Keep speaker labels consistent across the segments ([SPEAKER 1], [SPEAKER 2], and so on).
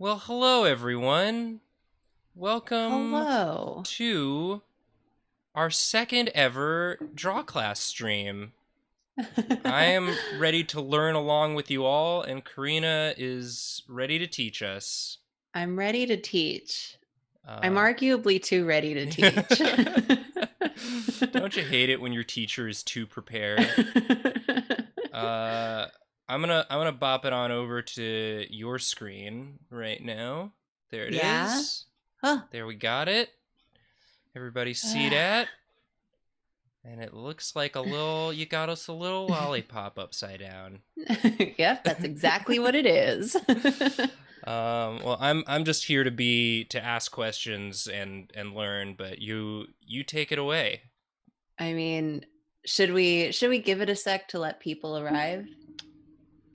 [SPEAKER 1] Well, hello everyone. Welcome
[SPEAKER 2] Hello.
[SPEAKER 1] to our second ever draw class stream. I am ready to learn along with you all, and Karina is ready to teach us.
[SPEAKER 2] I'm ready to teach. I'm
[SPEAKER 1] Uh,
[SPEAKER 2] arguably too ready to teach.
[SPEAKER 1] don't you hate it when your teacher is too prepared? Uh, I'm gonna bop it on over to your screen right now. There it
[SPEAKER 2] Yeah?
[SPEAKER 1] is.
[SPEAKER 2] Oh.
[SPEAKER 1] There we got it. Everybody see that? And it looks like you got us a little lollipop upside down.
[SPEAKER 2] Yep, that's exactly what it is.
[SPEAKER 1] Well, I'm just here to ask questions and learn, but you take it away.
[SPEAKER 2] I mean, should we give it a sec to let people arrive?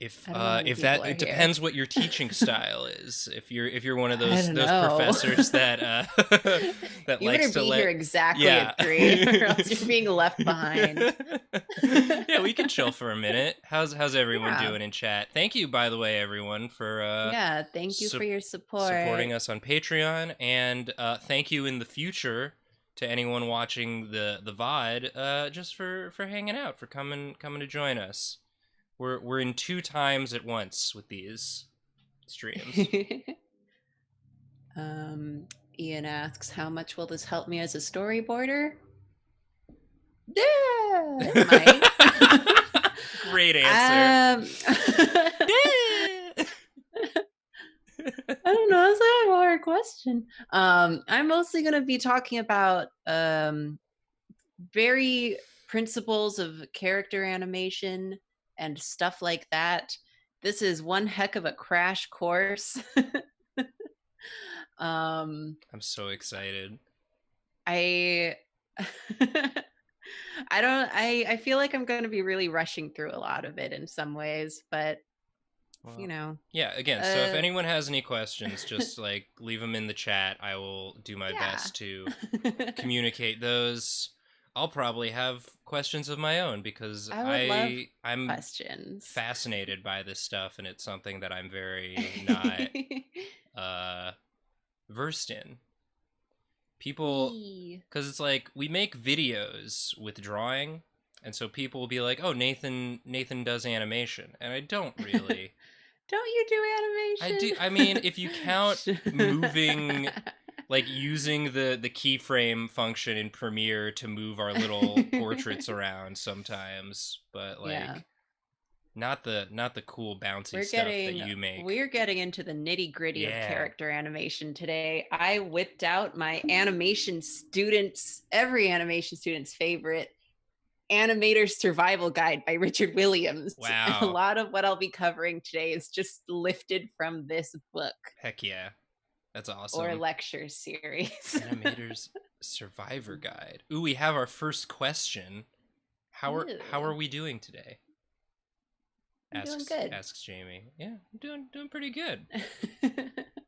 [SPEAKER 1] If
[SPEAKER 2] I don't know how many
[SPEAKER 1] if
[SPEAKER 2] people
[SPEAKER 1] that
[SPEAKER 2] are
[SPEAKER 1] it
[SPEAKER 2] here.
[SPEAKER 1] depends what your teaching style is. If you're one of
[SPEAKER 2] I
[SPEAKER 1] those
[SPEAKER 2] don't
[SPEAKER 1] those
[SPEAKER 2] know.
[SPEAKER 1] professors that that
[SPEAKER 2] You better
[SPEAKER 1] likes to
[SPEAKER 2] be here
[SPEAKER 1] let
[SPEAKER 2] exactly
[SPEAKER 1] yeah
[SPEAKER 2] at 3 or else you're being left behind.
[SPEAKER 1] yeah, we can chill for a minute. How's everyone
[SPEAKER 2] Yeah.
[SPEAKER 1] doing in chat? Thank you, by the way, everyone, for
[SPEAKER 2] Yeah, thank you for
[SPEAKER 1] su-
[SPEAKER 2] your support.
[SPEAKER 1] supporting us on Patreon, and thank you in the future to anyone watching the VOD, just for hanging out, for coming to join us. We're in two times at once with these streams.
[SPEAKER 2] Um, Ian asks, how much will this help me as a storyboarder? Yeah, it might.
[SPEAKER 1] Great answer.
[SPEAKER 2] um, I don't know. That's a hard question. I'm mostly going to be talking about very principles of character animation and stuff like that. This is one heck of a crash course.
[SPEAKER 1] I'm so excited.
[SPEAKER 2] I I don't I feel like I'm going to be really rushing through a lot of it in some ways, but you
[SPEAKER 1] Well,
[SPEAKER 2] know,
[SPEAKER 1] yeah, again, so if
[SPEAKER 2] uh
[SPEAKER 1] anyone has any questions, just like leave them in the chat. I will do my
[SPEAKER 2] yeah.
[SPEAKER 1] best to communicate those. I'll probably have questions of my own because
[SPEAKER 2] I would love
[SPEAKER 1] I'm
[SPEAKER 2] questions.
[SPEAKER 1] fascinated by this stuff, and it's something that I'm very not uh versed in. People,
[SPEAKER 2] Yee.
[SPEAKER 1] because it's like we make videos with drawing, and so people will be like, "Oh, Nathan does animation," and I don't really.
[SPEAKER 2] Don't you
[SPEAKER 1] I
[SPEAKER 2] do
[SPEAKER 1] do. I mean, if you count
[SPEAKER 2] animation?
[SPEAKER 1] moving, like using the keyframe function in Premiere to move our little portraits around sometimes, but
[SPEAKER 2] Yeah.
[SPEAKER 1] like not the cool bouncy
[SPEAKER 2] We're
[SPEAKER 1] stuff that
[SPEAKER 2] getting
[SPEAKER 1] you make.
[SPEAKER 2] we're getting into the nitty-gritty of
[SPEAKER 1] Yeah.
[SPEAKER 2] character animation today. I whipped out my animation students, every animation student's favorite Animator's Survival Guide by Richard Williams. And a
[SPEAKER 1] Wow.
[SPEAKER 2] lot of what I'll be covering today is just lifted from this book
[SPEAKER 1] Heck yeah. That's
[SPEAKER 2] or
[SPEAKER 1] awesome.
[SPEAKER 2] lecture series.
[SPEAKER 1] Animator's Survivor Guide. Ooh, we have our first question. How are
[SPEAKER 2] Ooh,
[SPEAKER 1] we doing today?
[SPEAKER 2] I'm doing
[SPEAKER 1] Asks Jamie. Yeah, I'm doing pretty good.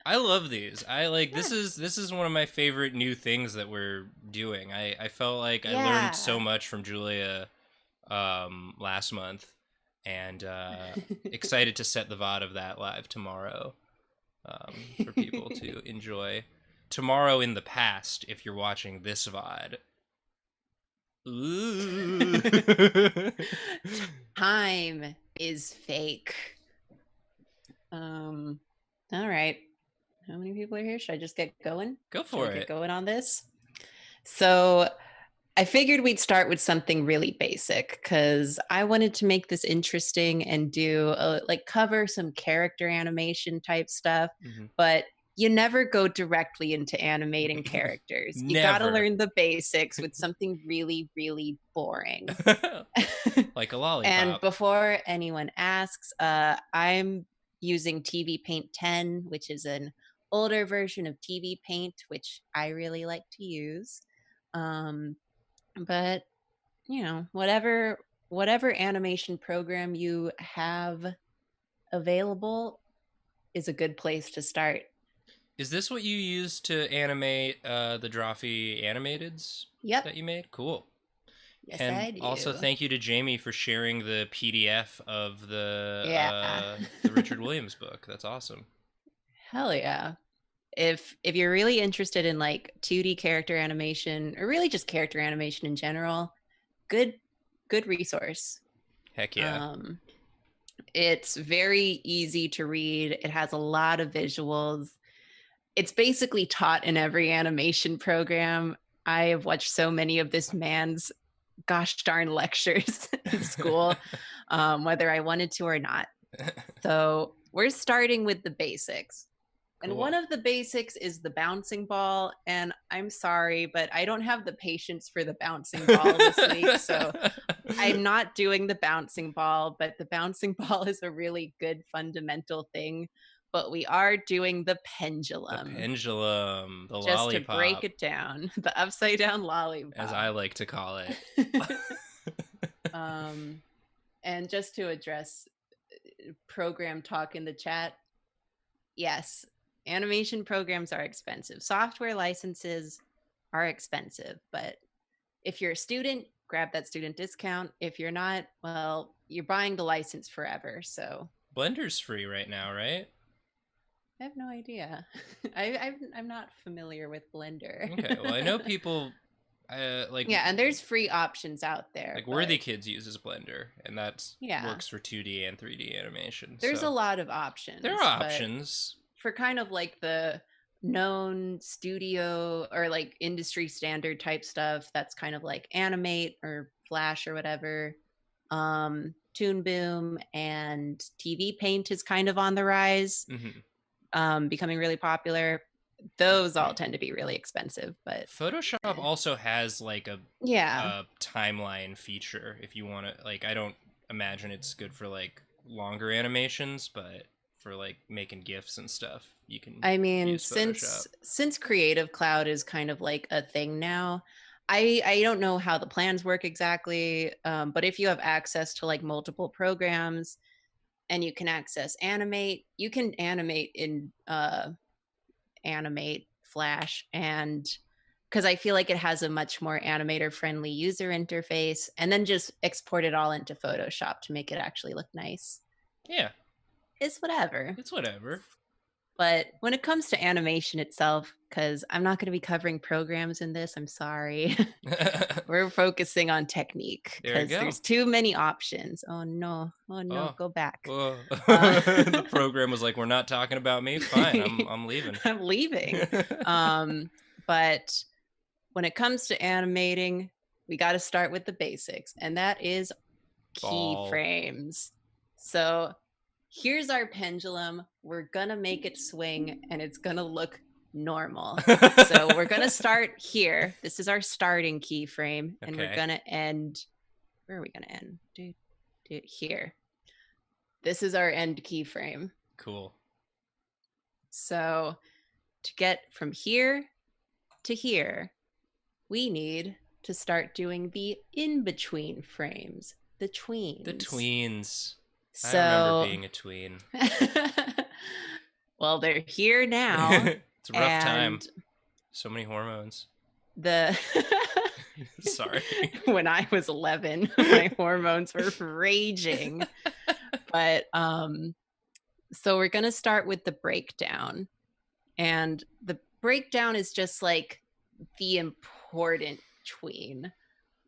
[SPEAKER 1] I love these. I like
[SPEAKER 2] good.
[SPEAKER 1] this is one of my favorite new things that we're doing. I felt like I learned so
[SPEAKER 2] Yeah.
[SPEAKER 1] much from Julia last month, and excited to set the VOD of that live tomorrow, for people to enjoy. Tomorrow in the past, if you're watching this VOD. Ooh.
[SPEAKER 2] Time is fake. Um, all right. How many people are here? Should I just get going?
[SPEAKER 1] Go
[SPEAKER 2] Should I
[SPEAKER 1] for
[SPEAKER 2] get
[SPEAKER 1] it.
[SPEAKER 2] going on this? So I figured we'd start with something really basic because I wanted to make this interesting and like cover some character animation type stuff,
[SPEAKER 1] Mm-hmm.
[SPEAKER 2] but you never go directly into animating characters. You got to
[SPEAKER 1] Never.
[SPEAKER 2] learn the basics with something really, really boring.
[SPEAKER 1] Like a
[SPEAKER 2] And
[SPEAKER 1] lollipop.
[SPEAKER 2] before anyone asks, I'm using TV Paint 10, which is an older version of TV Paint, which I really like to use. Um, but whatever animation program you have available is a good place to start.
[SPEAKER 1] Is this what you used to animate the Drawfee animateds
[SPEAKER 2] Yep.
[SPEAKER 1] that you made? Cool.
[SPEAKER 2] Yes,
[SPEAKER 1] And
[SPEAKER 2] I
[SPEAKER 1] also
[SPEAKER 2] do.
[SPEAKER 1] thank you to Jamie for sharing the PDF of
[SPEAKER 2] Yeah.
[SPEAKER 1] the Richard Williams book. That's awesome.
[SPEAKER 2] Hell yeah. If you're really interested in like 2D character animation or really just character animation in general, good resource.
[SPEAKER 1] Heck yeah.
[SPEAKER 2] Um, it's very easy to read. It has a lot of visuals. It's basically taught in every animation program. I have watched so many of this man's gosh darn lectures in school, whether I wanted to or not. So we're starting with the basics. And
[SPEAKER 1] Cool.
[SPEAKER 2] one of the basics is the bouncing ball. And I'm sorry, but I don't have the patience for the bouncing ball this week. So I'm not doing the bouncing ball, but the bouncing ball is a really good fundamental thing. But we are doing the
[SPEAKER 1] The
[SPEAKER 2] pendulum.
[SPEAKER 1] pendulum, the
[SPEAKER 2] Just to
[SPEAKER 1] lollipop,
[SPEAKER 2] break it down, the upside down lollipop.
[SPEAKER 1] as I like to call it.
[SPEAKER 2] And just to address program talk in the chat, yes, animation programs are expensive. Software licenses are expensive, but if you're a student, grab that student discount. If you're not, well, you're buying the license forever. So
[SPEAKER 1] Blender's free right now, right?
[SPEAKER 2] I have no idea. I'm not familiar with Blender.
[SPEAKER 1] Okay, well, I know people like
[SPEAKER 2] yeah, and there's free options out there.
[SPEAKER 1] like Worthy Kids uses Blender, and that
[SPEAKER 2] yeah,
[SPEAKER 1] works for 2D and 3D animation.
[SPEAKER 2] There's
[SPEAKER 1] so
[SPEAKER 2] a lot of options.
[SPEAKER 1] there are options
[SPEAKER 2] for kind of like the known studio or like industry standard type stuff. That's kind of like Animate or Flash or whatever. Toon Boom and TV Paint is kind of on the rise, becoming really popular. Those all tend to be really expensive, but
[SPEAKER 1] Photoshop also has like a timeline feature if you want to. Like, I don't imagine it's good for like longer animations, but for like making GIFs and stuff, you can.
[SPEAKER 2] I mean,
[SPEAKER 1] use Photoshop.
[SPEAKER 2] since Creative Cloud is kind of like a thing now, I don't know how the plans work exactly, but if you have access to like multiple programs and you can access Animate, you can animate in Animate Flash, and because I feel like it has a much more animator friendly user interface, and then just export it all into Photoshop to make it actually look nice.
[SPEAKER 1] Yeah.
[SPEAKER 2] It's whatever.
[SPEAKER 1] It's whatever.
[SPEAKER 2] But when it comes to animation itself, because I'm not going to be covering programs in this, I'm sorry. We're focusing on technique because there's too many options. Oh no, go back.
[SPEAKER 1] The program was like, "We're not talking about me. Fine, I'm leaving.
[SPEAKER 2] I'm leaving." But when it comes to animating, we got to start with the basics, and that is keyframes. So here's our pendulum. We're gonna make it swing, and it's gonna look normal. So we're gonna start here. This is our starting keyframe, and we're gonna end. Where are we gonna end? Here. This is our end keyframe.
[SPEAKER 1] Cool.
[SPEAKER 2] So to get from here to here, we need to start doing the in-between frames, the tweens.
[SPEAKER 1] The tweens.
[SPEAKER 2] So,
[SPEAKER 1] I remember being a tween.
[SPEAKER 2] Well, they're here now.
[SPEAKER 1] It's a rough time. So many hormones. Sorry.
[SPEAKER 2] When I was 11, my hormones were raging. But so we're going to start with the breakdown. And the breakdown is just like the important tween.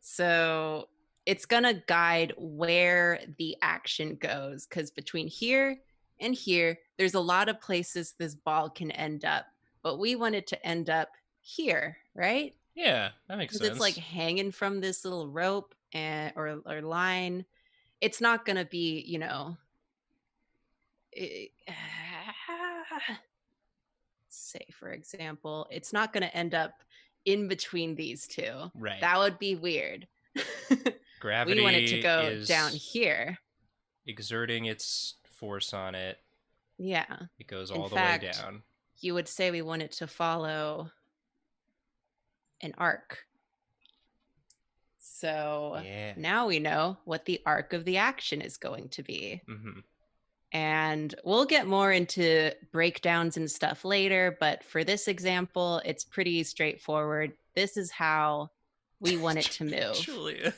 [SPEAKER 2] So it's going to guide where the action goes, because between here and here, there's a lot of places this ball can end up, but we want it to end up here, right?
[SPEAKER 1] Yeah, that makes sense.
[SPEAKER 2] It's like hanging from this little rope or line. It's not going to be, say, for example, it's not going to end up in between these two.
[SPEAKER 1] Right.
[SPEAKER 2] That would be weird.
[SPEAKER 1] Gravity
[SPEAKER 2] we want it to go down here.
[SPEAKER 1] Exerting its force on it.
[SPEAKER 2] Yeah.
[SPEAKER 1] It goes all the way down.
[SPEAKER 2] You would say we want it to follow an arc. So now we know what the arc of the action is going to be. Mm-hmm. And we'll get more into breakdowns and stuff later, but for this example, it's pretty straightforward. This is how we want it to move.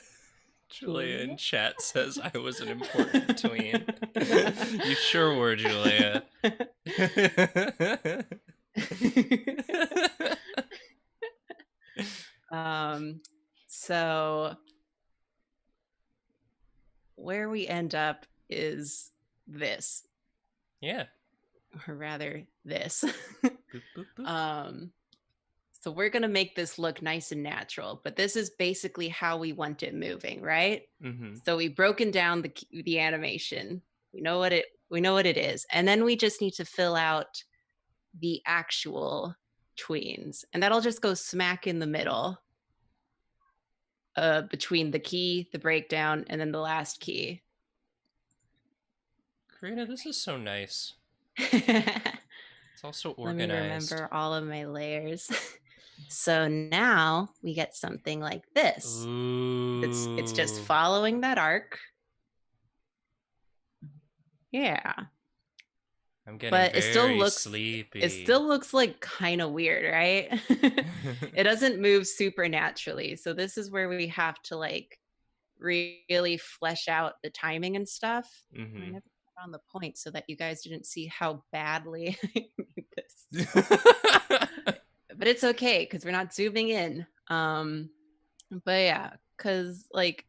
[SPEAKER 1] Julia in chat says I was an important tween. You sure were, Julia.
[SPEAKER 2] So where we end up is this.
[SPEAKER 1] Yeah.
[SPEAKER 2] Or rather, this.
[SPEAKER 1] Boop, boop, boop.
[SPEAKER 2] So we're going to make this look nice and natural, but this is basically how we want it moving, right?
[SPEAKER 1] Mm-hmm.
[SPEAKER 2] So we've broken down the animation. We know what it is. And then we just need to fill out the actual tweens. And that'll just go smack in the middle between the key, the breakdown, and then the last key.
[SPEAKER 1] Karina, this is so nice. It's also organized.
[SPEAKER 2] Let me remember all of my layers. So now we get something like this.
[SPEAKER 1] Ooh.
[SPEAKER 2] It's just following that arc. Yeah.
[SPEAKER 1] I'm getting very
[SPEAKER 2] sleepy.
[SPEAKER 1] sleepy.
[SPEAKER 2] It still looks like kind of weird, right? It doesn't move super naturally. So this is where we have to like really flesh out the timing and stuff.
[SPEAKER 1] Mm-hmm.
[SPEAKER 2] I never put on the point so that you guys didn't see how badly I made this. But it's okay because we're not zooming in. But yeah, because like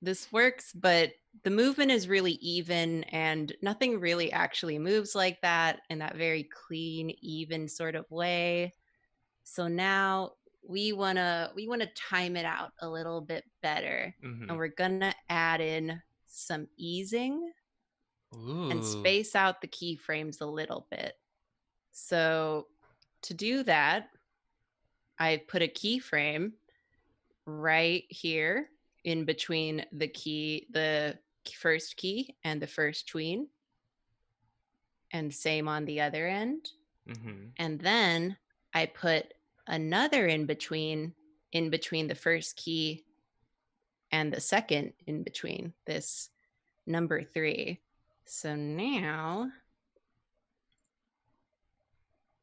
[SPEAKER 2] this works, but the movement is really even and nothing really actually moves like that in that very clean, even sort of way. So now we wanna time it out a little bit better.
[SPEAKER 1] Mm-hmm.
[SPEAKER 2] And we're gonna add in some easing.
[SPEAKER 1] Ooh.
[SPEAKER 2] And space out the keyframes a little bit. So to do that, I put a keyframe right here in between the first key and the first tween. And same on the other end.
[SPEAKER 1] Mm-hmm.
[SPEAKER 2] And then I put another in between the first key and the second in between, this number 3. So now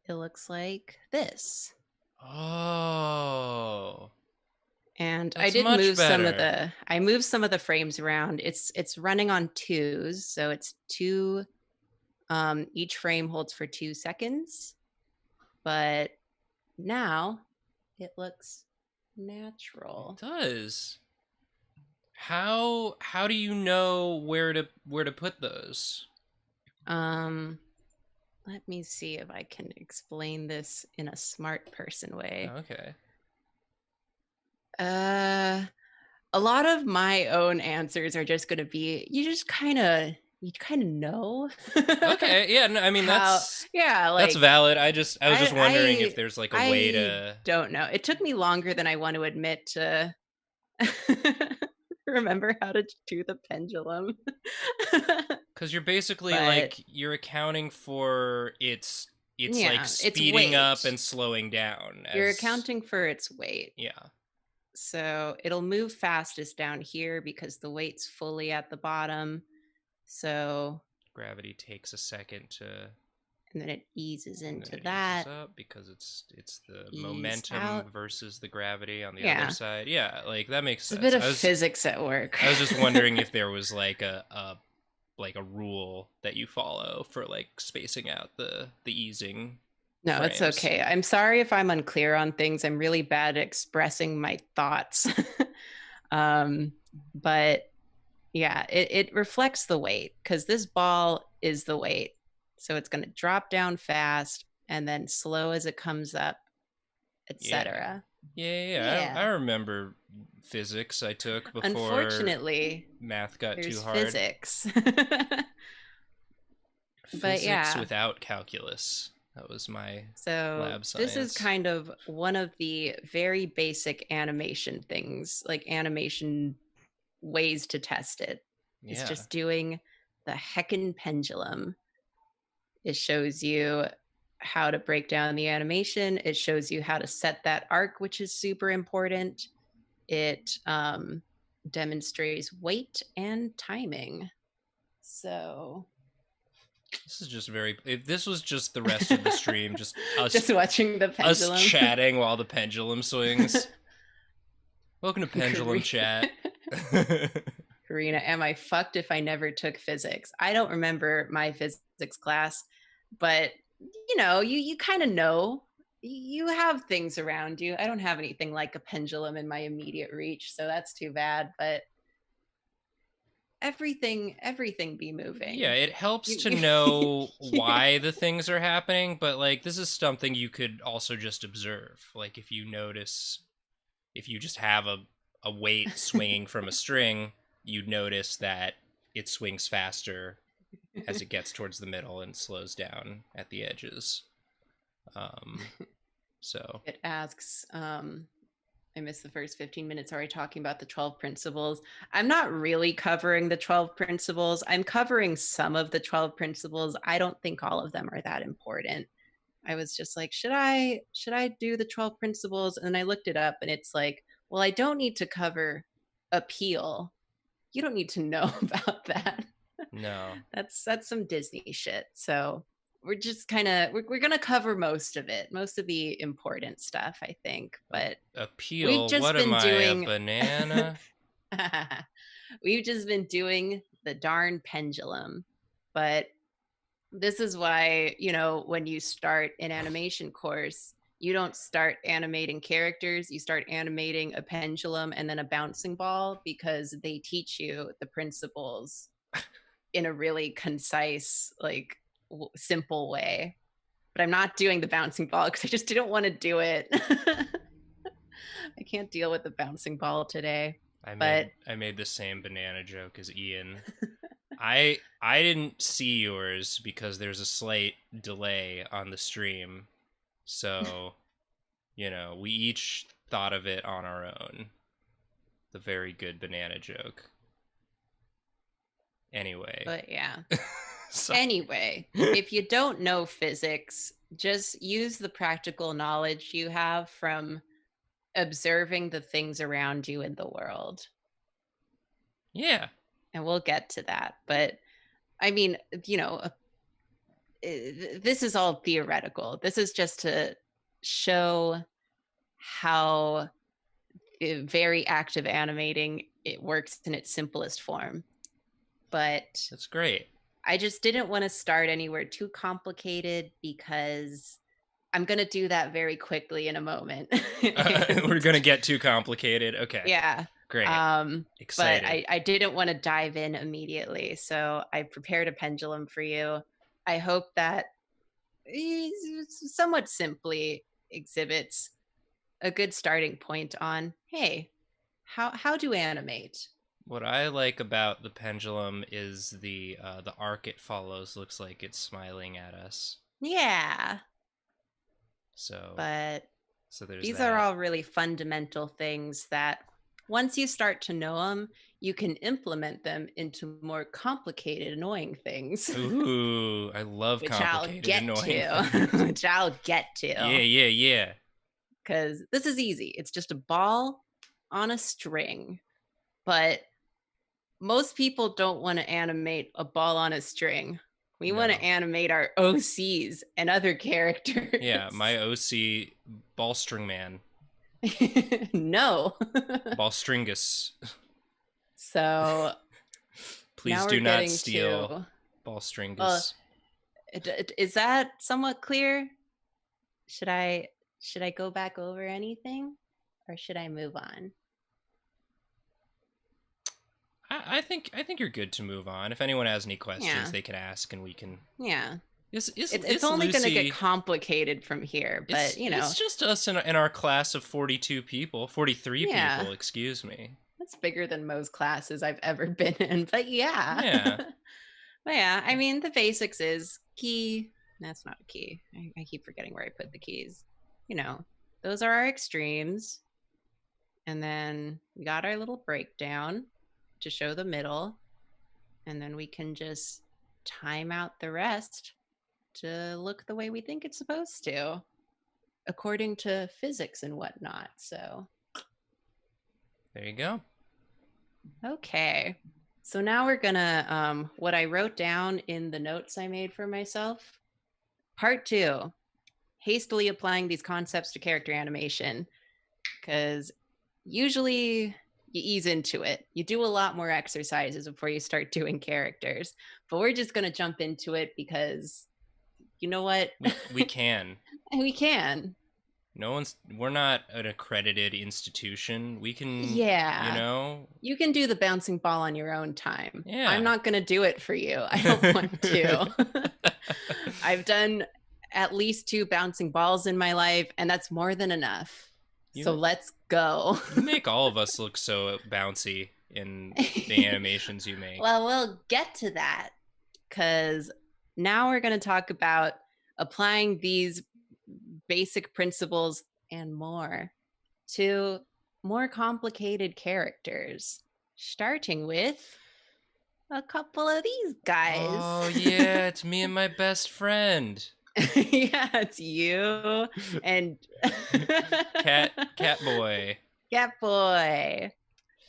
[SPEAKER 2] it looks like this.
[SPEAKER 1] Oh.
[SPEAKER 2] And
[SPEAKER 1] That's
[SPEAKER 2] I did move
[SPEAKER 1] better.
[SPEAKER 2] some of the frames around. It's running on 2s, so it's 2 each frame holds for 2 seconds. But now it looks natural.
[SPEAKER 1] It does. How do you know where to put those?
[SPEAKER 2] Let me see if I can explain this in a smart person way.
[SPEAKER 1] Okay.
[SPEAKER 2] A lot of my own answers are just going to be you kind of know.
[SPEAKER 1] Okay, yeah, no, I mean that's valid. I was just wondering if there's like a way to.
[SPEAKER 2] Don't know. It took me longer than I want to admit to remember how to do the pendulum.
[SPEAKER 1] Because you're basically like you're accounting for its like speeding up and slowing down.
[SPEAKER 2] You're accounting for its weight.
[SPEAKER 1] Yeah.
[SPEAKER 2] So it'll move fastest down here because the weight's fully at the bottom. So
[SPEAKER 1] gravity takes a second to,
[SPEAKER 2] and then it eases into that
[SPEAKER 1] up because it's the momentum versus the gravity on the other side. Yeah, like that makes sense.
[SPEAKER 2] It's a bit of physics at work.
[SPEAKER 1] I was just wondering if there was like a rule that you follow for like spacing out the easing.
[SPEAKER 2] No, frames. It's okay. I'm sorry if I'm unclear on things. I'm really bad at expressing my thoughts. But yeah, it reflects the weight because this ball is the weight. So it's going to drop down fast and then slow as it comes up, etc.
[SPEAKER 1] Yeah. I remember physics I took before.
[SPEAKER 2] Unfortunately,
[SPEAKER 1] math got too hard.
[SPEAKER 2] Physics.
[SPEAKER 1] Physics without calculus. That was my lab science.
[SPEAKER 2] This is kind of one of the very basic animation things, like animation ways to test it. Yeah. It's just doing the heckin' pendulum. It shows you how to break down the animation. It shows you how to set that arc, which is super important. It demonstrates weight and timing. So
[SPEAKER 1] this is just if this was just the rest of the stream, just us
[SPEAKER 2] just watching the pendulum,
[SPEAKER 1] us chatting while the pendulum swings. Welcome to Pendulum Chat.
[SPEAKER 2] Karina, am I fucked if I never took physics? I don't remember my physics class, but you kind of know. You have things around you. I don't have anything like a pendulum in my immediate reach, so that's too bad. But everything be moving.
[SPEAKER 1] Yeah, it helps to
[SPEAKER 2] You,
[SPEAKER 1] know why the things are happening, but like this is something you could also just observe. Like if you notice, if you just have a weight swinging from a string, you'd notice that it swings faster as it gets towards the middle and slows down at the edges. So
[SPEAKER 2] It asks, I missed the first 15 minutes already talking about the 12 principles. I'm not really covering the 12 principles. I'm covering some of the 12 principles. I don't think all of them are that important. I was just like, should I do the 12 principles? And then I looked it up and it's like, well, I don't need to cover appeal. You don't need to know about that.
[SPEAKER 1] no.
[SPEAKER 2] That's some Disney shit. So we're just kind of we're gonna cover most of it, most of the important stuff, I think. But we've
[SPEAKER 1] Appeal?
[SPEAKER 2] just
[SPEAKER 1] What am
[SPEAKER 2] been
[SPEAKER 1] I, a
[SPEAKER 2] doing
[SPEAKER 1] banana?
[SPEAKER 2] we've just been doing the darn pendulum. But this is why, when you start an animation course, you don't start animating characters, you start animating a pendulum and then a bouncing ball, because they teach you the principles in a really concise, like simple way. But I'm not doing the bouncing ball because I just didn't want to do it. I can't deal with the bouncing ball today.
[SPEAKER 1] I made the same banana joke as Ian. I didn't see yours because there's a slight delay on the stream. So, we each thought of it on our own. The very good banana joke. Anyway.
[SPEAKER 2] But yeah.
[SPEAKER 1] So.
[SPEAKER 2] Anyway, if you don't know physics, just use the practical knowledge you have from observing the things around you in the world.
[SPEAKER 1] Yeah.
[SPEAKER 2] And we'll get to that. But I mean, this is all theoretical. This is just to show how very active animating it works in its simplest form. But
[SPEAKER 1] that's great.
[SPEAKER 2] I just didn't want to start anywhere too complicated because I'm going to do that very quickly in a moment.
[SPEAKER 1] We're going to get too complicated. Okay.
[SPEAKER 2] Yeah.
[SPEAKER 1] Great.
[SPEAKER 2] Excited. But I didn't want to dive in immediately. So I prepared a pendulum for you. I hope that somewhat simply exhibits a good starting point on, hey, how do animate?
[SPEAKER 1] What I like about the pendulum is the arc it follows looks like it's smiling at us.
[SPEAKER 2] Yeah.
[SPEAKER 1] But there's
[SPEAKER 2] these
[SPEAKER 1] that.
[SPEAKER 2] are all really fundamental things that once you start to know them, you can implement them into more complicated, annoying things.
[SPEAKER 1] Ooh, I love complicated, annoying
[SPEAKER 2] things. Which I'll get to.
[SPEAKER 1] Yeah.
[SPEAKER 2] Because this is easy. It's just a ball on a string. But most people don't want to animate a ball on a string. We want to animate our OCs and other characters.
[SPEAKER 1] Yeah, my OC, Ballstring Man.
[SPEAKER 2] No.
[SPEAKER 1] Ballstringus.
[SPEAKER 2] So
[SPEAKER 1] please do not steal Ballstringus.
[SPEAKER 2] Is that somewhat clear? Should I go back over anything, or should I move on?
[SPEAKER 1] I think you're good to move on. If anyone has any questions, they can ask, and we can.
[SPEAKER 2] Yeah.
[SPEAKER 1] It's
[SPEAKER 2] only going to get complicated from here, but
[SPEAKER 1] it's just us in our class of 42 people, 43 people, excuse me.
[SPEAKER 2] That's bigger than most classes I've ever been in, but yeah.
[SPEAKER 1] Yeah.
[SPEAKER 2] But yeah, I mean, the basics is key. That's not a key. I keep forgetting where I put the keys. Those are our extremes. And then we got our little breakdown to show the middle. And then we can just time out the rest to look the way we think it's supposed to, according to physics and whatnot. So
[SPEAKER 1] there you go.
[SPEAKER 2] Okay. So now we're gonna, what I wrote down in the notes I made for myself, part 2, hastily applying these concepts to character animation. Because usually you ease into it. You do a lot more exercises before you start doing characters. But we're just gonna jump into it because you know what?
[SPEAKER 1] We can.
[SPEAKER 2] We can.
[SPEAKER 1] We're not an accredited institution. We can,
[SPEAKER 2] Yeah. You can do the bouncing ball on your own time.
[SPEAKER 1] Yeah.
[SPEAKER 2] I'm not gonna do it for you. I don't want to. I've done at least 2 bouncing balls in my life, and that's more than enough. So let's go.
[SPEAKER 1] You make all of us look so bouncy in the animations you make.
[SPEAKER 2] Well, we'll get to that, because now we're going to talk about applying these basic principles and more to more complicated characters, starting with a couple of these guys.
[SPEAKER 1] Oh, yeah, it's me and my best friend.
[SPEAKER 2] Yeah, it's you and
[SPEAKER 1] Cat boy.
[SPEAKER 2] Cat boy.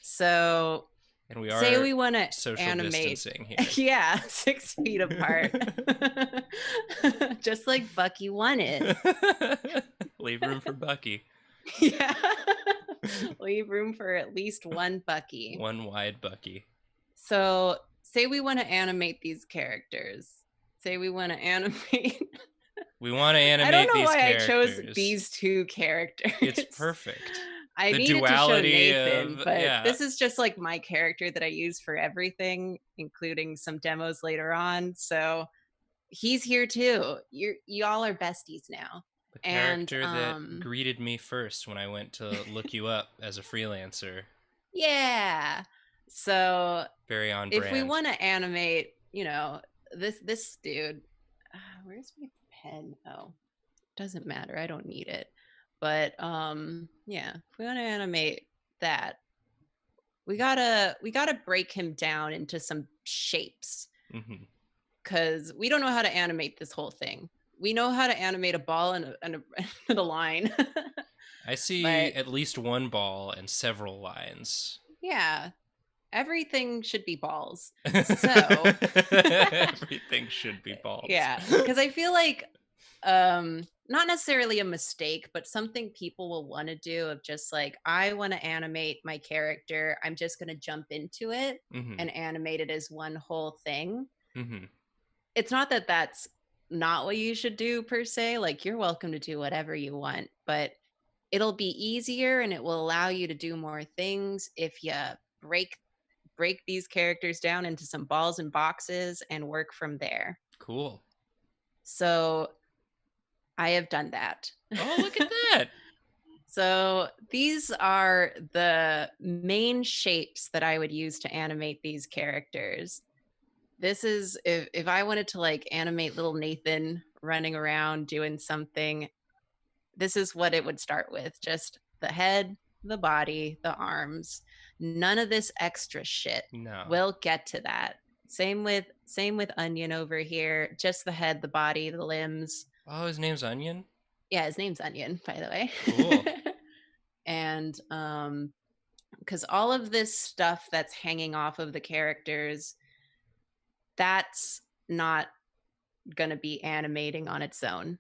[SPEAKER 2] So,
[SPEAKER 1] and we are
[SPEAKER 2] say we want to
[SPEAKER 1] social
[SPEAKER 2] animate.
[SPEAKER 1] Distancing here.
[SPEAKER 2] Yeah, 6 feet apart. Just like Bucky wanted.
[SPEAKER 1] Leave room for Bucky.
[SPEAKER 2] Yeah. Leave room for at least one Bucky.
[SPEAKER 1] One wide Bucky.
[SPEAKER 2] So, say we want to animate these characters. Say we want to animate.
[SPEAKER 1] We want to animate
[SPEAKER 2] I don't know
[SPEAKER 1] these
[SPEAKER 2] why
[SPEAKER 1] characters.
[SPEAKER 2] I chose these 2 characters.
[SPEAKER 1] It's perfect.
[SPEAKER 2] I
[SPEAKER 1] the
[SPEAKER 2] needed
[SPEAKER 1] duality
[SPEAKER 2] to show Nathan,
[SPEAKER 1] of,
[SPEAKER 2] but this is just like my character that I use for everything, including some demos later on. So he's here too. Y'all are besties now.
[SPEAKER 1] The character that greeted me first when I went to look you up as a freelancer.
[SPEAKER 2] Yeah. So
[SPEAKER 1] very on
[SPEAKER 2] if
[SPEAKER 1] brand.
[SPEAKER 2] we want to animate, this dude, where's my pen? Oh, doesn't matter. I don't need it. But yeah, if we want to animate that, we gotta break him down into some shapes, because we don't know how to animate this whole thing. We know how to animate a ball and a line.
[SPEAKER 1] I see at least one ball and several lines.
[SPEAKER 2] Yeah, everything should be balls.
[SPEAKER 1] So everything should be balls.
[SPEAKER 2] Yeah, because I feel like not necessarily a mistake, but something people will want to do of just like, I want to animate my character. I'm just going to jump into it and animate it as one whole thing. It's not that that's not what you should do per se. Like, you're welcome to do whatever you want, but it'll be easier and it will allow you to do more things if you break these characters down into some balls and boxes and work from there.
[SPEAKER 1] Cool.
[SPEAKER 2] So I have done that.
[SPEAKER 1] Oh, look at that.
[SPEAKER 2] So these are the main shapes that I would use to animate these characters. This is, if I wanted to like animate little Nathan running around doing something, this is what it would start with. Just the head, the body, the arms. None of this extra shit.
[SPEAKER 1] No.
[SPEAKER 2] We'll get to that. Same with Onion over here. Just the head, the body, the limbs.
[SPEAKER 1] Oh, his name's Onion?
[SPEAKER 2] Yeah, his name's Onion, by the way.
[SPEAKER 1] Cool.
[SPEAKER 2] And because all of this stuff that's hanging off of the characters, that's not going to be animating on its own.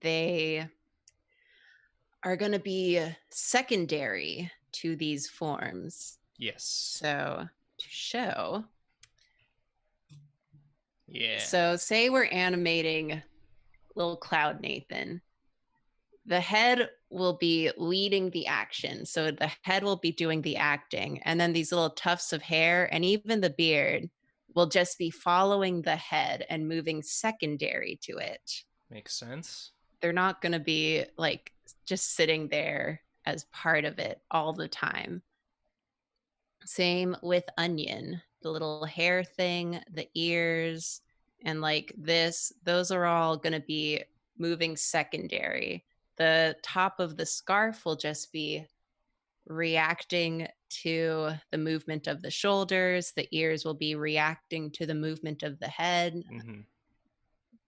[SPEAKER 2] They are going to be secondary to these forms.
[SPEAKER 1] Yes.
[SPEAKER 2] So to show.
[SPEAKER 1] Yeah.
[SPEAKER 2] So say we're animating little Cloud Nathan. The head will be leading the action. So the head will be doing the acting. And then these little tufts of hair and even the beard will just be following the head and moving secondary to it.
[SPEAKER 1] Makes sense.
[SPEAKER 2] They're not going to be like just sitting there as part of it all the time. Same with Onion. The little hair thing, the ears, and like this, those are all going to be moving secondary. The top of the scarf will just be reacting to the movement of the shoulders. The ears will be reacting to the movement of the head.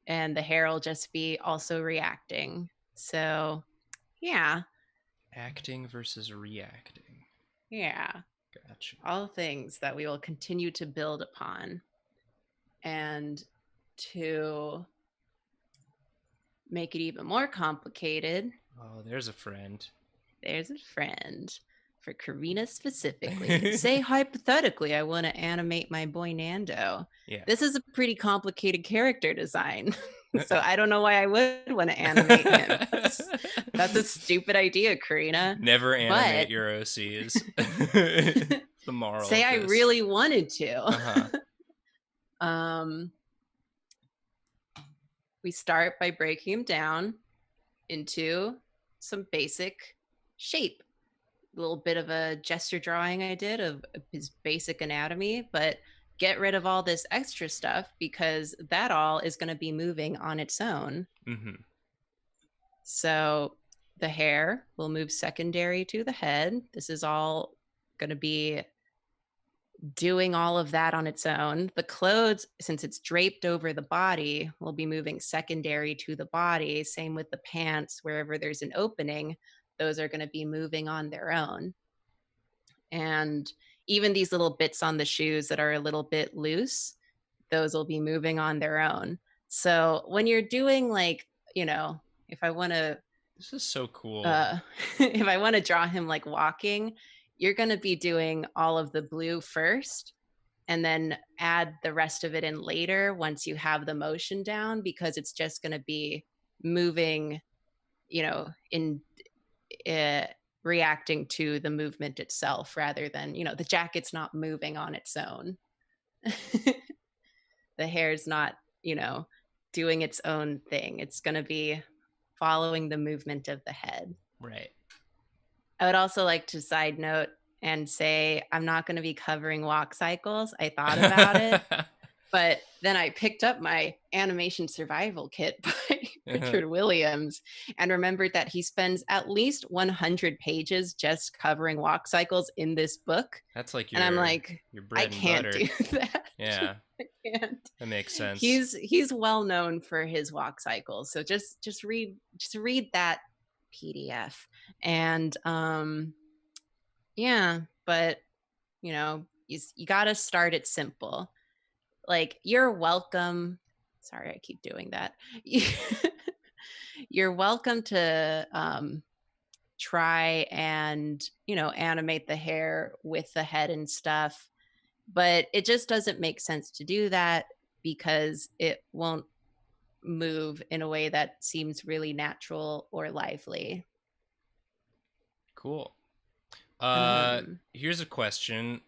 [SPEAKER 2] And the hair will just be also reacting. So, yeah.
[SPEAKER 1] Acting versus reacting.
[SPEAKER 2] Yeah.
[SPEAKER 1] Gotcha.
[SPEAKER 2] All things that we will continue to build upon. And to make it even more complicated.
[SPEAKER 1] Oh, there's a friend.
[SPEAKER 2] There's a friend. for Karina specifically. Say hypothetically, I want to animate my boy Nando.
[SPEAKER 1] Yeah.
[SPEAKER 2] This is a pretty complicated character design. So I don't know why I would want to animate him. That's a stupid idea, Karina.
[SPEAKER 1] Never animate
[SPEAKER 2] But
[SPEAKER 1] your OCs. The moral
[SPEAKER 2] say
[SPEAKER 1] of
[SPEAKER 2] I
[SPEAKER 1] this.
[SPEAKER 2] really wanted to.
[SPEAKER 1] Uh-huh.
[SPEAKER 2] We start by breaking him down into some basic shape. A little bit of a gesture drawing I did of his basic anatomy, but get rid of all this extra stuff because that all is going to be moving on its own.
[SPEAKER 1] Mm-hmm.
[SPEAKER 2] So the hair will move secondary to the head. This is all going to be doing all of that on its own. The clothes, since it's draped over the body, will be moving secondary to the body. Same with the pants, wherever there's an opening, those are going to be moving on their own. And even these little bits on the shoes that are a little bit loose, those will be moving on their own. So when you're doing like, if I want to,
[SPEAKER 1] this is so cool.
[SPEAKER 2] If I want to draw him like walking, you're going to be doing all of the blue first and then add the rest of it in later once you have the motion down, because it's just going to be moving, in reacting to the movement itself rather than, the jacket's not moving on its own. The hair's not, doing its own thing. It's going to be following the movement of the head.
[SPEAKER 1] Right.
[SPEAKER 2] I would also like to side note and say I'm not going to be covering walk cycles. I thought about it, but then I picked up my animation survival kit by Richard Williams and remembered that he spends at least 100 pages just covering walk cycles in this book.
[SPEAKER 1] That's like
[SPEAKER 2] and I'm like,
[SPEAKER 1] your bread
[SPEAKER 2] I can't
[SPEAKER 1] and
[SPEAKER 2] do
[SPEAKER 1] butter.
[SPEAKER 2] that.
[SPEAKER 1] Yeah.
[SPEAKER 2] I can't.
[SPEAKER 1] That makes sense.
[SPEAKER 2] He's well known for his walk cycles. So just read that PDF. And yeah, but you got to start it simple. Like, you're welcome. Sorry, I keep doing that. You're welcome to try and, animate the hair with the head and stuff. But it just doesn't make sense to do that because it won't move in a way that seems really natural or lively.
[SPEAKER 1] Cool. Here's a question.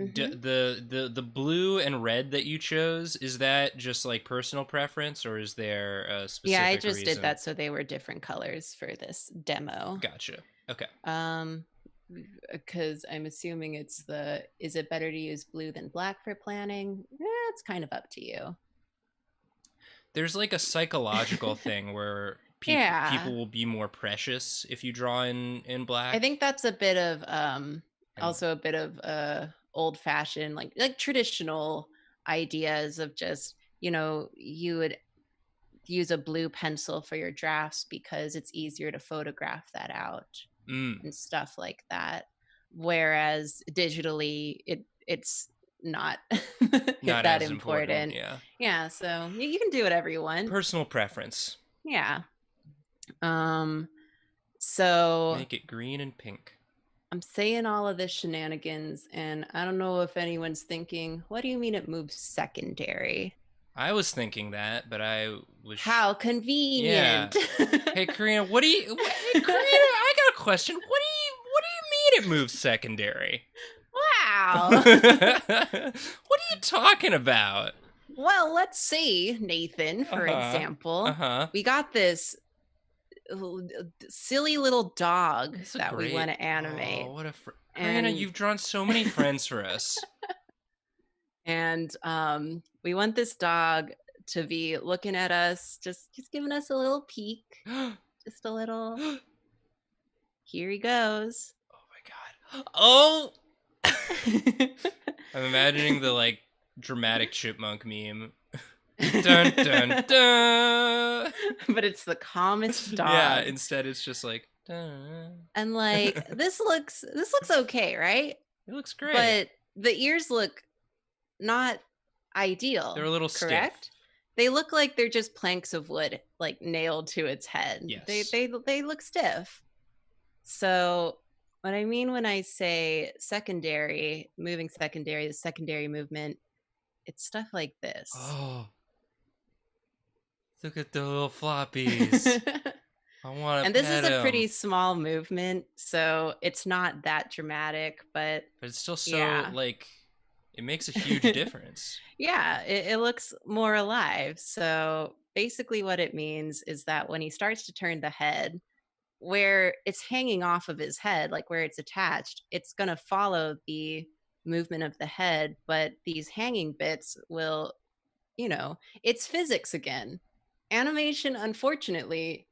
[SPEAKER 2] Mm-hmm.
[SPEAKER 1] The blue and red that you chose, is that just like personal preference, or is there a specific
[SPEAKER 2] Yeah, I just
[SPEAKER 1] reason?
[SPEAKER 2] did that so they were different colors for this demo.
[SPEAKER 1] Gotcha. Okay.
[SPEAKER 2] Because I'm assuming is it better to use blue than black for planning? It's kind of up to you.
[SPEAKER 1] There's like a psychological thing where people will be more precious if you draw in black.
[SPEAKER 2] I think that's a bit of also a bit of old fashioned, like traditional ideas of just, you would use a blue pencil for your drafts because it's easier to photograph that out and stuff like that. Whereas digitally, it's not that important. Yeah. So you can do whatever you want.
[SPEAKER 1] Personal preference.
[SPEAKER 2] Yeah. So
[SPEAKER 1] make it green and pink.
[SPEAKER 2] I'm saying all of this shenanigans, and I don't know if anyone's thinking, what do you mean it moves secondary?
[SPEAKER 1] I was thinking that, but I was...
[SPEAKER 2] How convenient.
[SPEAKER 1] Yeah. Hey, Karina, Karina, I got a question. What do you mean it moves secondary?
[SPEAKER 2] Wow.
[SPEAKER 1] What are you talking about?
[SPEAKER 2] Well, let's see, Nathan, for example. We got this silly little dog that we want to animate.
[SPEAKER 1] Oh, what a Karina, you've drawn so many friends for us.
[SPEAKER 2] And we want this dog to be looking at us, just giving us a little peek. Just a little. Here he goes.
[SPEAKER 1] Oh my god. Oh! I'm imagining the dramatic chipmunk meme. Dun dun dun.
[SPEAKER 2] But it's the calmest dog.
[SPEAKER 1] Yeah, instead it's just like dun.
[SPEAKER 2] And this looks okay, right?
[SPEAKER 1] It looks great.
[SPEAKER 2] But the ears look not ideal.
[SPEAKER 1] They're a little
[SPEAKER 2] correct?
[SPEAKER 1] stiff.
[SPEAKER 2] They look like they're just planks of wood nailed to its head.
[SPEAKER 1] Yes.
[SPEAKER 2] They look stiff. So What I mean when I say secondary, moving secondary, the secondary movement, it's stuff like this.
[SPEAKER 1] Oh, look at the little floppies. I want
[SPEAKER 2] And
[SPEAKER 1] to
[SPEAKER 2] this is
[SPEAKER 1] pet
[SPEAKER 2] a
[SPEAKER 1] him.
[SPEAKER 2] pretty small movement, so it's not that dramatic, but
[SPEAKER 1] But it's still so,
[SPEAKER 2] yeah.
[SPEAKER 1] like, it makes a huge difference.
[SPEAKER 2] Yeah, it looks more alive. So basically, what it means is that when he starts to turn the head, where it's hanging off of his head, like where it's attached, it's going to follow the movement of the head, but these hanging bits will, it's physics again. Animation, unfortunately,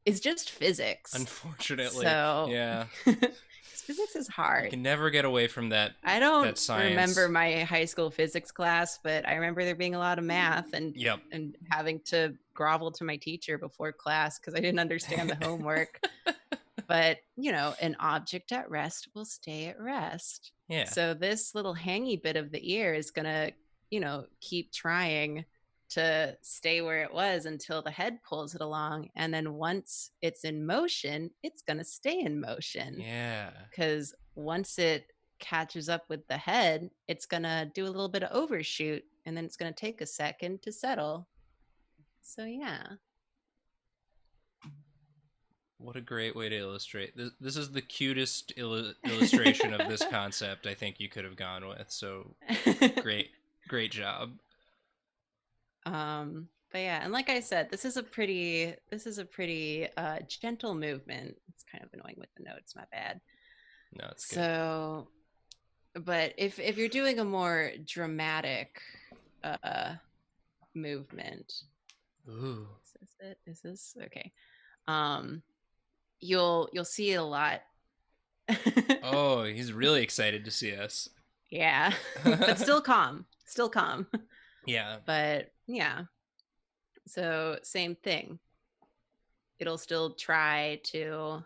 [SPEAKER 2] is just physics.
[SPEAKER 1] Unfortunately,
[SPEAKER 2] So,
[SPEAKER 1] yeah.
[SPEAKER 2] because physics is
[SPEAKER 1] You
[SPEAKER 2] hard.
[SPEAKER 1] can never get away from
[SPEAKER 2] I
[SPEAKER 1] that
[SPEAKER 2] don't remember
[SPEAKER 1] science.
[SPEAKER 2] my high school physics class, but I remember there being a lot of math
[SPEAKER 1] Yep.
[SPEAKER 2] and having to grovel to my teacher before class because I didn't understand the homework. But, an object at rest will stay at rest.
[SPEAKER 1] Yeah.
[SPEAKER 2] So this little hangy bit of the ear is going to, keep trying to stay where it was until the head pulls it along. And then once it's in motion, it's going to stay in motion
[SPEAKER 1] Yeah.
[SPEAKER 2] because once it catches up with the head, it's going to do a little bit of overshoot and then it's going to take a second to settle. So, yeah.
[SPEAKER 1] What a great way to illustrate. This is the cutest illustration of this concept I think you could have gone with. So great job.
[SPEAKER 2] But yeah, and like I said, this is a pretty gentle movement. It's kind of annoying with the notes, my bad.
[SPEAKER 1] No, it's good.
[SPEAKER 2] So, but if you're doing a more dramatic movement,
[SPEAKER 1] Ooh.
[SPEAKER 2] is this it? Is this okay? You'll see it a lot.
[SPEAKER 1] Oh, he's really excited to see us.
[SPEAKER 2] Yeah. But still calm. Still calm.
[SPEAKER 1] Yeah.
[SPEAKER 2] But yeah. So same thing. It'll still try to,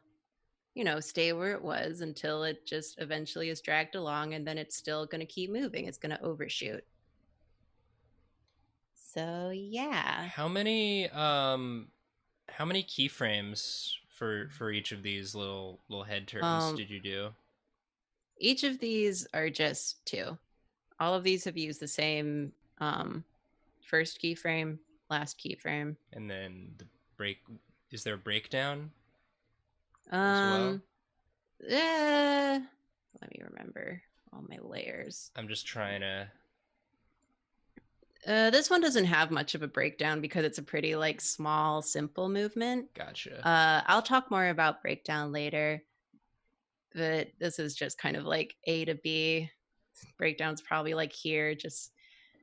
[SPEAKER 2] stay where it was until it just eventually is dragged along, and then it's still going to keep moving. It's going to overshoot. So yeah.
[SPEAKER 1] How many keyframes for each of these little head turns did you do?
[SPEAKER 2] Each of these are just 2. All of these have used the same first keyframe, last keyframe.
[SPEAKER 1] And then the break, is there a breakdown as well?
[SPEAKER 2] Let me remember all my layers.
[SPEAKER 1] I'm just trying to.
[SPEAKER 2] This one doesn't have much of a breakdown because it's a pretty small, simple movement.
[SPEAKER 1] Gotcha.
[SPEAKER 2] I'll talk more about breakdown later, but this is just kind of like A to B. Breakdown's probably here, just.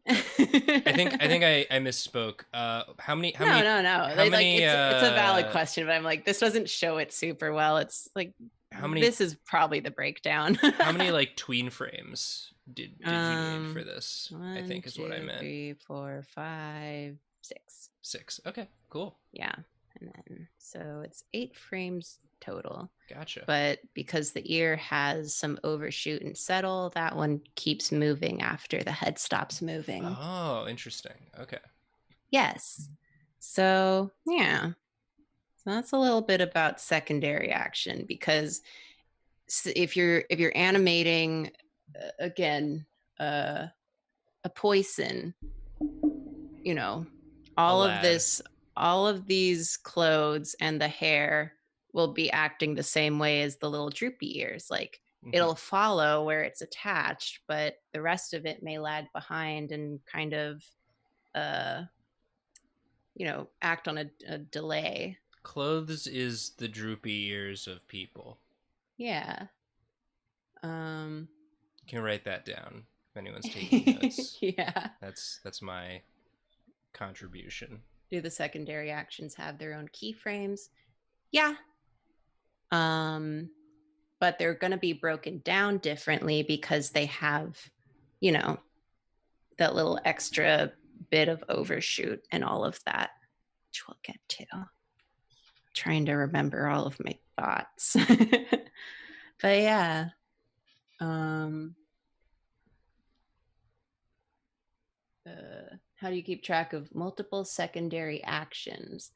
[SPEAKER 1] I think I misspoke. How many?
[SPEAKER 2] No.
[SPEAKER 1] How many?
[SPEAKER 2] It's a valid question, but I'm like, this doesn't show it super well. It's like,
[SPEAKER 1] how many?
[SPEAKER 2] This is probably the breakdown.
[SPEAKER 1] How many tween frames did you need for this?
[SPEAKER 2] 1,
[SPEAKER 1] I think is
[SPEAKER 2] 2,
[SPEAKER 1] what I meant.
[SPEAKER 2] 3, 4, 5, 6.
[SPEAKER 1] 6. Okay, cool.
[SPEAKER 2] Yeah, and then so it's 8 frames total.
[SPEAKER 1] Gotcha.
[SPEAKER 2] But because the ear has some overshoot and settle, that one keeps moving after the head stops moving.
[SPEAKER 1] Oh, interesting. Okay.
[SPEAKER 2] Yes. So yeah. So that's a little bit about secondary action, because if you're animating again a poison, all of these clothes and the hair will be acting the same way as the little droopy ears. It'll follow where it's attached, but the rest of it may lag behind and kind of act on a delay.
[SPEAKER 1] Clothes is the droopy ears of people.
[SPEAKER 2] Yeah.
[SPEAKER 1] You can write that down if anyone's taking notes.
[SPEAKER 2] Yeah.
[SPEAKER 1] That's my contribution.
[SPEAKER 2] Do the secondary actions have their own keyframes? Yeah. But they're going to be broken down differently because they have, that little extra bit of overshoot and all of that, which we'll get to. Trying to remember all of my thoughts. But yeah. How do you keep track of multiple secondary actions?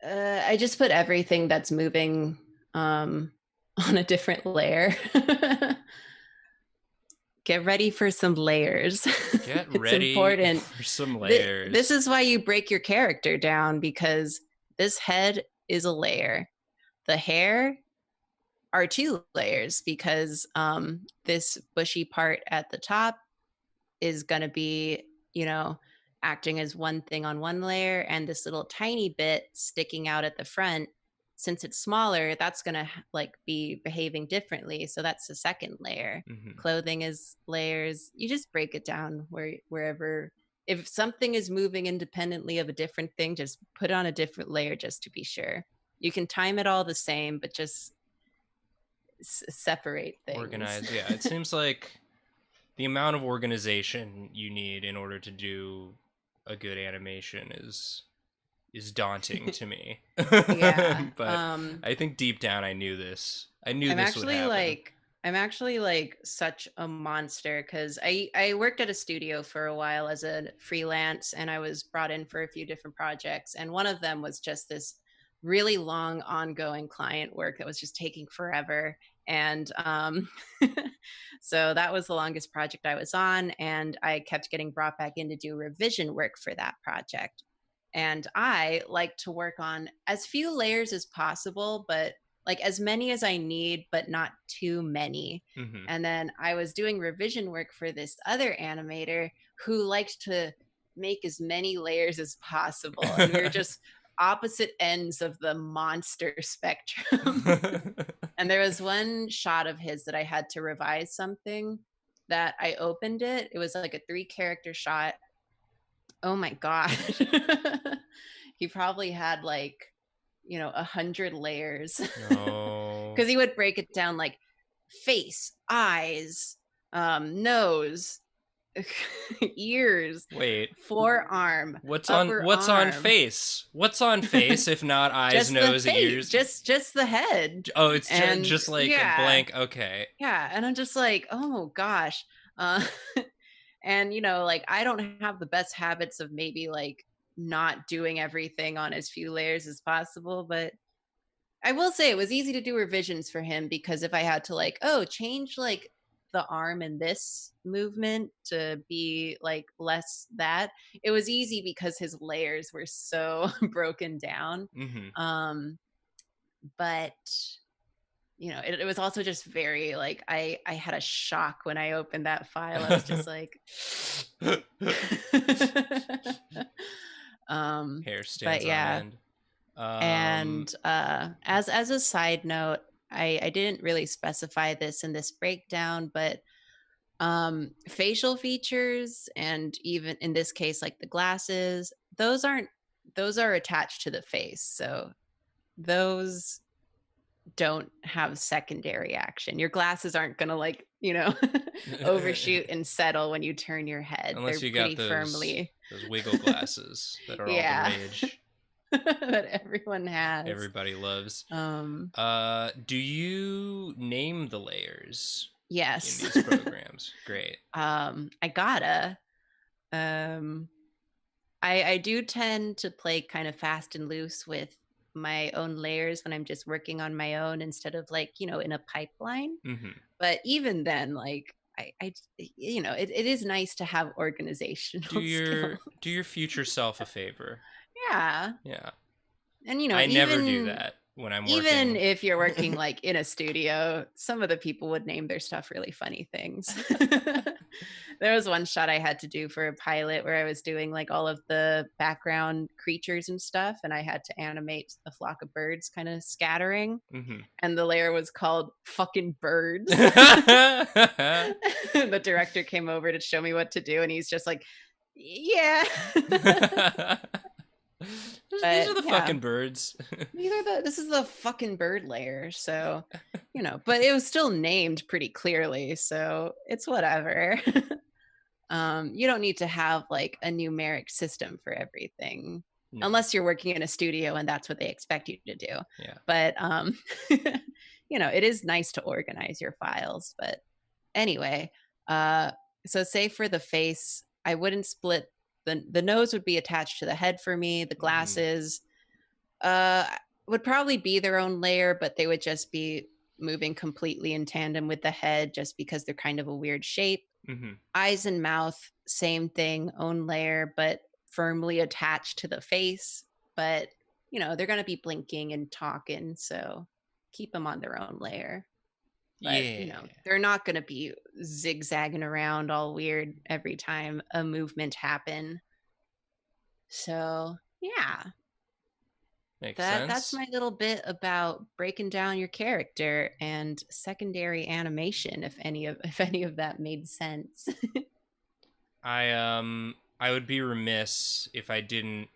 [SPEAKER 2] I just put everything that's moving on on a different layer. Get ready for some layers.
[SPEAKER 1] Get
[SPEAKER 2] It's
[SPEAKER 1] ready
[SPEAKER 2] important.
[SPEAKER 1] for some
[SPEAKER 2] This
[SPEAKER 1] layers.
[SPEAKER 2] is why you break your character down, because this head is a layer. The hair are 2 layers, because this bushy part at the top is going to be, you know, acting as one thing on one layer, and this little tiny bit sticking out at the front, since it's smaller, that's going to like be behaving differently, so that's the second layer.
[SPEAKER 1] Mm-hmm.
[SPEAKER 2] Clothing is layers. You just break it down wherever, if something is moving independently of a different thing, just put on a different layer just to be sure. You can time it all the same, but just separate things.
[SPEAKER 1] Organize. Yeah, it seems like the amount of organization you need in order to do a good animation is daunting to me.
[SPEAKER 2] Yeah.
[SPEAKER 1] But I think deep down I knew this. I knew
[SPEAKER 2] I'm
[SPEAKER 1] this would happen.
[SPEAKER 2] actually like such a monster, because I worked at a studio for a while as a freelance, and I was brought in for a few different projects, and one of them was just this really long ongoing client work that was just taking forever. And so that was the longest project I was on, and I kept getting brought back in to do revision work for that project. And I like to work on as few layers as possible, but like as many as I need, but not too many.
[SPEAKER 1] Mm-hmm.
[SPEAKER 2] And then I was doing revision work for this other animator who liked to make as many layers as possible. And we were just opposite ends of the monster spectrum. And there was one shot of his that I had to revise something, that I opened it. It was like a 3-character shot. Oh my God. He probably had like, 100 layers.
[SPEAKER 1] No.
[SPEAKER 2] Because he would break it down like face, eyes, nose, ears,
[SPEAKER 1] Wait.
[SPEAKER 2] forearm,
[SPEAKER 1] What's
[SPEAKER 2] upper
[SPEAKER 1] on
[SPEAKER 2] arm.
[SPEAKER 1] face? What's on face if not eyes,
[SPEAKER 2] Just
[SPEAKER 1] nose,
[SPEAKER 2] the face,
[SPEAKER 1] ears?
[SPEAKER 2] just the head.
[SPEAKER 1] Oh, it's
[SPEAKER 2] And
[SPEAKER 1] just like a
[SPEAKER 2] yeah,
[SPEAKER 1] blank. Okay.
[SPEAKER 2] yeah. And I'm just like, oh gosh. Uh, and like I don't have the best habits of maybe like not doing everything on as few layers as possible, but I will say it was easy to do revisions for him, because if I had to like, oh, change like the arm in this movement to be like less that, it was easy because his layers were so broken down.
[SPEAKER 1] Mm-hmm.
[SPEAKER 2] But it was also just very like I had a shock when I opened that file. I was just like
[SPEAKER 1] Hair
[SPEAKER 2] but
[SPEAKER 1] stands on
[SPEAKER 2] yeah.
[SPEAKER 1] end.
[SPEAKER 2] And as a side note, I didn't really specify this in this breakdown, but facial features, and even in this case like the glasses, those are attached to the face, so those don't have secondary action. Your glasses aren't gonna like overshoot and settle when you turn your head.
[SPEAKER 1] Unless
[SPEAKER 2] They're
[SPEAKER 1] you got
[SPEAKER 2] pretty
[SPEAKER 1] those
[SPEAKER 2] firmly
[SPEAKER 1] wiggle glasses that are all the
[SPEAKER 2] yeah.
[SPEAKER 1] rage.
[SPEAKER 2] That everyone has.
[SPEAKER 1] Everybody loves.
[SPEAKER 2] Um
[SPEAKER 1] Do you name the layers in
[SPEAKER 2] yes.
[SPEAKER 1] these programs? Great.
[SPEAKER 2] I gotta. Um I do tend to play kind of fast and loose with my own layers when I'm just working on my own, instead of like, in a pipeline.
[SPEAKER 1] Mm-hmm.
[SPEAKER 2] But even then, like it is nice to have organizational skills.
[SPEAKER 1] Do your future self a favor.
[SPEAKER 2] Yeah.
[SPEAKER 1] Yeah.
[SPEAKER 2] And
[SPEAKER 1] I never do
[SPEAKER 2] even
[SPEAKER 1] that when I'm
[SPEAKER 2] even
[SPEAKER 1] working.
[SPEAKER 2] if you're working like in a studio, some of the people would name their stuff really funny things. There was one shot I had to do for a pilot where I was doing like all of the background creatures and stuff, and I had to animate a flock of birds kind of scattering.
[SPEAKER 1] Mm-hmm.
[SPEAKER 2] And the layer was called fucking birds. The director came over to show me what to do, and he's just like, yeah.
[SPEAKER 1] These are the fucking birds.
[SPEAKER 2] This is the fucking bird layer, so but it was still named pretty clearly, so it's whatever. You don't need to have like a numeric system for everything. No. Unless you're working in a studio and that's what they expect you to do.
[SPEAKER 1] Yeah.
[SPEAKER 2] But it is nice to organize your files. But anyway, so say for the face, I wouldn't split the nose would be attached to the head for me. The glasses would probably be their own layer, but they would just be moving completely in tandem with the head just because they're kind of a weird shape.
[SPEAKER 1] Mm-hmm.
[SPEAKER 2] Eyes and mouth, same thing, own layer, but firmly attached to the face. But, they're going to be blinking and talking, so keep them on their own layer. But,
[SPEAKER 1] Yeah.
[SPEAKER 2] they're not going to be zigzagging around all weird every time a movement happen. So, yeah.
[SPEAKER 1] Makes
[SPEAKER 2] That's
[SPEAKER 1] sense.
[SPEAKER 2] my little bit about breaking down your character and secondary animation, if any of that made sense.
[SPEAKER 1] I would be remiss if I didn't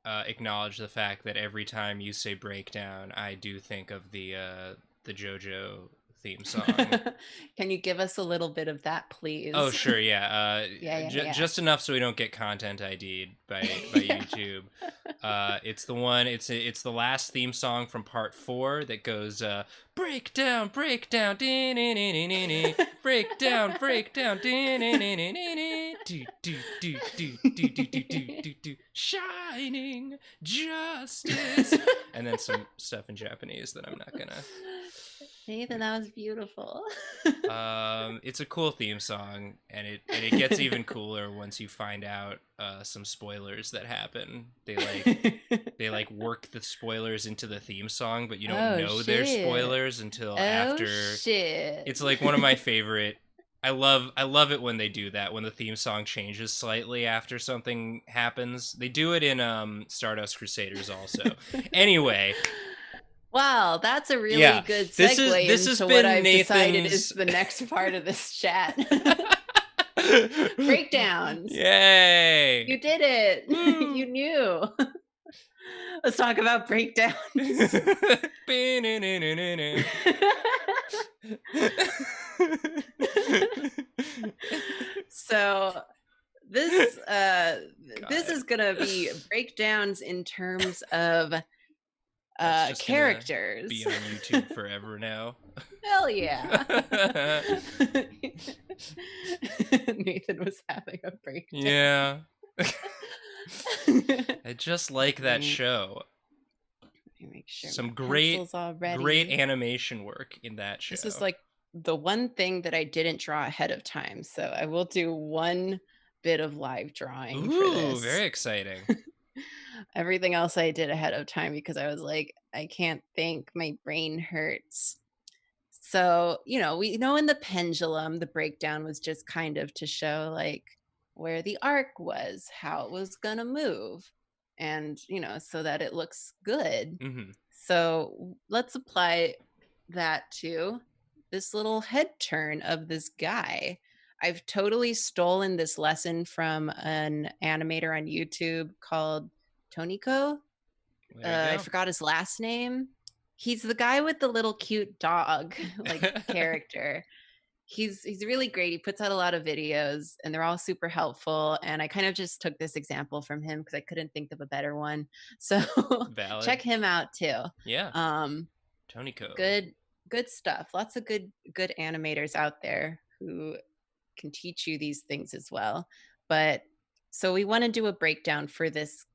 [SPEAKER 1] acknowledge the fact that every time you say breakdown, I do think of the JoJo theme song.
[SPEAKER 2] Can you give us a little bit of that,
[SPEAKER 1] Oh
[SPEAKER 2] please?
[SPEAKER 1] sure, yeah.
[SPEAKER 2] Yeah.
[SPEAKER 1] Just enough so we don't get content ID'd by
[SPEAKER 2] Yeah.
[SPEAKER 1] YouTube. It's the one. It's the last theme song from Part 4 that goes breakdown, breakdown, breakdown, breakdown, do do do do do do do do do shining justice, and then some stuff in Japanese that I'm not gonna.
[SPEAKER 2] Nathan, that was beautiful.
[SPEAKER 1] It's a cool theme song, and it gets even cooler once you find out some spoilers that happen. They like work the spoilers into the theme song, but you don't
[SPEAKER 2] Oh
[SPEAKER 1] know they're
[SPEAKER 2] shit.
[SPEAKER 1] spoilers until
[SPEAKER 2] Oh
[SPEAKER 1] after.
[SPEAKER 2] shit.
[SPEAKER 1] It's like one of my favorite. I love it when they do that, when the theme song changes slightly after something happens. They do it in Stardust Crusaders also. Anyway,
[SPEAKER 2] Wow, that's a really good segue
[SPEAKER 1] this has
[SPEAKER 2] into what
[SPEAKER 1] been
[SPEAKER 2] I've decided
[SPEAKER 1] Nathan's.
[SPEAKER 2] is the next part of this chat. Breakdowns.
[SPEAKER 1] Yay!
[SPEAKER 2] You did it.
[SPEAKER 1] Woo.
[SPEAKER 2] You knew. Let's talk about breakdowns. So this is gonna be breakdowns in terms of characters.
[SPEAKER 1] Be on YouTube forever now.
[SPEAKER 2] Hell yeah. Nathan was having a breakdown.
[SPEAKER 1] Yeah. I just like that show.
[SPEAKER 2] Let me make sure
[SPEAKER 1] some
[SPEAKER 2] my
[SPEAKER 1] great
[SPEAKER 2] pencil's all ready.
[SPEAKER 1] great animation work in that show.
[SPEAKER 2] This is like the one thing that I didn't draw ahead of time, so I will do one bit of live drawing for this.
[SPEAKER 1] Ooh, very exciting.
[SPEAKER 2] Everything else I did ahead of time because I was like, I can't think, my brain hurts. So, we know in the pendulum, the breakdown was just kind of to show like where the arc was, how it was gonna move, and so that it looks good.
[SPEAKER 1] Mm-hmm.
[SPEAKER 2] So let's apply that to this little head turn of this guy. I've totally stolen this lesson from an animator on YouTube called Toniko. I forgot his last name. He's the guy with the little cute dog like character. He's really great. He puts out a lot of videos and they're all super helpful. And I kind of just took this example from him because I couldn't think of a better one. So check him out too.
[SPEAKER 1] Yeah. Toniko.
[SPEAKER 2] Good stuff. Lots of good animators out there who can teach you these things as well. But so we want to do a breakdown for this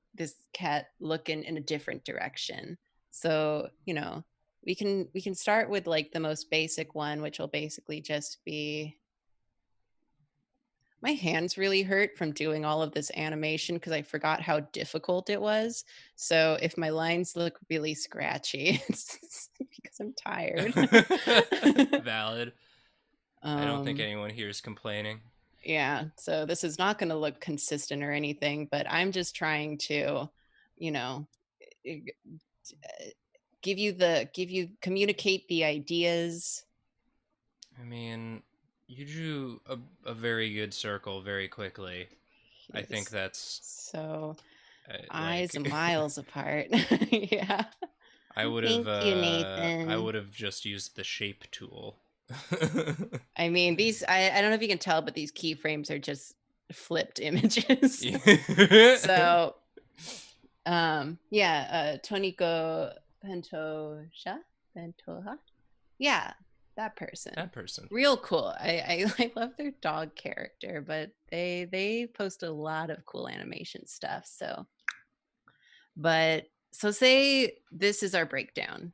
[SPEAKER 2] cat looking in a different direction. So, we can start with like the most basic one, which will basically just be, my hands really hurt from doing all of this animation because I forgot how difficult it was. So if my lines look really scratchy, it's because I'm tired.
[SPEAKER 1] Valid. I don't think anyone here is complaining.
[SPEAKER 2] Yeah, so this is not going to look consistent or anything, but I'm just trying to, communicate the ideas.
[SPEAKER 1] I mean, you drew a very good circle very quickly. I think that's
[SPEAKER 2] so eyes miles apart. Yeah.
[SPEAKER 1] I would
[SPEAKER 2] have. Thank you, Nathan.
[SPEAKER 1] I would have just used the shape tool.
[SPEAKER 2] I mean, these I don't know if you can tell, but these keyframes are just flipped images. So Toniko Pentoha. Yeah, that person. Real cool. I love their dog character, but they post a lot of cool animation stuff. So say this is our breakdown.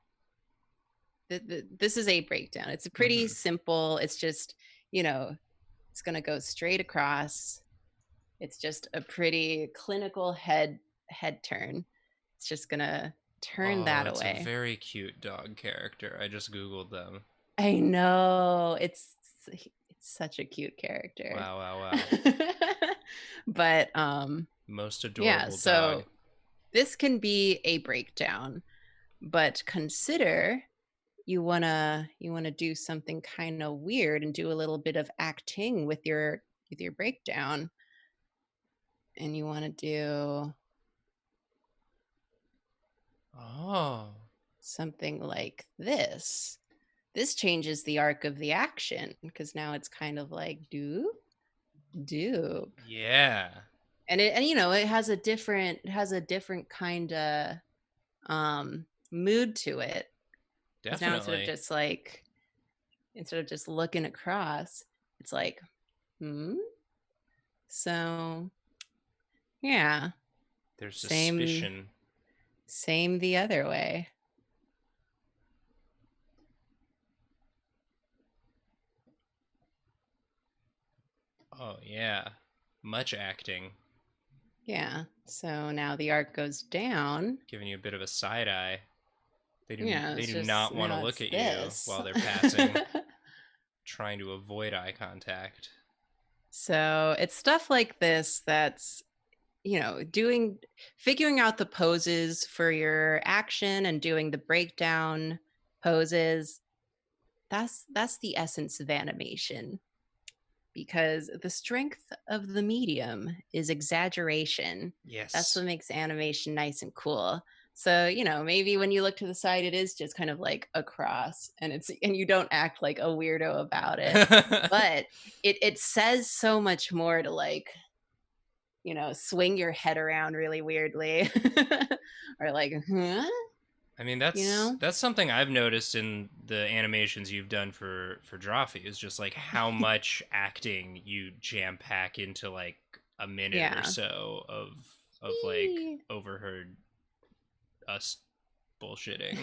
[SPEAKER 2] this is a breakdown. It's a pretty simple. It's just, it's going to go straight across. It's just a pretty clinical head turn. It's just going to turn that
[SPEAKER 1] it's
[SPEAKER 2] away.
[SPEAKER 1] a very cute dog character. I just Googled them.
[SPEAKER 2] I know. It's such a cute character.
[SPEAKER 1] Wow.
[SPEAKER 2] But
[SPEAKER 1] most adorable dog.
[SPEAKER 2] This can be a breakdown, but consider you wanna do something kind of weird and do a little bit of acting with your breakdown, and you want to do something like this. This changes the arc of the action because now it's kind of like dupe.
[SPEAKER 1] Yeah.
[SPEAKER 2] And it has a different kind of mood to it.
[SPEAKER 1] Definitely.
[SPEAKER 2] Now instead of just looking across, it's like, So, yeah.
[SPEAKER 1] There's suspicion.
[SPEAKER 2] Same the other way.
[SPEAKER 1] Oh, yeah. Much acting.
[SPEAKER 2] Yeah. So now the arc goes down.
[SPEAKER 1] Giving you a bit of a side eye. They do
[SPEAKER 2] just,
[SPEAKER 1] not want to look at you while they're passing. Trying to avoid eye contact.
[SPEAKER 2] So it's stuff like this that's, figuring out the poses for your action and doing the breakdown poses. That's the essence of animation. Because the strength of the medium is exaggeration.
[SPEAKER 1] Yes.
[SPEAKER 2] That's what makes animation nice and cool. So, maybe when you look to the side, it is just kind of like a cross, and you don't act like a weirdo about it. But it says so much more to, like, swing your head around really weirdly or like, huh?
[SPEAKER 1] I mean, that's something I've noticed in the animations you've done for Drawfee is just like how much acting you jam pack into like a minute or so of like overheard us bullshitting.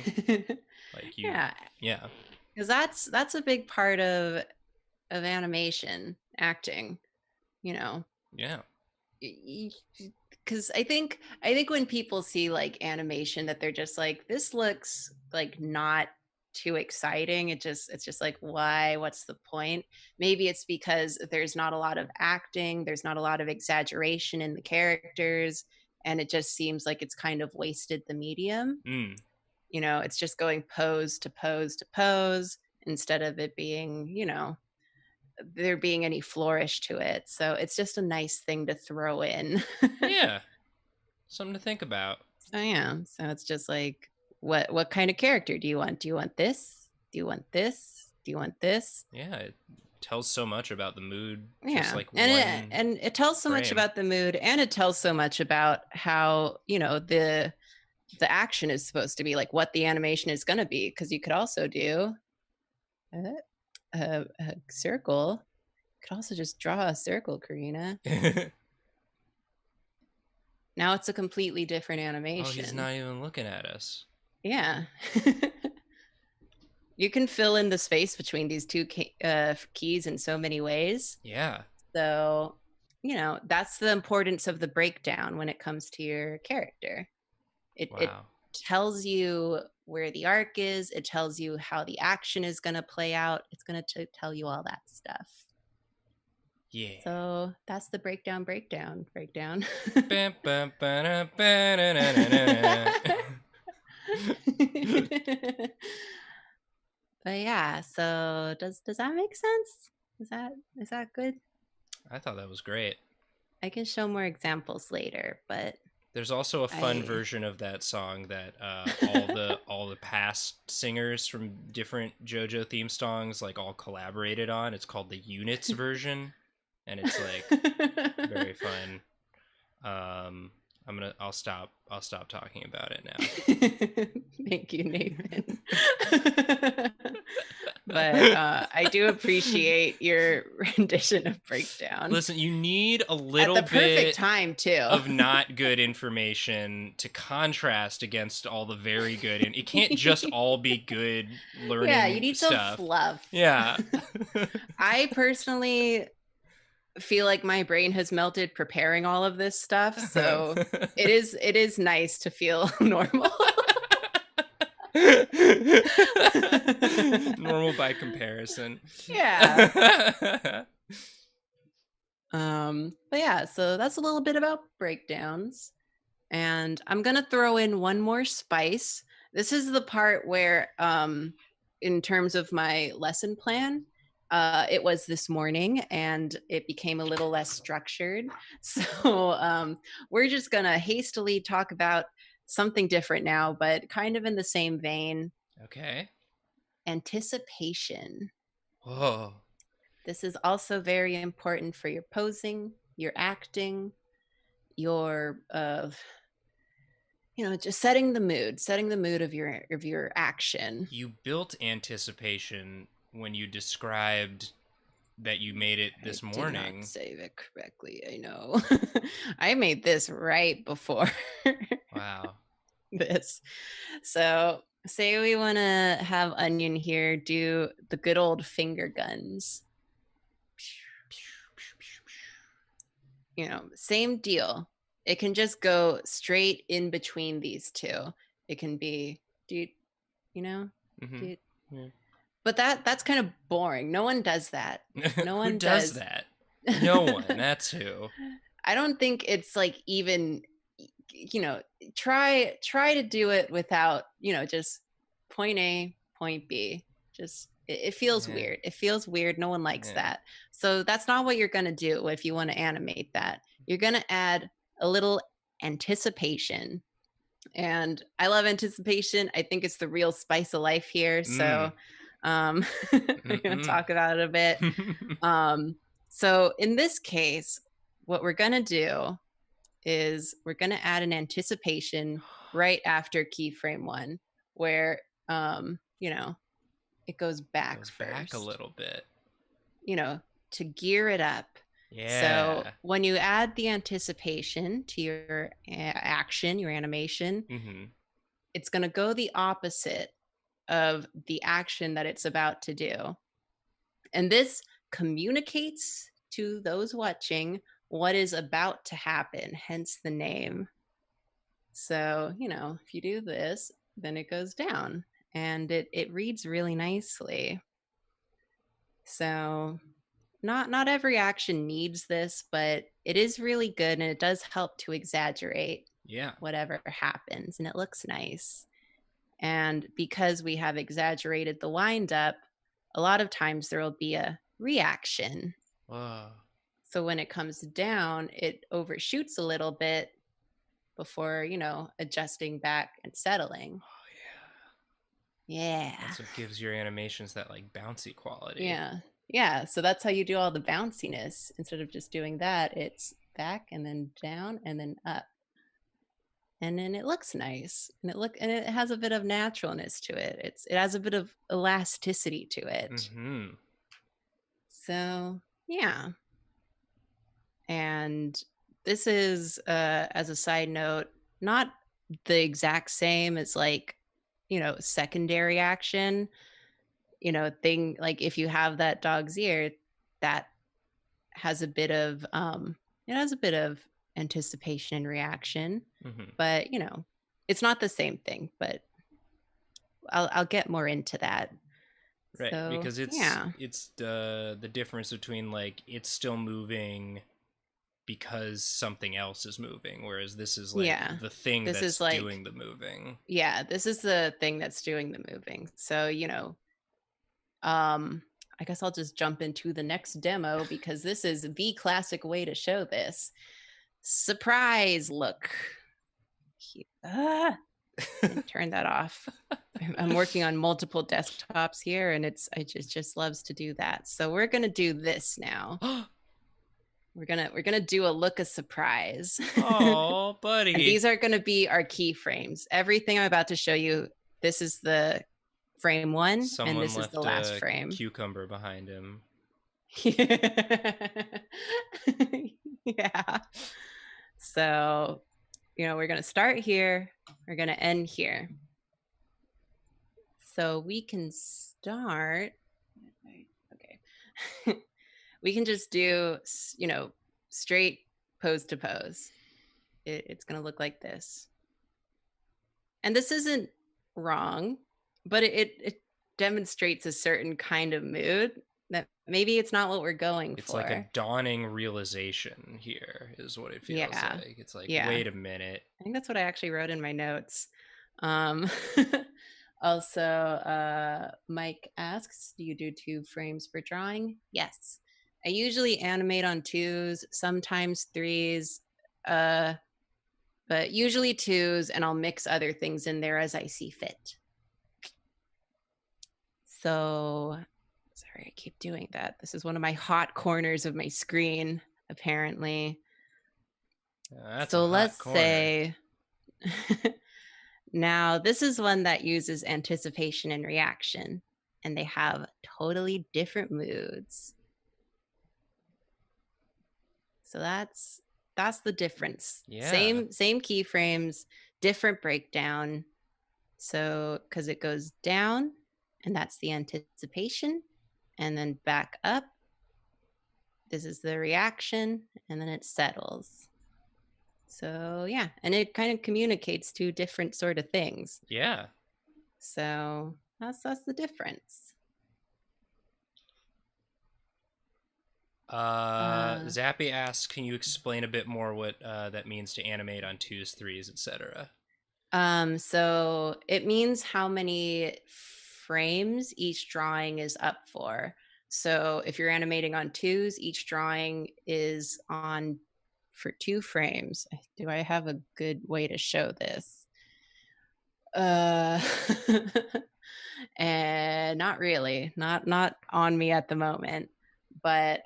[SPEAKER 1] Like you, yeah.
[SPEAKER 2] Because that's a big part of animation, acting. Yeah. Because I think when people see like animation that they're just like, this looks like not too exciting, it's just like, why? What's the point? Maybe it's because there's not a lot of acting, there's not a lot of exaggeration in the characters, and it just seems like it's kind of wasted the medium. It's just going pose to pose to pose instead of it being, there being any flourish to it. So it's just a nice thing to throw in.
[SPEAKER 1] Yeah. Something to think about.
[SPEAKER 2] So yeah. So it's just like, what kind of character do you want? Do you want this? Do you want this? Do you want this?
[SPEAKER 1] Yeah, it tells so much about the mood.
[SPEAKER 2] Yeah.
[SPEAKER 1] Just like
[SPEAKER 2] and it tells so much about the mood, and it tells so much about how, the action is supposed to be, like what the animation is going to be. Because you could also do a circle. You could also just draw a circle, Karina. Now it's a completely different animation.
[SPEAKER 1] Oh, he's not even looking at us.
[SPEAKER 2] Yeah. You can fill in the space between these two keys in so many ways.
[SPEAKER 1] Yeah.
[SPEAKER 2] So, that's the importance of the breakdown when it comes to your character. It tells you where the arc is. It tells you how the action is going to play out. It's going to tell you all that stuff.
[SPEAKER 1] Yeah.
[SPEAKER 2] So that's the breakdown. But yeah, so does that make sense? Is that good?
[SPEAKER 1] I thought that was great.
[SPEAKER 2] I can show more examples later, but
[SPEAKER 1] there's also a fun version of that song that all the past singers from different JoJo theme songs like all collaborated on. It's called the Units version. And it's like very fun. I'll stop talking about it now.
[SPEAKER 2] Thank you, Nathan. but I do appreciate your rendition of Breakdown.
[SPEAKER 1] Listen, you need a
[SPEAKER 2] At
[SPEAKER 1] little
[SPEAKER 2] the perfect
[SPEAKER 1] bit
[SPEAKER 2] time, too.
[SPEAKER 1] of not good information to contrast against all the very good, and it can't just all be good learning
[SPEAKER 2] Yeah, you need some
[SPEAKER 1] stuff.
[SPEAKER 2] fluff.
[SPEAKER 1] Yeah.
[SPEAKER 2] I personally feel like my brain has melted preparing all of this stuff, so it is nice to feel normal.
[SPEAKER 1] Normal by comparison.
[SPEAKER 2] Yeah. But yeah, so that's a little bit about breakdowns. And I'm gonna throw in one more spice. This is the part where, in terms of my lesson plan, it was this morning and it became a little less structured. So we're just gonna hastily talk about something different now, but kind of in the same vein.
[SPEAKER 1] Okay.
[SPEAKER 2] Anticipation.
[SPEAKER 1] Whoa.
[SPEAKER 2] This is also very important for your posing, your acting, your just setting the mood of your action.
[SPEAKER 1] You built anticipation when you described that you made it this
[SPEAKER 2] I did
[SPEAKER 1] morning.
[SPEAKER 2] not say it correctly. I know. I made this right before
[SPEAKER 1] Wow.
[SPEAKER 2] this. So, say we want to have Onion here do the good old finger guns. Same deal. It can just go straight in between these two. It can be,
[SPEAKER 1] Mm-hmm. Yeah.
[SPEAKER 2] But that's kind of boring. No one does that. No one
[SPEAKER 1] Who does that? No one. That's who.
[SPEAKER 2] I don't think it's like even, try to do it without, just point A, point B. Just it feels weird. It feels weird. No one likes that. So that's not what you're going to do if you want to animate that. You're going to add a little anticipation. And I love anticipation. I think it's the real spice of life here. So we're going to talk about it a bit. So in this case, what we're going to do is we're going to add an anticipation right after keyframe 1, where, it goes back first.
[SPEAKER 1] Back a little bit.
[SPEAKER 2] To gear it up.
[SPEAKER 1] Yeah.
[SPEAKER 2] So when you add the anticipation to your action, your animation, it's going to go the opposite of the action that it's about to do. And this communicates to those watching what is about to happen, hence the name. So, if you do this, then it goes down and it reads really nicely. So not every action needs this, but it is really good and it does help to exaggerate whatever happens, and it looks nice. And because we have exaggerated the wind up, a lot of times there will be a reaction.
[SPEAKER 1] Wow.
[SPEAKER 2] So when it comes down, it overshoots a little bit before, adjusting back and settling.
[SPEAKER 1] Oh, yeah.
[SPEAKER 2] Yeah.
[SPEAKER 1] That's what gives your animations that like bouncy quality.
[SPEAKER 2] Yeah. Yeah. So that's how you do all the bounciness. Instead of just doing that, it's back and then down and then up. And then it looks nice. And it has a bit of naturalness to it. It has a bit of elasticity to it. So yeah. And this is, as a side note, not the exact same as like, secondary action, thing. Like if you have that dog's ear, that has a bit of, anticipation and reaction, but it's not the same thing, but I'll get more into that.
[SPEAKER 1] Right.
[SPEAKER 2] So,
[SPEAKER 1] because it's the difference between like it's still moving because something else is moving, whereas this is like the thing that's like, doing the moving. Yeah,
[SPEAKER 2] this is the thing that's doing the moving. So, I guess I'll just jump into the next demo because this is the classic way to show this. Surprise look. Turn that off. I'm working on multiple desktops here and it just loves to do that. So we're going to do this now. We're gonna do a look of surprise.
[SPEAKER 1] Oh, buddy.
[SPEAKER 2] And these are gonna be our keyframes. Everything I'm about to show you, this is the frame 1, and
[SPEAKER 1] Someone
[SPEAKER 2] this is the
[SPEAKER 1] left
[SPEAKER 2] last
[SPEAKER 1] a
[SPEAKER 2] frame.
[SPEAKER 1] cucumber behind him.
[SPEAKER 2] Yeah. So, we're going to start here. We're going to end here. So we can start. Okay. We can just do, straight pose to pose. It's going to look like this. And this isn't wrong, but it demonstrates a certain kind of mood that maybe it's not what we're going for.
[SPEAKER 1] It's like a dawning realization here is what it feels like. It's like, wait a minute.
[SPEAKER 2] I think that's what I actually wrote in my notes. Also, Mike asks, do you do 2 frames per drawing? Yes. I usually animate on 2s, sometimes 3s, but usually 2s, and I'll mix other things in there as I see fit. So, sorry, I keep doing that. This is one of my hot corners of my screen, apparently.
[SPEAKER 1] That's
[SPEAKER 2] so
[SPEAKER 1] a hot
[SPEAKER 2] let's
[SPEAKER 1] corner.
[SPEAKER 2] say, now this is one that uses anticipation and reaction, and they have totally different moods. So that's the difference.
[SPEAKER 1] Yeah.
[SPEAKER 2] Same keyframes, different breakdown. So, because it goes down, and that's the anticipation, and then back up. This is the reaction, and then it settles. So yeah, and it kind of communicates 2 different sort of things.
[SPEAKER 1] Yeah.
[SPEAKER 2] So that's the difference.
[SPEAKER 1] Zappy asks, can you explain a bit more what that means to animate on 2s, 3s, etc.?
[SPEAKER 2] So it means how many frames each drawing is up for. So if you're animating on 2s, each drawing is on for 2 frames. Do I have a good way to show this? And not really, not on me at the moment. But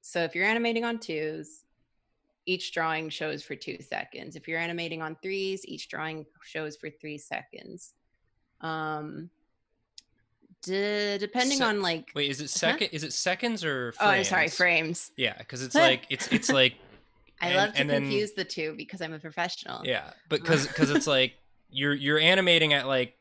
[SPEAKER 2] so if you're animating on 2s, each drawing shows for 2 seconds. If you're animating on 3s, each drawing shows for 3 seconds. Depending on like.
[SPEAKER 1] Wait, is it Is it seconds or frames?
[SPEAKER 2] Oh, I'm sorry, frames.
[SPEAKER 1] Yeah, because it's like it's like.
[SPEAKER 2] I love to confuse the two because I'm a professional.
[SPEAKER 1] Yeah, but because it's like you're animating at like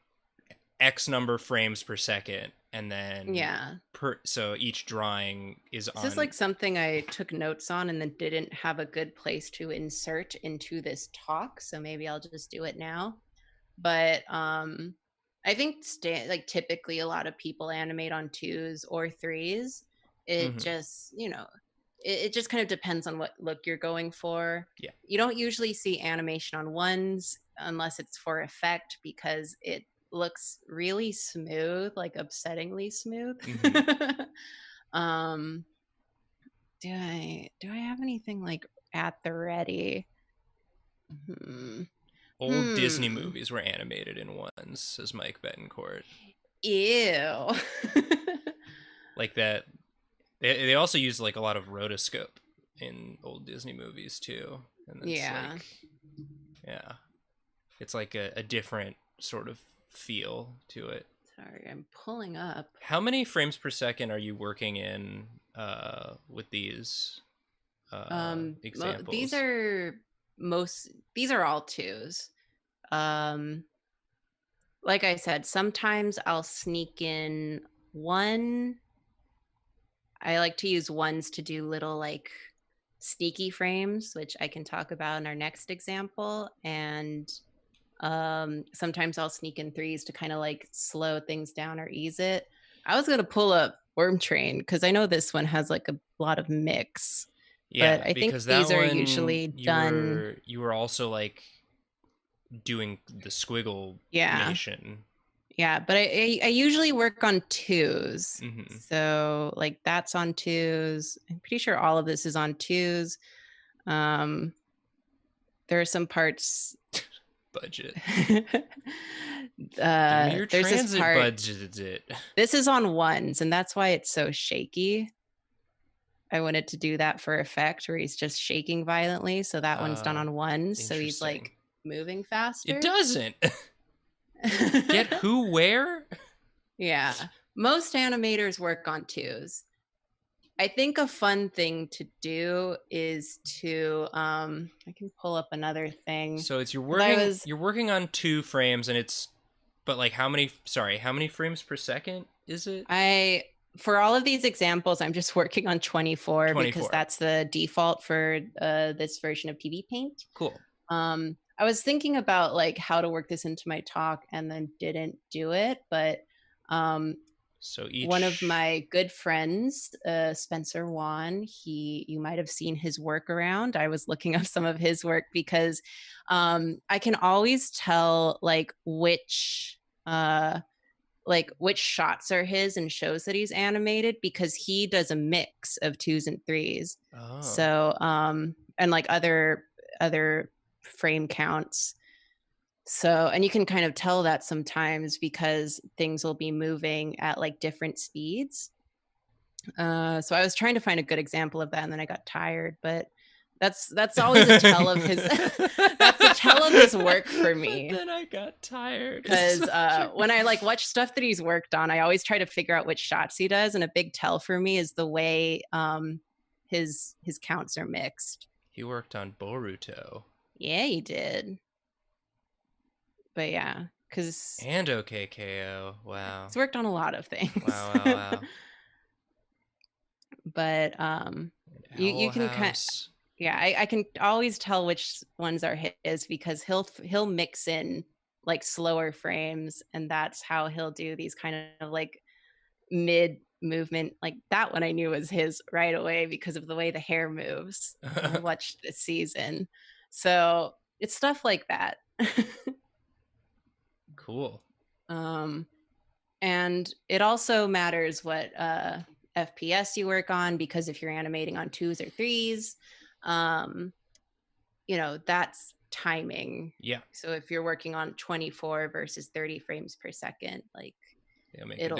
[SPEAKER 1] X number frames per second, and then so each drawing is on.
[SPEAKER 2] This is like something I took notes on and then didn't have a good place to insert into this talk, so maybe I'll just do it now. But I think like typically a lot of people animate on 2s or 3s. It just it just kind of depends on what look you're going for.
[SPEAKER 1] Yeah,
[SPEAKER 2] you don't usually see animation on 1s unless it's for effect, because it looks really smooth, like upsettingly smooth. Do I have anything like at the ready?
[SPEAKER 1] Old Disney movies were animated in 1s, says Mike Betancourt.
[SPEAKER 2] Ew.
[SPEAKER 1] Like that. They also use like a lot of rotoscope in old Disney movies too. And it's it's like a different sort of feel to it.
[SPEAKER 2] Sorry, I'm pulling up.
[SPEAKER 1] How many frames per second are you working in with these examples?
[SPEAKER 2] These are all 2s. Like I said, sometimes I'll sneak in 1. I like to use 1s to do little like sneaky frames, which I can talk about in our next example. And sometimes I'll sneak in 3s to kind of like slow things down or ease it. I was going to pull up Worm Train because I know this one has like a lot of mix.
[SPEAKER 1] Yeah,
[SPEAKER 2] but I think these are usually done.
[SPEAKER 1] You were also like doing the squiggle nation.
[SPEAKER 2] Yeah, but I usually work on 2s. So like that's on 2s. I'm pretty sure all of this is on 2s. There are some parts.
[SPEAKER 1] Budget.
[SPEAKER 2] Give me
[SPEAKER 1] your transit budget.
[SPEAKER 2] This is on 1s, and that's why it's so shaky. I wanted to do that for effect, where he's just shaking violently. So that one's done on 1s. So he's like moving faster.
[SPEAKER 1] It doesn't. Get who where?
[SPEAKER 2] Yeah. Most animators work on twos. I think a fun thing to do is to I can pull up another thing.
[SPEAKER 1] So it's
[SPEAKER 2] I was
[SPEAKER 1] you're working on 2 frames, and it's, but like how many frames per second is it?
[SPEAKER 2] I for all of these examples, I'm just working on 24 because
[SPEAKER 1] 24.
[SPEAKER 2] that's the default for this version of TV Paint.
[SPEAKER 1] Cool.
[SPEAKER 2] I was thinking about like how to work this into my talk and then didn't do it, but um,
[SPEAKER 1] So
[SPEAKER 2] one of
[SPEAKER 1] each
[SPEAKER 2] my good friends, Spencer Wan, you might have seen his work around. I was looking up some of his work because I can always tell which shots are his and shows that he's animated because he does a mix of twos and threes.
[SPEAKER 1] Oh.
[SPEAKER 2] So and like other frame counts. So, and you can kind of tell that sometimes because things will be moving at like different speeds. So I was trying to find a good example of that, and then I got tired. But that's always a tell of his that's a tell of his work for me.
[SPEAKER 1] But then I got tired.
[SPEAKER 2] Because when I like watch stuff that he's worked on, I always try to figure out which shots he does, and a big tell for me is the way his counts are mixed.
[SPEAKER 1] He worked on Boruto.
[SPEAKER 2] Yeah, he did. But yeah, because
[SPEAKER 1] And OKKO. Wow.
[SPEAKER 2] he's worked on a lot of things.
[SPEAKER 1] Wow.
[SPEAKER 2] But you can kind yeah, I can always tell which ones are his because he'll mix in like slower frames, and that's how he'll do these kind of like mid movement. Like that one I knew was his right away because of the way the hair moves. I watched this season. So it's stuff like that.
[SPEAKER 1] Cool.
[SPEAKER 2] And it also matters what FPS you work on, because if you're animating on twos or threes, that's timing.
[SPEAKER 1] Yeah.
[SPEAKER 2] So if you're working on 24 versus 30 frames per second, like it'll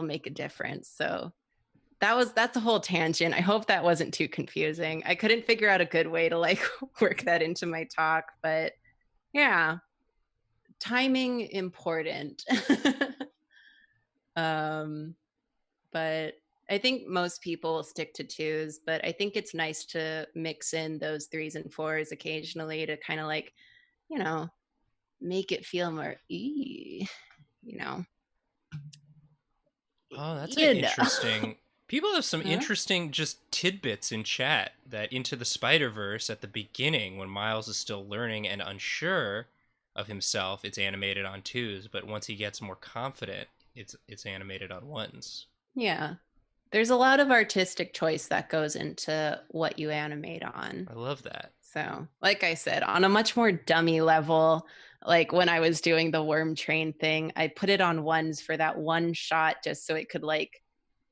[SPEAKER 2] make a difference. So that's a whole tangent. I hope that wasn't too confusing. I couldn't figure out a good way to like work that into my talk, but yeah, timing important. But I think most people will stick to twos, but I think it's nice to mix in those threes and fours occasionally to kind of like, make it feel more,
[SPEAKER 1] Oh, that's interesting. People have some interesting just tidbits in chat that Into the Spider-Verse at the beginning, when Miles is still learning and unsure of himself, it's animated on twos, but once he gets more confident, it's animated on ones.
[SPEAKER 2] Yeah. There's a lot of artistic choice that goes into what you animate on.
[SPEAKER 1] I love that.
[SPEAKER 2] So, like I said, on a much more dummy level, like when I was doing the worm train thing, I put it on ones for that one shot just so it could like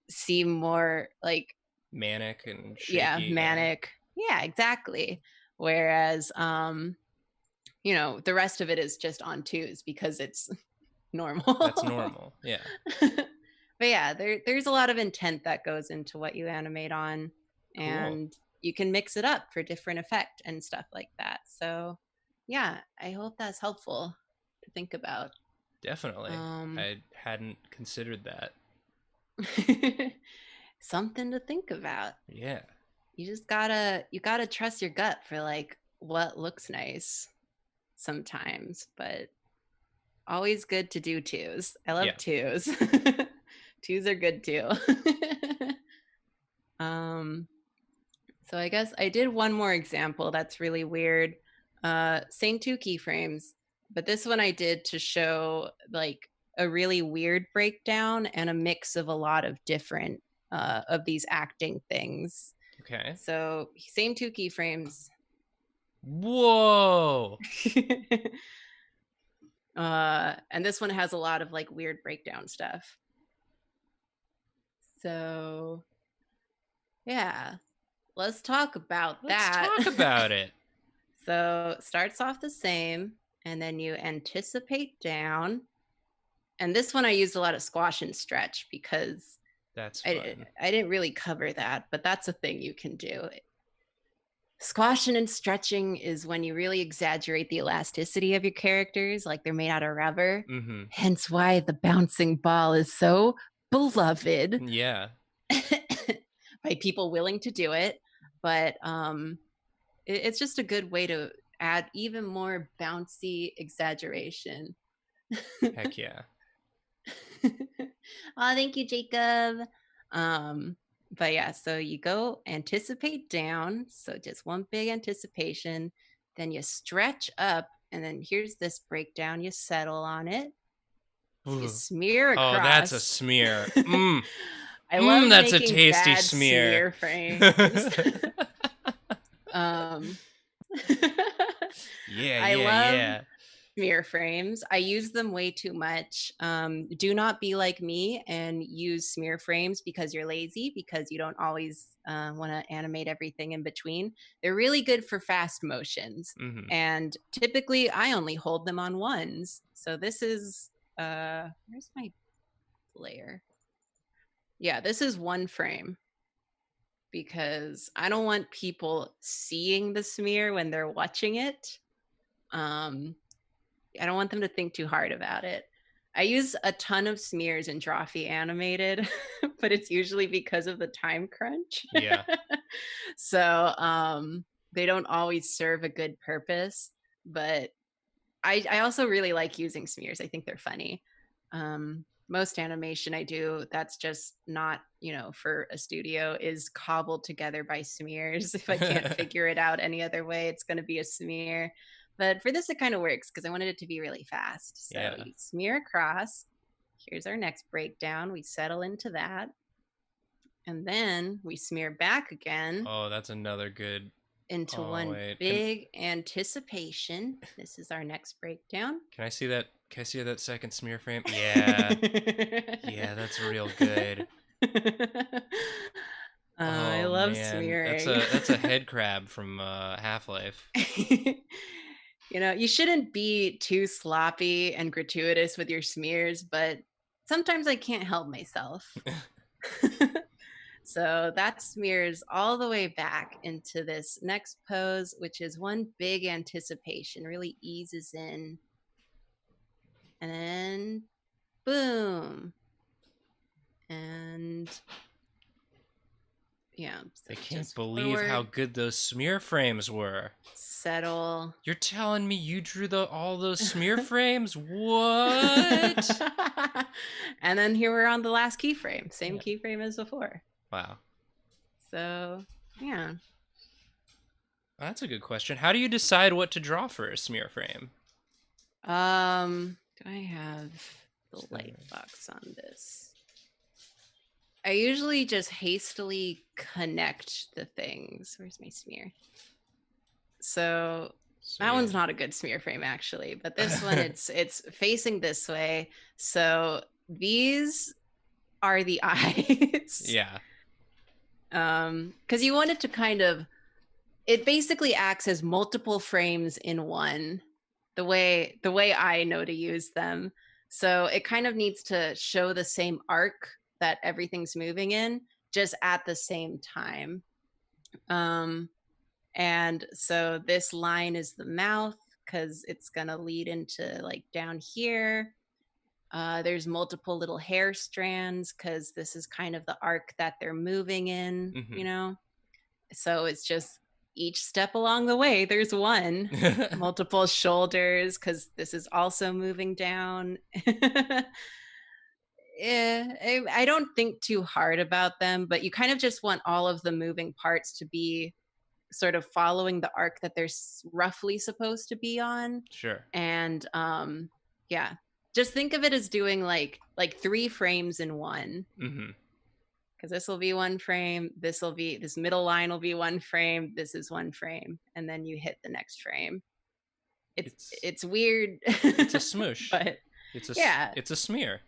[SPEAKER 2] seem more like
[SPEAKER 1] manic and shaky.
[SPEAKER 2] Yeah, manic. Yeah, exactly. Whereas the rest of it is just on twos because it's normal.
[SPEAKER 1] That's normal. Yeah.
[SPEAKER 2] But yeah, there's a lot of intent that goes into what you animate on, and you can mix it up for different effect and stuff like that. So yeah, I hope that's helpful to think about.
[SPEAKER 1] Definitely. I hadn't considered that.
[SPEAKER 2] Something to think about.
[SPEAKER 1] Yeah.
[SPEAKER 2] You just gotta trust your gut for like what looks nice sometimes, but always good to do twos. I love twos. Twos are good too. So I guess I did one more example that's really weird. Same 2 keyframes, but this one I did to show like a really weird breakdown and a mix of a lot of different of these acting things.
[SPEAKER 1] Okay.
[SPEAKER 2] So same 2 keyframes.
[SPEAKER 1] Whoa.
[SPEAKER 2] And this one has a lot of like weird breakdown stuff. So yeah, let's talk about that.
[SPEAKER 1] Let's talk about it.
[SPEAKER 2] So starts off the same, and then you anticipate down. And this one I used a lot of squash and stretch because
[SPEAKER 1] that's fun.
[SPEAKER 2] I didn't really cover that, but that's a thing you can do. Squashing and stretching is when you really exaggerate the elasticity of your characters, like they're made out of rubber.
[SPEAKER 1] Mm-hmm.
[SPEAKER 2] Hence why the bouncing ball is so beloved
[SPEAKER 1] Yeah.
[SPEAKER 2] by people willing to do it. But it's just a good way to add even more bouncy exaggeration.
[SPEAKER 1] Heck yeah.
[SPEAKER 2] Oh, thank you, Jacob. But yeah, so you go anticipate down. So just one big anticipation. Then you stretch up. And then here's this breakdown. You settle on it. You
[SPEAKER 1] Ooh.
[SPEAKER 2] smear
[SPEAKER 1] Oh, that's a
[SPEAKER 2] across.
[SPEAKER 1] smear. Mmm.
[SPEAKER 2] I
[SPEAKER 1] Mmm,
[SPEAKER 2] love
[SPEAKER 1] that's a
[SPEAKER 2] making
[SPEAKER 1] tasty
[SPEAKER 2] bad
[SPEAKER 1] smear.
[SPEAKER 2] smear frames. um,
[SPEAKER 1] Yeah,
[SPEAKER 2] I
[SPEAKER 1] yeah,
[SPEAKER 2] love
[SPEAKER 1] yeah.
[SPEAKER 2] smear frames. I use them way too much. Do not be like me and use smear frames because you're lazy, because you don't always want to animate everything in between. They're really good for fast motions.
[SPEAKER 1] Mm-hmm.
[SPEAKER 2] And typically I only hold them on ones. So this is, where's my layer? Yeah, this is one frame because I don't want people seeing the smear when they're watching it. I don't want them to think too hard about it. I use a ton of smears in Drawfee Animated, but it's usually because of the time crunch.
[SPEAKER 1] Yeah.
[SPEAKER 2] So they don't always serve a good purpose. But I also really like using smears. I think they're funny. Most animation I do that's just not, for a studio is cobbled together by smears. If I can't figure it out any other way, it's going to be a smear. But for this, it kind of works because I wanted it to be really fast. So
[SPEAKER 1] Yeah.
[SPEAKER 2] you smear across. Here's our next breakdown. We settle into that. And then we smear back again
[SPEAKER 1] Oh, that's another good.
[SPEAKER 2] into
[SPEAKER 1] Oh,
[SPEAKER 2] one
[SPEAKER 1] wait.
[SPEAKER 2] big anticipation. This is our next breakdown.
[SPEAKER 1] Can I see that? Can I see that second smear frame? Yeah. Yeah, that's real good.
[SPEAKER 2] I
[SPEAKER 1] Oh
[SPEAKER 2] love
[SPEAKER 1] man,
[SPEAKER 2] smearing.
[SPEAKER 1] that's a head crab from Half-Life.
[SPEAKER 2] You shouldn't be too sloppy and gratuitous with your smears, but sometimes I can't help myself. So that smears all the way back into this next pose, which is one big anticipation, really eases in. And then boom. And yeah, so
[SPEAKER 1] I can't
[SPEAKER 2] just
[SPEAKER 1] believe
[SPEAKER 2] forward,
[SPEAKER 1] how good those smear frames were.
[SPEAKER 2] settle.
[SPEAKER 1] You're telling me you drew all those smear frames? What?
[SPEAKER 2] And then here we're on the last keyframe, same
[SPEAKER 1] Yeah.
[SPEAKER 2] keyframe as before.
[SPEAKER 1] Wow.
[SPEAKER 2] So yeah.
[SPEAKER 1] That's a good question. How do you decide what to draw for a smear frame?
[SPEAKER 2] Do I have the light box on this? I usually just hastily connect the things. Where's my smear? So that one's not a good smear frame actually, but this one it's facing this way. So these are the eyes.
[SPEAKER 1] Yeah.
[SPEAKER 2] Because you want it to kind of, it basically acts as multiple frames in one, the way I know to use them. So it kind of needs to show the same arc that everything's moving in, just at the same time. And so this line is the mouth because it's gonna lead into like down here. There's multiple little hair strands because this is kind of the arc that they're moving in,
[SPEAKER 1] Mm-hmm.
[SPEAKER 2] So it's just each step along the way, there's one. Multiple shoulders because this is also moving down. I don't think too hard about them, but you kind of just want all of the moving parts to be sort of following the arc that they're roughly supposed to be on.
[SPEAKER 1] Sure.
[SPEAKER 2] And yeah, just think of it as doing like 3 frames in one.
[SPEAKER 1] Mm-hmm.
[SPEAKER 2] Because this will be one frame, this middle line will be one frame, this is one frame, and then you hit the next frame. It's weird.
[SPEAKER 1] It's a smoosh.
[SPEAKER 2] But
[SPEAKER 1] it's a smear.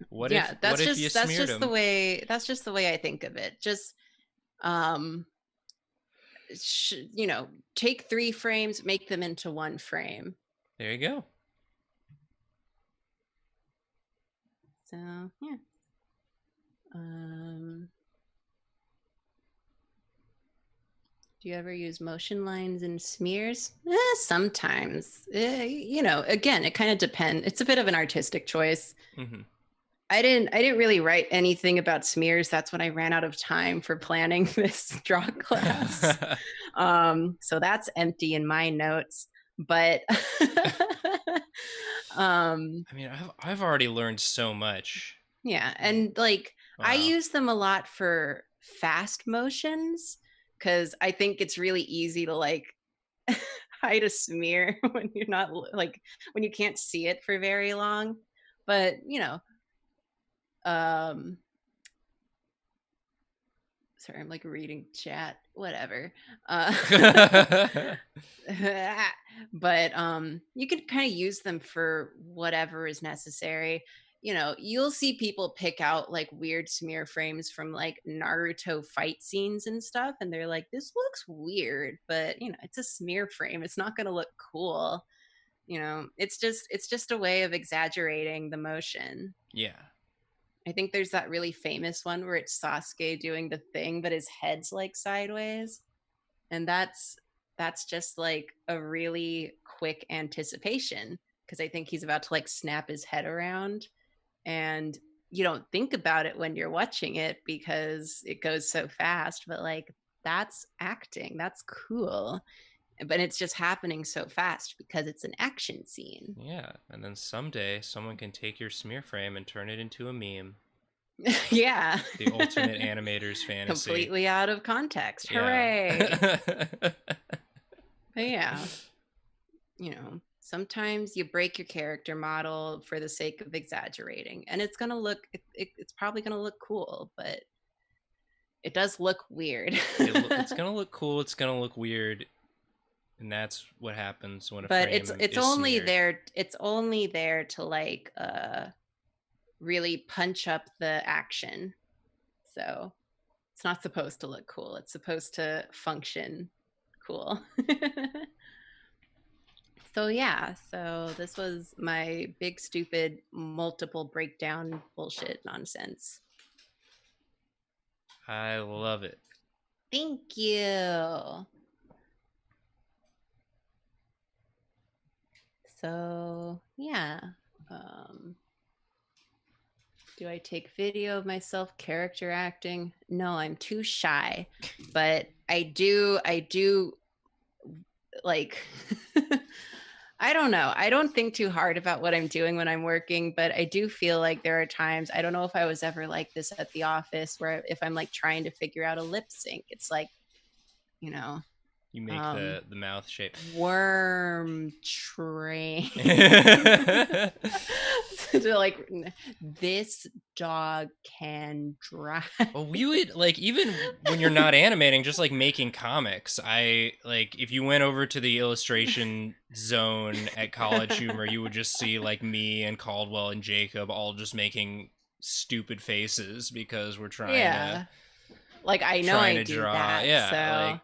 [SPEAKER 1] What if you smeared them?
[SPEAKER 2] That's just the way I think of it. Just take 3 frames, make them into one frame.
[SPEAKER 1] There you go.
[SPEAKER 2] So yeah. Do you ever use motion lines and smears? Sometimes. Again, it kind of depends. It's a bit of an artistic choice.
[SPEAKER 1] Mm-hmm.
[SPEAKER 2] I didn't really write anything about smears. That's when I ran out of time for planning this draw class. So that's empty in my notes. But
[SPEAKER 1] I mean, I've already learned so much.
[SPEAKER 2] yeah, and like I
[SPEAKER 1] Wow.
[SPEAKER 2] use them a lot for fast motions because I think it's really easy to like hide a smear when you're not like when you can't see it for very long. But um sorry, I'm like reading chat, whatever. But you could kind of use them for whatever is necessary. You'll see people pick out like weird smear frames from like Naruto fight scenes and stuff, and they're like, this looks weird, but it's a smear frame, it's not going to look cool. It's just a way of exaggerating the motion.
[SPEAKER 1] Yeah.
[SPEAKER 2] I think there's that really famous one where it's Sasuke doing the thing, but his head's like sideways. And that's just like a really quick anticipation because I think he's about to like snap his head around. And you don't think about it when you're watching it because it goes so fast, but like that's acting. That's cool. But it's just happening so fast because it's an action scene.
[SPEAKER 1] Yeah. And then someday someone can take your smear frame and turn it into a meme.
[SPEAKER 2] Yeah.
[SPEAKER 1] The ultimate animator's fantasy.
[SPEAKER 2] Completely out of context. Hooray. But yeah, sometimes you break your character model for the sake of exaggerating, and it's probably gonna look cool, but it does look weird.
[SPEAKER 1] It's gonna look cool. It's gonna look weird, and that's what happens when a
[SPEAKER 2] but
[SPEAKER 1] frame
[SPEAKER 2] it's
[SPEAKER 1] is
[SPEAKER 2] only
[SPEAKER 1] smeared.
[SPEAKER 2] there. It's only there to like really punch up the action. So it's not supposed to look cool. It's supposed to function cool. So yeah, so this was my big stupid multiple breakdown bullshit nonsense.
[SPEAKER 1] I love it.
[SPEAKER 2] Thank you. So yeah, do I take video of myself character acting? No, I'm too shy, but I do like I don't know. I don't think too hard about what I'm doing when I'm working, but I do feel like there are times, I don't know if I was ever like this at the office, where if I'm like trying to figure out a lip sync, it's like,
[SPEAKER 1] You make the mouth shape.
[SPEAKER 2] worm train. So like, this dog can drive.
[SPEAKER 1] Well, we would like, even when you're not animating, just like making comics. I like, if you went over to the illustration zone at College Humor, you would just see like me and Caldwell and Jacob all just making stupid faces because we're trying to
[SPEAKER 2] like I know I do
[SPEAKER 1] draw.
[SPEAKER 2] that.
[SPEAKER 1] Yeah,
[SPEAKER 2] so
[SPEAKER 1] like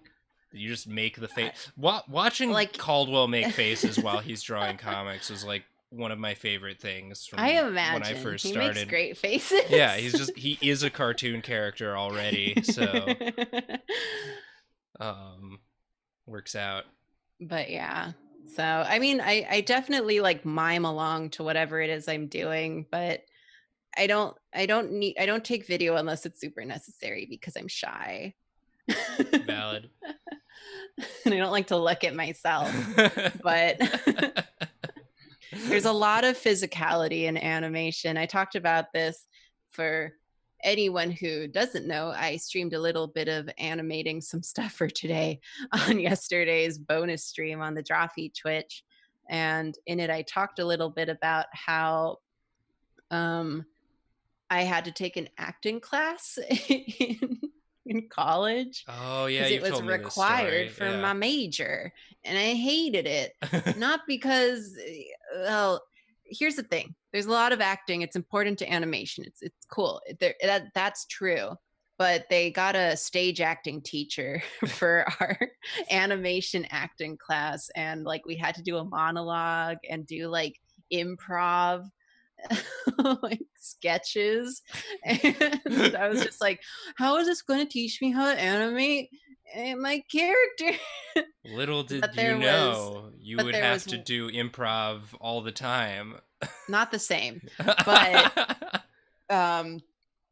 [SPEAKER 1] you just make the face. Watching
[SPEAKER 2] like
[SPEAKER 1] Caldwell make faces while he's drawing comics was like one of my favorite things from
[SPEAKER 2] I imagine
[SPEAKER 1] when I first
[SPEAKER 2] he
[SPEAKER 1] started.
[SPEAKER 2] makes great faces.
[SPEAKER 1] Yeah, he is a cartoon character already, so works out.
[SPEAKER 2] But yeah. So I mean I definitely like mime along to whatever it is I'm doing, but I don't take video unless it's super necessary because I'm shy.
[SPEAKER 1] Valid.
[SPEAKER 2] And I don't like to look at myself. But there's a lot of physicality in animation. I talked about this for anyone who doesn't know. I streamed a little bit of animating some stuff for today on yesterday's bonus stream on the Drawfee Twitch. And in it, I talked a little bit about how I had to take an acting class in college.
[SPEAKER 1] Oh yeah,
[SPEAKER 2] it was required for my major, and I hated it. Not because, well, here's the thing: there's a lot of acting. It's important to animation. It's cool. That's true. But they got a stage acting teacher for our animation acting class, and like we had to do a monologue and do like improv like sketches, and I was just like, how is this going to teach me how to animate? my character.
[SPEAKER 1] Little
[SPEAKER 2] but
[SPEAKER 1] did you
[SPEAKER 2] there was
[SPEAKER 1] know you
[SPEAKER 2] but
[SPEAKER 1] would
[SPEAKER 2] there
[SPEAKER 1] have
[SPEAKER 2] was
[SPEAKER 1] to do improv all the time.
[SPEAKER 2] not the same. But um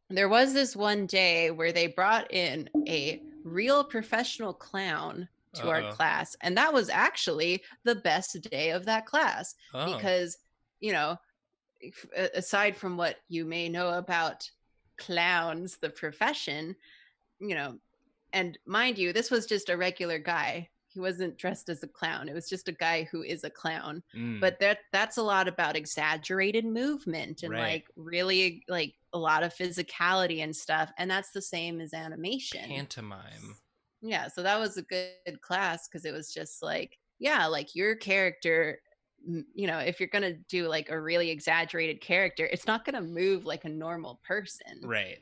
[SPEAKER 2] there was this one day where they brought in a real professional clown to our
[SPEAKER 1] Uh-oh.
[SPEAKER 2] class, and that was actually the best day of that class
[SPEAKER 1] Oh.
[SPEAKER 2] because, you know, aside from what you may know about clowns, the profession, you know, and mind you, this was just a regular guy. He wasn't dressed as a clown. It was just a guy who is a clown.
[SPEAKER 1] Mm,
[SPEAKER 2] But that's a lot about exaggerated movement and
[SPEAKER 1] right.
[SPEAKER 2] like really like a lot of physicality and stuff. And that's the same as animation.
[SPEAKER 1] Pantomime.
[SPEAKER 2] Yeah, so that was a good class because it was just like, yeah, like your character, you know, if you're going to do like a really exaggerated character, it's not going to move like a normal person.
[SPEAKER 1] Right.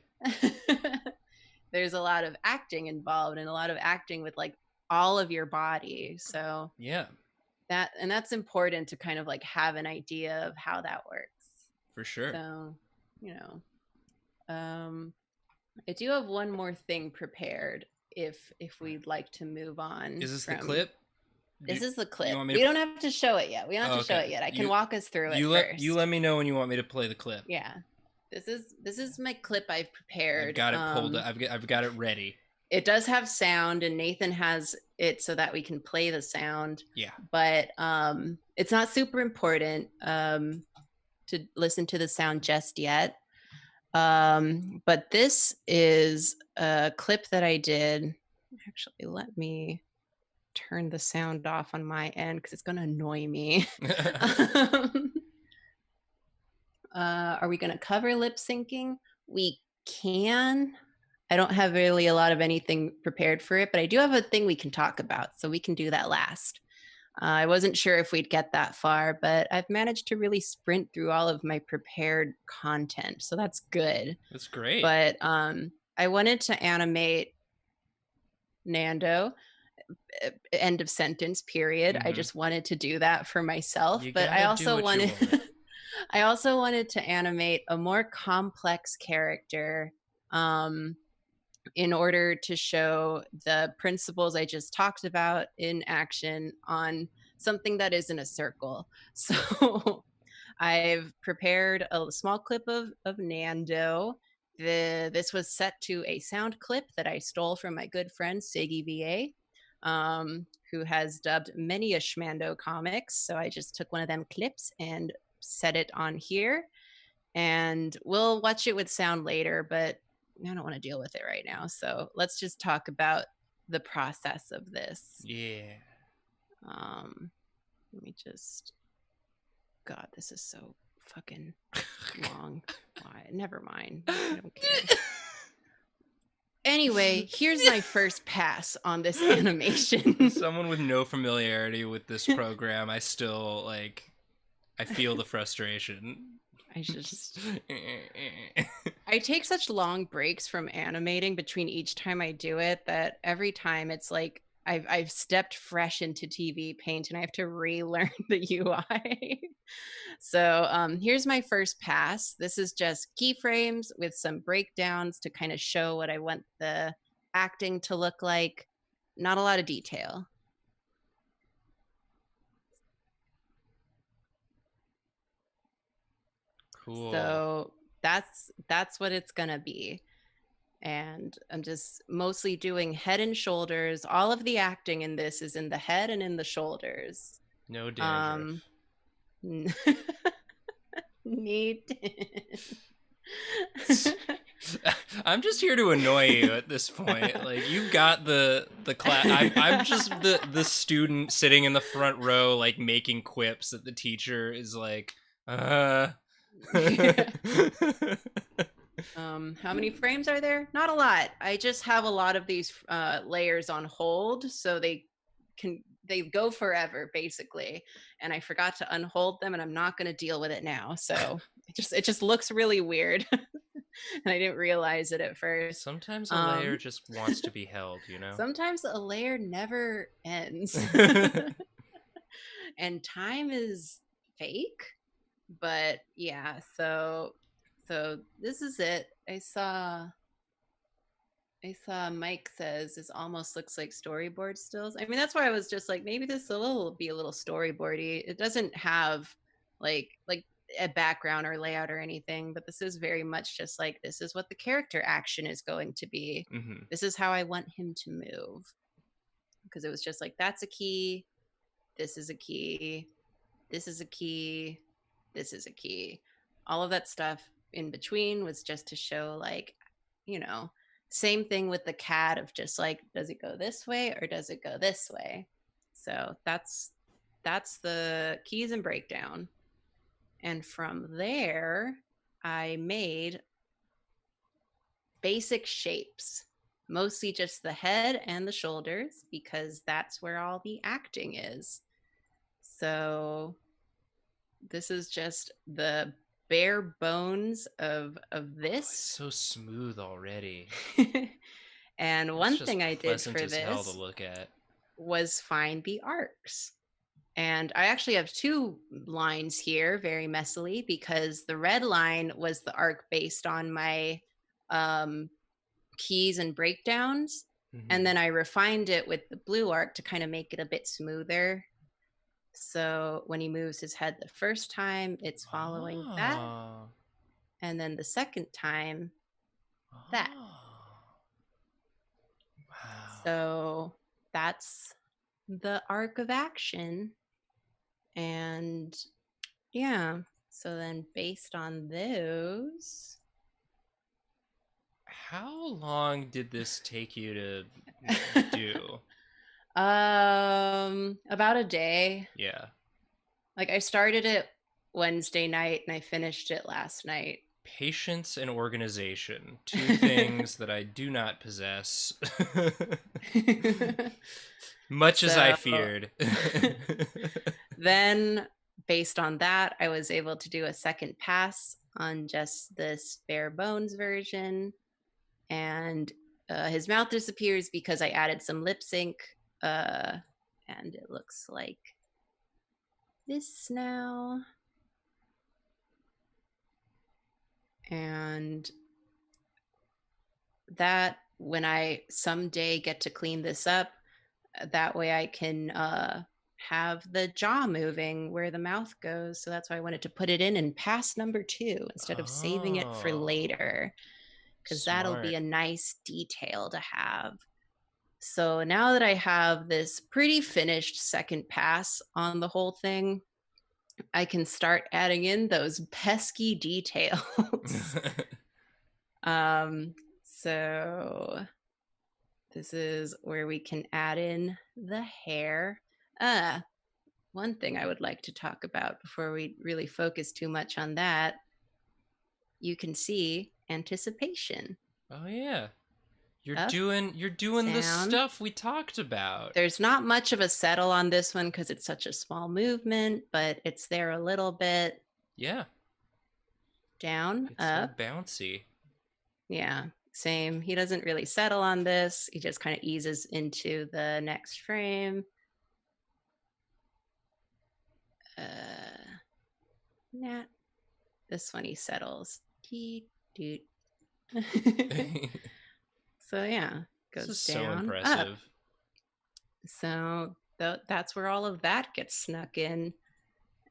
[SPEAKER 2] There's a lot of acting involved and a lot of acting with like all of your body. So
[SPEAKER 1] Yeah,
[SPEAKER 2] that's important to kind of like have an idea of how that works.
[SPEAKER 1] for sure.
[SPEAKER 2] So, you know, I do have one more thing prepared if we'd like to move on
[SPEAKER 1] Is this the
[SPEAKER 2] from
[SPEAKER 1] clip?
[SPEAKER 2] this is the
[SPEAKER 1] You
[SPEAKER 2] clip.
[SPEAKER 1] want me to?
[SPEAKER 2] We don't have to show it yet. We don't have
[SPEAKER 1] Oh,
[SPEAKER 2] to show
[SPEAKER 1] okay.
[SPEAKER 2] it yet. I can walk us through it
[SPEAKER 1] You
[SPEAKER 2] first.
[SPEAKER 1] let me know when you want me to play the clip.
[SPEAKER 2] Yeah. This is my clip I've prepared.
[SPEAKER 1] I've got it pulled. I've got it ready.
[SPEAKER 2] It does have sound, and Nathan has it so that we can play the sound.
[SPEAKER 1] Yeah.
[SPEAKER 2] But it's not super important to listen to the sound just yet. But this is a clip that I did. Actually, let me turn the sound off on my end because it's going to annoy me. Are we going to cover lip syncing? We can. I don't have really a lot of anything prepared for it, but I do have a thing we can talk about, so we can do that last. I wasn't sure if we'd get that far, but I've managed to really sprint through all of my prepared content, so that's good.
[SPEAKER 1] That's great.
[SPEAKER 2] But I wanted to animate Nando, end of sentence, period. I just wanted to do that for myself, but I also wanted I also wanted to animate a more complex character in order to show the principles I just talked about in action on something that isn't a circle. So I've prepared a small clip of Nando. This was set to a sound clip that I stole from my good friend Siggy VA, who has dubbed many a Schmando comics. So I just took one of them clips and set it on here. And we'll watch it with sound later, but I don't want to deal with it right now. So let's just talk about the process of this.
[SPEAKER 1] Yeah.
[SPEAKER 2] Let me just. God, this is so fucking long. Why? Never mind. I don't care. Anyway, here's my first pass on this animation.
[SPEAKER 1] Someone with no familiarity with this program, I still like. I feel the frustration.
[SPEAKER 2] I take such long breaks from animating between each time I do it that every time it's like I've stepped fresh into TV Paint and I have to relearn the UI. So here's my first pass. This is just keyframes with some breakdowns to kind of show what I want the acting to look like. Not a lot of detail.
[SPEAKER 1] Cool.
[SPEAKER 2] So that's what it's gonna be. And I'm just mostly doing head and shoulders. All of the acting in this is in the head and in the shoulders.
[SPEAKER 1] No dandruff.
[SPEAKER 2] Neat.
[SPEAKER 1] I'm just here to annoy you at this point. Like you've got the class. I'm just the student sitting in the front row, like making quips that the teacher is like,
[SPEAKER 2] How many frames are there? Not a lot. I just have a lot of these layers on hold, so they go forever basically. And I forgot to unhold them, and I'm not going to deal with it now. So it just looks really weird, and I didn't realize it at first.
[SPEAKER 1] Sometimes a layer just wants to be held, you know.
[SPEAKER 2] Sometimes a layer never ends, and time is fake. But yeah, so this is it. I saw I saw Mike says this almost looks like storyboard stills. I mean, that's why I was just like, maybe this will be a little storyboardy. It doesn't have like a background or layout or anything, but this is very much just like, this is what the character action is going to be.
[SPEAKER 1] Mm-hmm.
[SPEAKER 2] This is how I want him to move. Because it was just like, that's a key, this is a key, this is a key, this is a key. All of that stuff in between was just to show, like, you know, same thing with the cat of just like, does it go this way or does it go this way? So that's the keys and breakdown. And from there, I made basic shapes, mostly just the head and the shoulders, because that's where all the acting is. So this is just the bare bones of this.
[SPEAKER 1] It's so smooth already.
[SPEAKER 2] And
[SPEAKER 1] It's
[SPEAKER 2] one
[SPEAKER 1] just
[SPEAKER 2] thing I did
[SPEAKER 1] pleasant
[SPEAKER 2] for
[SPEAKER 1] as hell to
[SPEAKER 2] this
[SPEAKER 1] look at.
[SPEAKER 2] was find the arcs. And I actually have two lines here very messily, because the red line was the arc based on my keys and breakdowns.
[SPEAKER 1] Mm-hmm.
[SPEAKER 2] And then I refined it with the blue arc to kind of make it a bit smoother. So when he moves his head the first time, it's following that. And then the second time, that.
[SPEAKER 1] Wow.
[SPEAKER 2] So that's the arc of action. And yeah, so then based on those.
[SPEAKER 1] How long did this take you to do?
[SPEAKER 2] About a day.
[SPEAKER 1] Yeah.
[SPEAKER 2] Like, I started it Wednesday night and I finished it last night.
[SPEAKER 1] Patience and organization, two things that I do not possess. Much as I feared.
[SPEAKER 2] Then, based on that, I was able to do a second pass on just this bare bones version. And his mouth disappears because I added some lip sync. And it looks like this now. And that, when I someday get to clean this up, that way I can have the jaw moving where the mouth goes. So that's why I wanted to put it in pass number 2 instead of saving it for later, because that'll be a nice detail to have. So now that I have this pretty finished second pass on the whole thing, I can start adding in those pesky details. So this is where we can add in the hair. One thing I would like to talk about before we really focus too much on that, you can see anticipation.
[SPEAKER 1] Oh yeah. You're
[SPEAKER 2] Up,
[SPEAKER 1] doing the
[SPEAKER 2] down.
[SPEAKER 1] stuff we talked about.
[SPEAKER 2] There's not much of a settle on this one because it's such a small movement, but it's there a little bit.
[SPEAKER 1] Yeah.
[SPEAKER 2] Down,
[SPEAKER 1] It's
[SPEAKER 2] up.
[SPEAKER 1] so bouncy.
[SPEAKER 2] Yeah, same. He doesn't really settle on this. He just kind of eases into the next frame. Nah. This one he settles. So yeah, goes
[SPEAKER 1] this is
[SPEAKER 2] down,
[SPEAKER 1] so impressive.
[SPEAKER 2] up. So that's where all of that gets snuck in.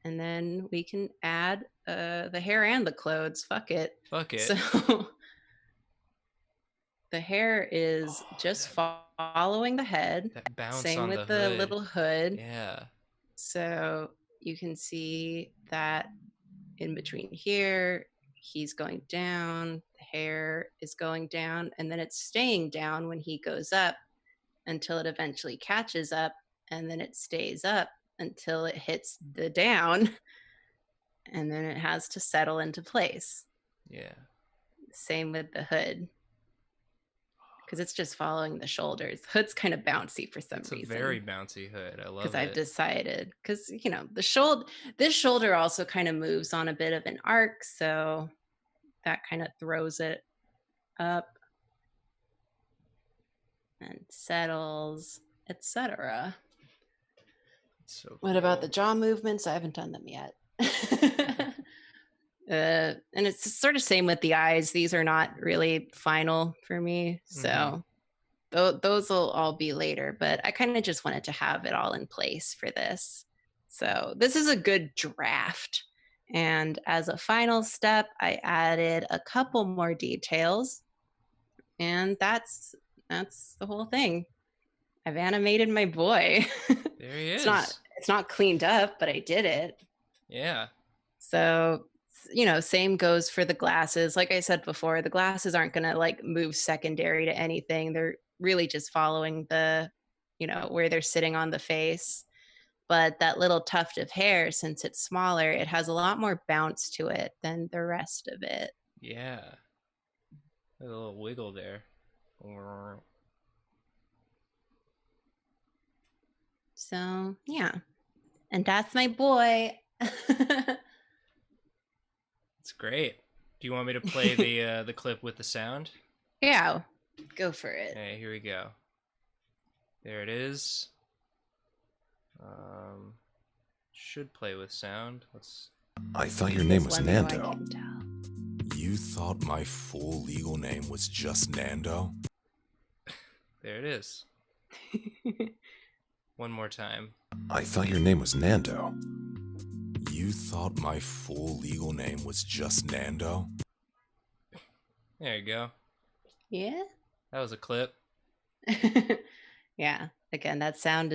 [SPEAKER 2] And then we can add the hair and the clothes. Fuck it. So the hair is just following the head.
[SPEAKER 1] That bounce
[SPEAKER 2] Same
[SPEAKER 1] on
[SPEAKER 2] with
[SPEAKER 1] the hood.
[SPEAKER 2] little hood.
[SPEAKER 1] Yeah.
[SPEAKER 2] So you can see that in between here, he's going down, the hair is going down, and then it's staying down when he goes up until it eventually catches up, and then it stays up until it hits the down, and then it has to settle into place.
[SPEAKER 1] Yeah.
[SPEAKER 2] Same with the hood, because it's just following the shoulders. Hood's kind of bouncy for some reason.
[SPEAKER 1] It's a very bouncy hood. I love it.
[SPEAKER 2] Because I've decided, because this shoulder also kind of moves on a bit of an arc, so that kind of throws it up and settles, etc.
[SPEAKER 1] So cool.
[SPEAKER 2] What about the jaw movements? I haven't done them yet. And it's sort of same with the eyes. These are not really final for me.
[SPEAKER 1] Mm-hmm.
[SPEAKER 2] So those will all be later, but I kind of just wanted to have it all in place for this. So this is a good draft. And as a final step, I added a couple more details, and that's the whole thing. I've animated my boy.
[SPEAKER 1] There he
[SPEAKER 2] it's not
[SPEAKER 1] is.
[SPEAKER 2] it's not cleaned up, but I did it.
[SPEAKER 1] Yeah.
[SPEAKER 2] So, same goes for the glasses. Like I said before, the glasses aren't going to like move secondary to anything. They're really just following where they're sitting on the face. But that little tuft of hair, since it's smaller, it has a lot more bounce to it than the rest of it.
[SPEAKER 1] Yeah. A little wiggle there.
[SPEAKER 2] So, yeah. And that's my boy.
[SPEAKER 1] It's great. Do you want me to play the clip with the sound?
[SPEAKER 2] Yeah, go for it.
[SPEAKER 1] Okay, here we go. There it is. Should play with sound. Let's.
[SPEAKER 3] I thought your name was
[SPEAKER 2] Let me know I
[SPEAKER 3] Nando.
[SPEAKER 2] can tell.
[SPEAKER 3] You thought my full legal name was just Nando?
[SPEAKER 1] There it is. One more time.
[SPEAKER 3] I thought your name was Nando. You thought my full legal name was just Nando?
[SPEAKER 1] There you go.
[SPEAKER 2] Yeah.
[SPEAKER 1] That was a clip.
[SPEAKER 2] Yeah. Again, that sound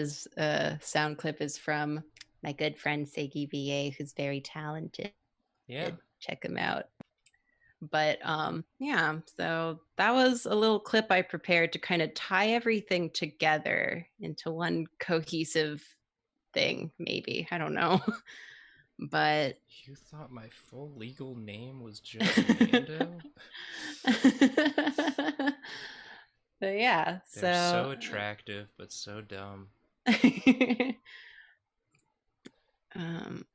[SPEAKER 2] clip is from my good friend Segi VA, who's very talented.
[SPEAKER 1] Yeah.
[SPEAKER 2] Check him out. But yeah, so that was a little clip I prepared to kind of tie everything together into one cohesive thing, maybe. I don't know. But
[SPEAKER 1] You thought my full legal name was just Nando?
[SPEAKER 2] But yeah,
[SPEAKER 1] They're so attractive, but so dumb.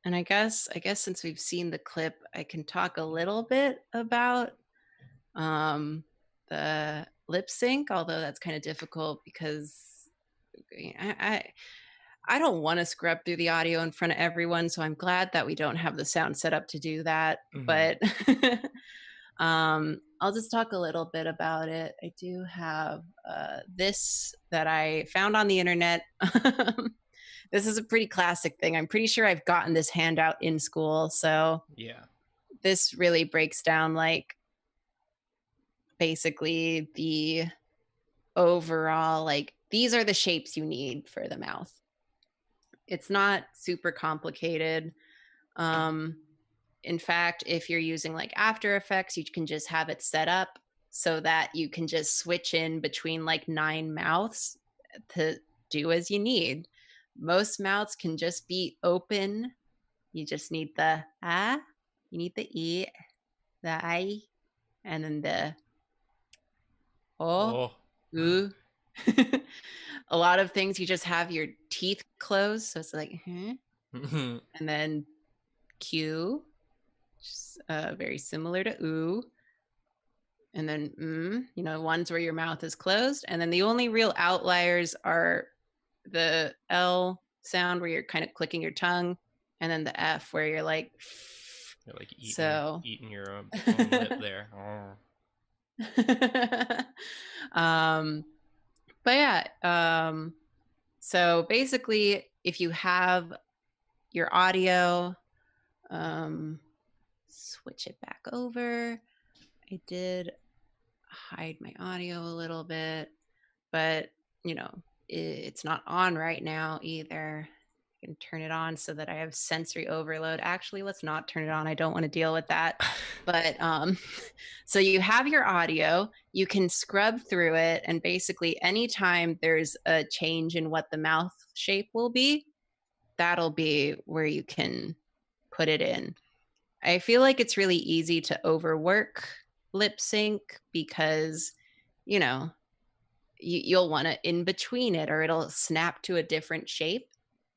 [SPEAKER 2] And I guess since we've seen the clip, I can talk a little bit about the lip sync, although that's kind of difficult because I don't want to scrub through the audio in front of everyone, so I'm glad that we don't have the sound set up to do that.
[SPEAKER 1] Mhm.
[SPEAKER 2] But I'll just talk a little bit about it. I do have this that I found on the internet. This is a pretty classic thing. I'm pretty sure I've gotten this handout in school. So
[SPEAKER 1] Yeah.
[SPEAKER 2] this really breaks down like basically the overall, like these are the shapes you need for the mouth. It's not super complicated. In fact, if you're using like After Effects, you can just have it set up so that you can just switch in between like 9 mouths to do as you need. Most mouths can just be open. You just need the ah, you need the e, the I, and then the oh, ooh. A lot of things you just have your teeth closed, so it's like, and then Q, just, very similar to ooh, and then ones where your mouth is closed, and then the only real outliers are the L sound where you're kind of clicking your tongue, and then the F where you're like
[SPEAKER 1] eating your own lip there.
[SPEAKER 2] But yeah, so basically if you have your audio, switch it back over. I did hide my audio a little bit, but it's not on right now either. I can turn it on so that I have sensory overload. Actually, let's not turn it on. I don't want to deal with that. But so you have your audio, you can scrub through it, and basically anytime there's a change in what the mouth shape will be, that'll be where you can put it in. I feel like it's really easy to overwork lip sync because, you'll want to in between it or it'll snap to a different shape.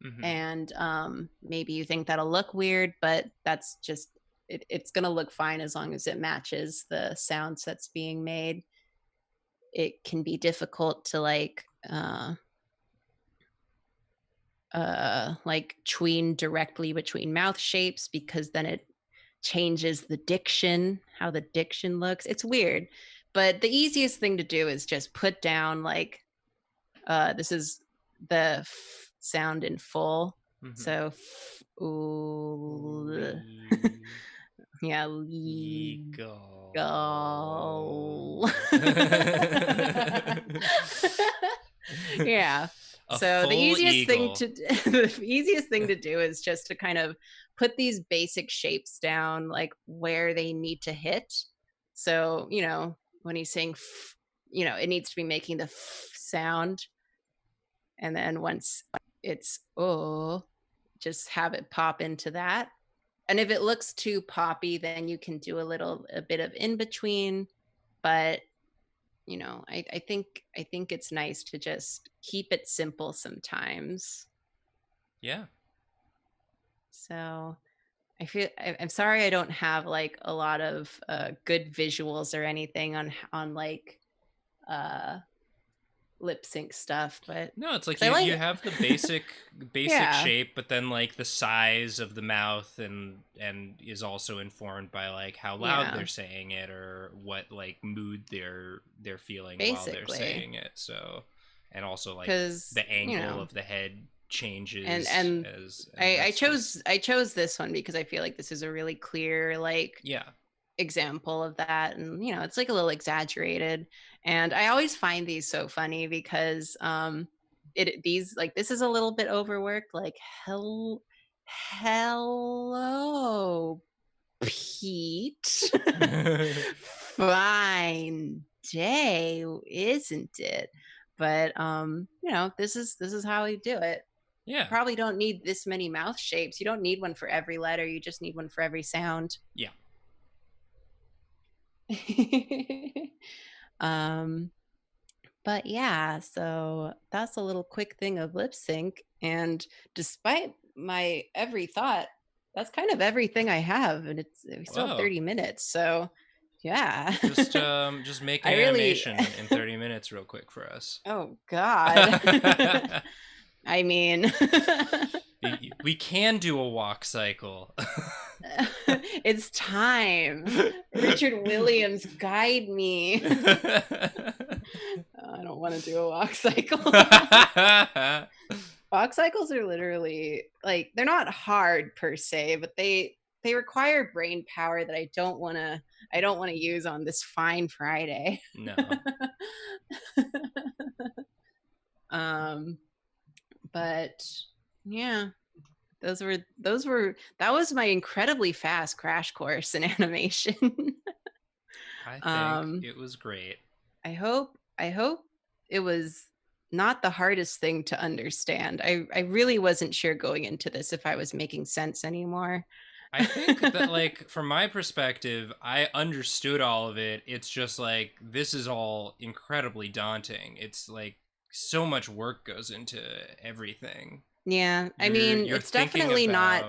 [SPEAKER 1] Mm-hmm.
[SPEAKER 2] And maybe you think that'll look weird, but that's just it's going to look fine as long as it matches the sounds that's being made. It can be difficult to like tween directly between mouth shapes because then it changes the diction, how the diction looks. It's weird, but the easiest thing to do is just put down like this is the f sound in full. So ooh, yeah, legal. Yeah. So the easiest thing to the easiest thing to do is just to kind of put these basic shapes down, like where they need to hit. So, you know, when he's saying, you know, it needs to be making the sound. And then once it's, oh, just have it pop into that. And if it looks too poppy, then you can do a bit of in between. But you know, I think it's nice to just keep it simple sometimes.
[SPEAKER 1] Yeah.
[SPEAKER 2] So I'm sorry I don't have like a lot of good visuals or anything on like lip sync stuff, but
[SPEAKER 1] no, it's like you have the basic
[SPEAKER 2] yeah.
[SPEAKER 1] shape, but then like the size of the mouth and is also informed by like how loud they're saying it or what like mood they're feeling while they're saying it. So, and also like the angle of the head changes.
[SPEAKER 2] And I chose this one because I feel like this is a really clear like example of that, and you know, it's like a little exaggerated, and I always find these so funny because these like this is a little bit overworked, like hello Pete. Fine day, isn't it? But you know, this is how we do it.
[SPEAKER 1] Yeah.
[SPEAKER 2] You probably don't need this many mouth shapes. You don't need one for every letter, you just need one for every sound.
[SPEAKER 1] Yeah.
[SPEAKER 2] But yeah, so that's a little quick thing of lip sync, and despite my every thought, that's kind of everything I have, and we still have 30 minutes, so yeah.
[SPEAKER 1] Just make an animation in 30 minutes real quick for us.
[SPEAKER 2] Oh God. I mean,
[SPEAKER 1] we can do a walk cycle.
[SPEAKER 2] It's time. Richard Williams, guide me. I don't want to do a walk cycle. Walk cycles are literally like, they're not hard per se, but they require brain power that I don't want to use on this fine Friday.
[SPEAKER 1] No.
[SPEAKER 2] But yeah, that was my incredibly fast crash course in animation.
[SPEAKER 1] I think it was great.
[SPEAKER 2] I hope it was not the hardest thing to understand. I really wasn't sure going into this if I was making sense anymore.
[SPEAKER 1] I think that like from my perspective, I understood all of it. It's just like this is all incredibly daunting. It's like so much work goes into everything.
[SPEAKER 2] Yeah, I mean, it's definitely not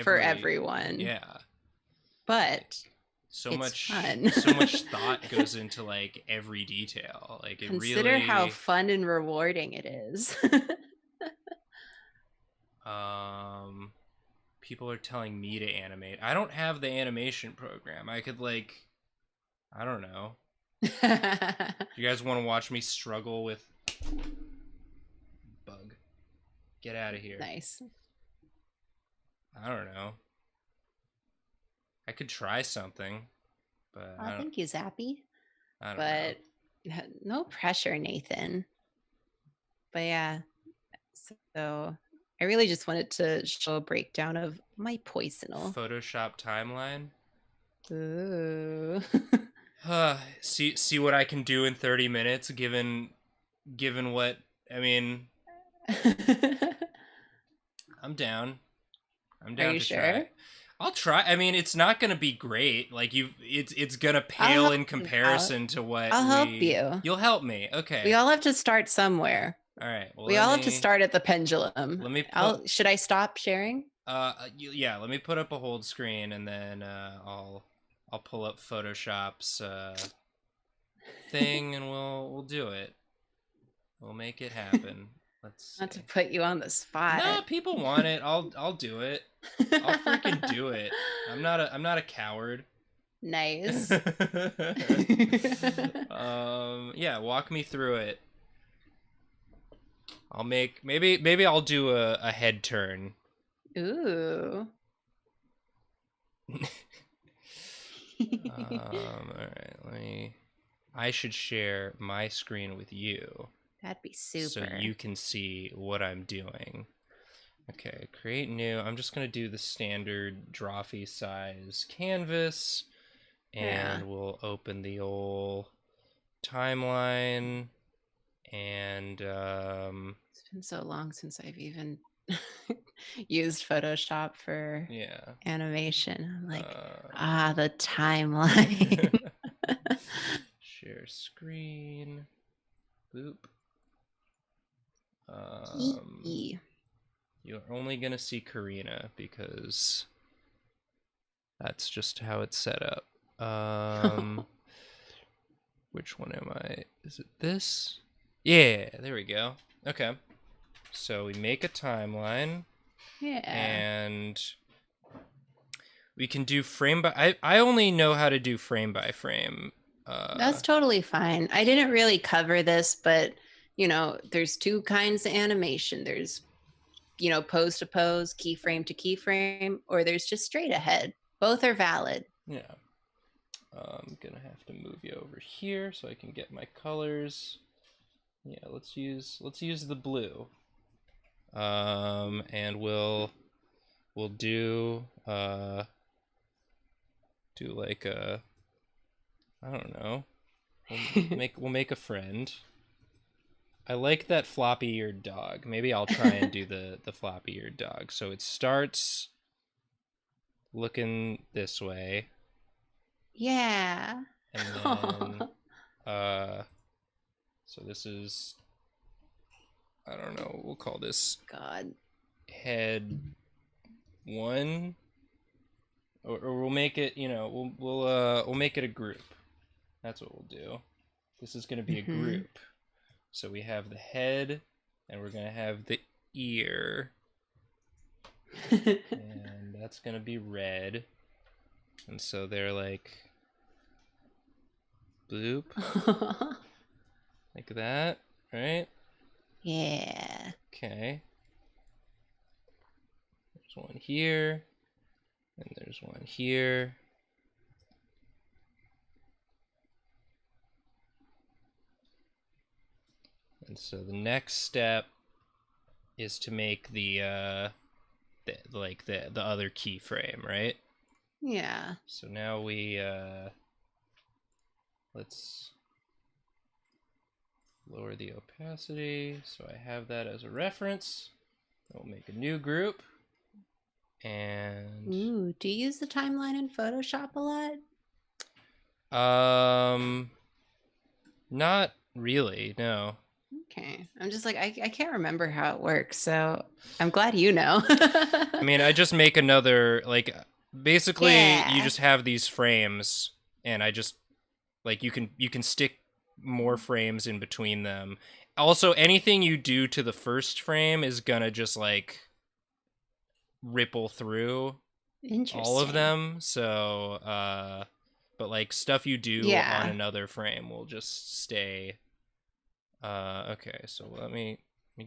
[SPEAKER 2] for everyone.
[SPEAKER 1] Yeah.
[SPEAKER 2] But
[SPEAKER 1] so
[SPEAKER 2] it's
[SPEAKER 1] much
[SPEAKER 2] fun.
[SPEAKER 1] So much thought goes into like every detail. Like it
[SPEAKER 2] consider
[SPEAKER 1] really
[SPEAKER 2] how fun and rewarding it is.
[SPEAKER 1] People are telling me to animate. I don't have the animation program. I could like, I don't know. You guys want to watch me struggle with bug? Get out of here.
[SPEAKER 2] Nice.
[SPEAKER 1] I don't know. I could try something, but
[SPEAKER 2] I think he's happy.
[SPEAKER 1] I don't know.
[SPEAKER 2] No pressure, Nathan. But yeah, so I really just wanted to show a breakdown of my poisonal
[SPEAKER 1] Photoshop timeline.
[SPEAKER 2] Ooh.
[SPEAKER 1] See what I can do in 30 minutes, given what I mean. I'm down.
[SPEAKER 2] Are you sure?
[SPEAKER 1] Try. I'll try. I mean, it's not gonna be great. Like it's gonna pale in comparison to what.
[SPEAKER 2] I'll help you.
[SPEAKER 1] You'll help me. Okay.
[SPEAKER 2] We all have to start somewhere.
[SPEAKER 1] All right. Well,
[SPEAKER 2] we all have to start at the pendulum.
[SPEAKER 1] Let me.
[SPEAKER 2] Should I stop sharing?
[SPEAKER 1] Yeah. Let me put up a hold screen, and then I'll pull up Photoshop's thing, and we'll do it. We'll make it happen. Let's
[SPEAKER 2] Not to
[SPEAKER 1] see.
[SPEAKER 2] put you on the spot.
[SPEAKER 1] No, people want it. I'll do it. No, people want it. I'll do it. I'll freaking do it. I'm not a coward.
[SPEAKER 2] Nice.
[SPEAKER 1] Yeah, walk me through it. I'll make maybe I'll do a head turn.
[SPEAKER 2] Ooh.
[SPEAKER 1] All right, I should share my screen with you.
[SPEAKER 2] That'd be super.
[SPEAKER 1] So you can see what I'm doing. Okay, create new. I'm just gonna do the standard Drawfee size canvas, and we'll open the old timeline. And
[SPEAKER 2] it's been so long since I've even used Photoshop for animation. I'm like, the timeline.
[SPEAKER 1] Share screen. Boop. You're only gonna see Karina because that's just how it's set up. Which one am I? Is it this? Yeah, there we go. Okay. So we make a timeline.
[SPEAKER 2] Yeah.
[SPEAKER 1] And we can do frame by... I only know how to do frame by frame.
[SPEAKER 2] That's totally fine. I didn't really cover this, but, you know, there's two kinds of animation. There's, you know, pose to pose, keyframe to keyframe, or there's just straight ahead. Both are valid.
[SPEAKER 1] Yeah. I'm gonna have to move you over here so I can get my colors. Yeah, let's use the blue. And we'll do like a, I don't know. We'll make a friend. I like that floppy-eared dog. Maybe I'll try and do the floppy-eared dog. So it starts looking this way.
[SPEAKER 2] Yeah.
[SPEAKER 1] And then so this is, I don't know, we'll call this head 1, or we'll make it, you know, we'll make it a group. That's what we'll do. This is going to be a group. So we have the head, and we're going to have the ear. And that's going to be red. And so they're like bloop. Like that, right?
[SPEAKER 2] Yeah.
[SPEAKER 1] Okay. There's one here, and there's one here. And so the next step is to make the other keyframe, right?
[SPEAKER 2] Yeah.
[SPEAKER 1] So now we let's lower the opacity so I have that as a reference. We'll make a new group. And
[SPEAKER 2] ooh, do you use the timeline in Photoshop a
[SPEAKER 1] lot? Not really, no.
[SPEAKER 2] Okay. I'm just like, I can't remember how it works, so I'm glad you know.
[SPEAKER 1] I mean, I just make another, like, basically you just have these frames, and I just, like, you can stick more frames in between them. Also, anything you do to the first frame is gonna just, like, ripple through all of them. So, but, like, stuff you do on another frame will just stay. Okay, so let me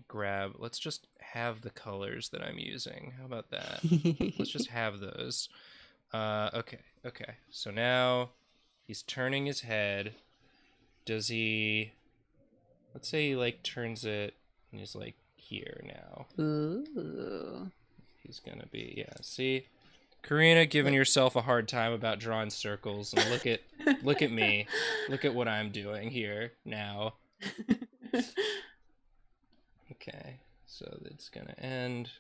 [SPEAKER 1] grab, let's just have the colors that I'm using. How about that? Let's just have those. Okay. So now he's turning his head. Does he, let's say he like turns it and he's like here now.
[SPEAKER 2] Ooh.
[SPEAKER 1] He's gonna be, yeah, see? Karina giving yourself a hard time about drawing circles, and look at me. Look at what I'm doing here now. Okay, so it's gonna end.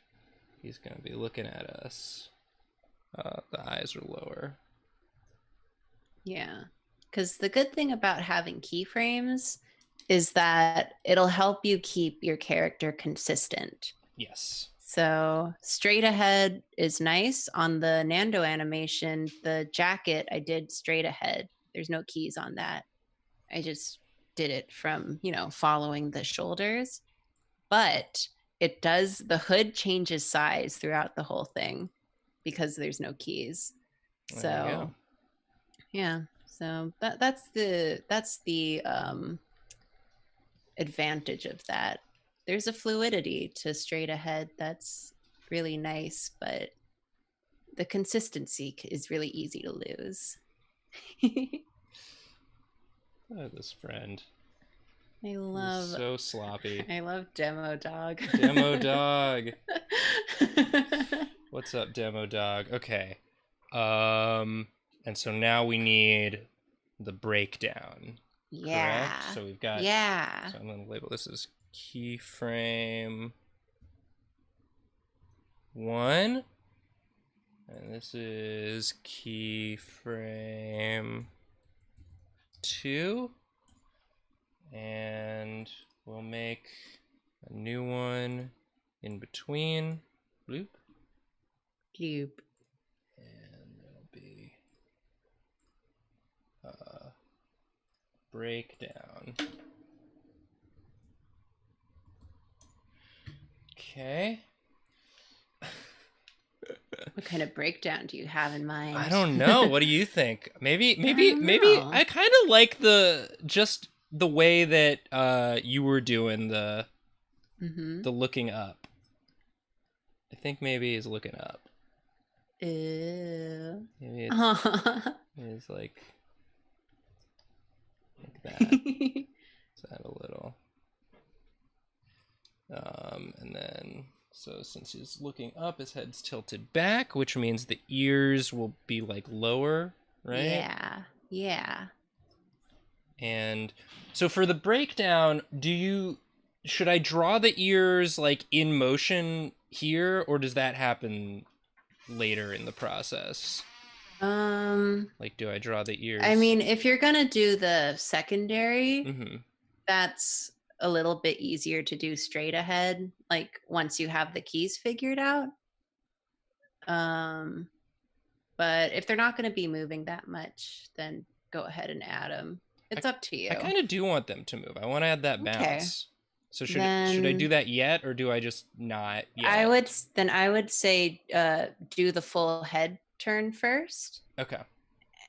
[SPEAKER 1] He's gonna be looking at us. The eyes are lower.
[SPEAKER 2] Yeah, because the good thing about having keyframes is that it'll help you keep your character consistent.
[SPEAKER 1] Yes.
[SPEAKER 2] So straight ahead is nice. On the Nando animation, the jacket I did straight ahead. There's no keys on that. I just did it from, you know, following the shoulders. but it does, the hood changes size throughout the whole thing because there's no keys.
[SPEAKER 1] There you go.
[SPEAKER 2] So yeah, so that's the advantage of that. There's a fluidity to straight ahead that's really nice, but the consistency is really easy to lose.
[SPEAKER 1] Oh, this friend.
[SPEAKER 2] I love
[SPEAKER 1] He's so sloppy.
[SPEAKER 2] I love Demo Dog.
[SPEAKER 1] Demo Dog. What's up, Demo Dog? Okay. And so now we need the breakdown.
[SPEAKER 2] Yeah.
[SPEAKER 1] Correct? So we've got.
[SPEAKER 2] Yeah.
[SPEAKER 1] So I'm going to label this as keyframe 1. And this is keyframe 2. And we'll make a new one in between. Bloop.
[SPEAKER 2] Bloop.
[SPEAKER 1] And it'll be breakdown. Okay.
[SPEAKER 2] What kind of breakdown do you have in mind?
[SPEAKER 1] I don't know. What do you think? Maybe I kind of like the way that you were doing the looking up. I think maybe he's looking up.
[SPEAKER 2] Ew.
[SPEAKER 1] Maybe it's like that. Is that a little? And then so since he's looking up, his head's tilted back, which means the ears will be like lower, right?
[SPEAKER 2] Yeah. Yeah.
[SPEAKER 1] And so for the breakdown, should I draw the ears like in motion here, or does that happen later in the process?
[SPEAKER 2] Like,
[SPEAKER 1] do I draw the ears?
[SPEAKER 2] I mean, if you're gonna do the secondary,
[SPEAKER 1] Mm-hmm.
[SPEAKER 2] that's a little bit easier to do straight ahead, like once you have the keys figured out. But if they're not going to be moving that much, then go ahead and add them. It's up to you.
[SPEAKER 1] I kind of do want them to move. I want to add that bounce.
[SPEAKER 2] Okay.
[SPEAKER 1] So should I do that yet, or do I just not yet?
[SPEAKER 2] I would say do the full head turn first.
[SPEAKER 1] Okay.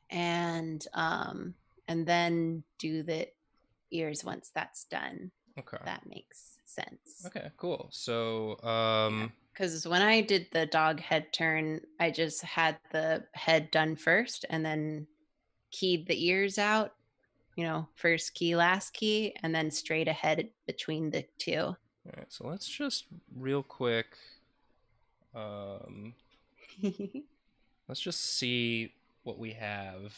[SPEAKER 2] And then do the ears once that's done.
[SPEAKER 1] Okay.
[SPEAKER 2] That makes sense.
[SPEAKER 1] Okay, cool. So
[SPEAKER 2] because when I did the dog head turn, I just had the head done first and then keyed the ears out, first key, last key, and then straight ahead between the two.
[SPEAKER 1] All right, so let's just real quick, let's just see what we have.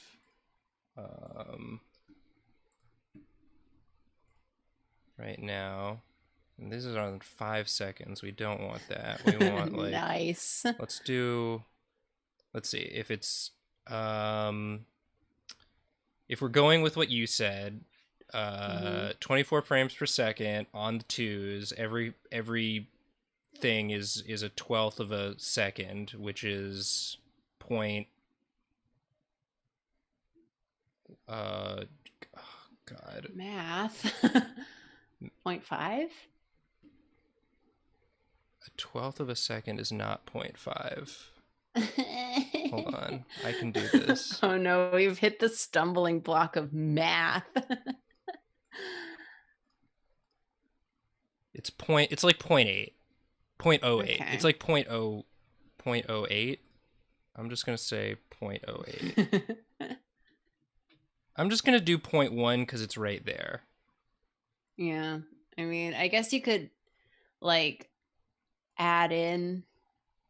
[SPEAKER 1] Right now. And this is on 5 seconds. We don't want that. We want like
[SPEAKER 2] nice.
[SPEAKER 1] Let's see if it's if we're going with what you said, 24 frames per second on the twos, every thing is a 1/12 of a second, which is point God.
[SPEAKER 2] Math. 0.5?
[SPEAKER 1] A 1/12 of a second is not 0.5. Hold on, I can do this.
[SPEAKER 2] Oh no, we've hit the stumbling block of math.
[SPEAKER 1] It's like 0.8. 0.08.
[SPEAKER 2] Okay.
[SPEAKER 1] It's like 0.08. I'm just gonna say 0.08. I'm just gonna do 0.1 because it's right there.
[SPEAKER 2] Yeah, I mean, I guess you could like add in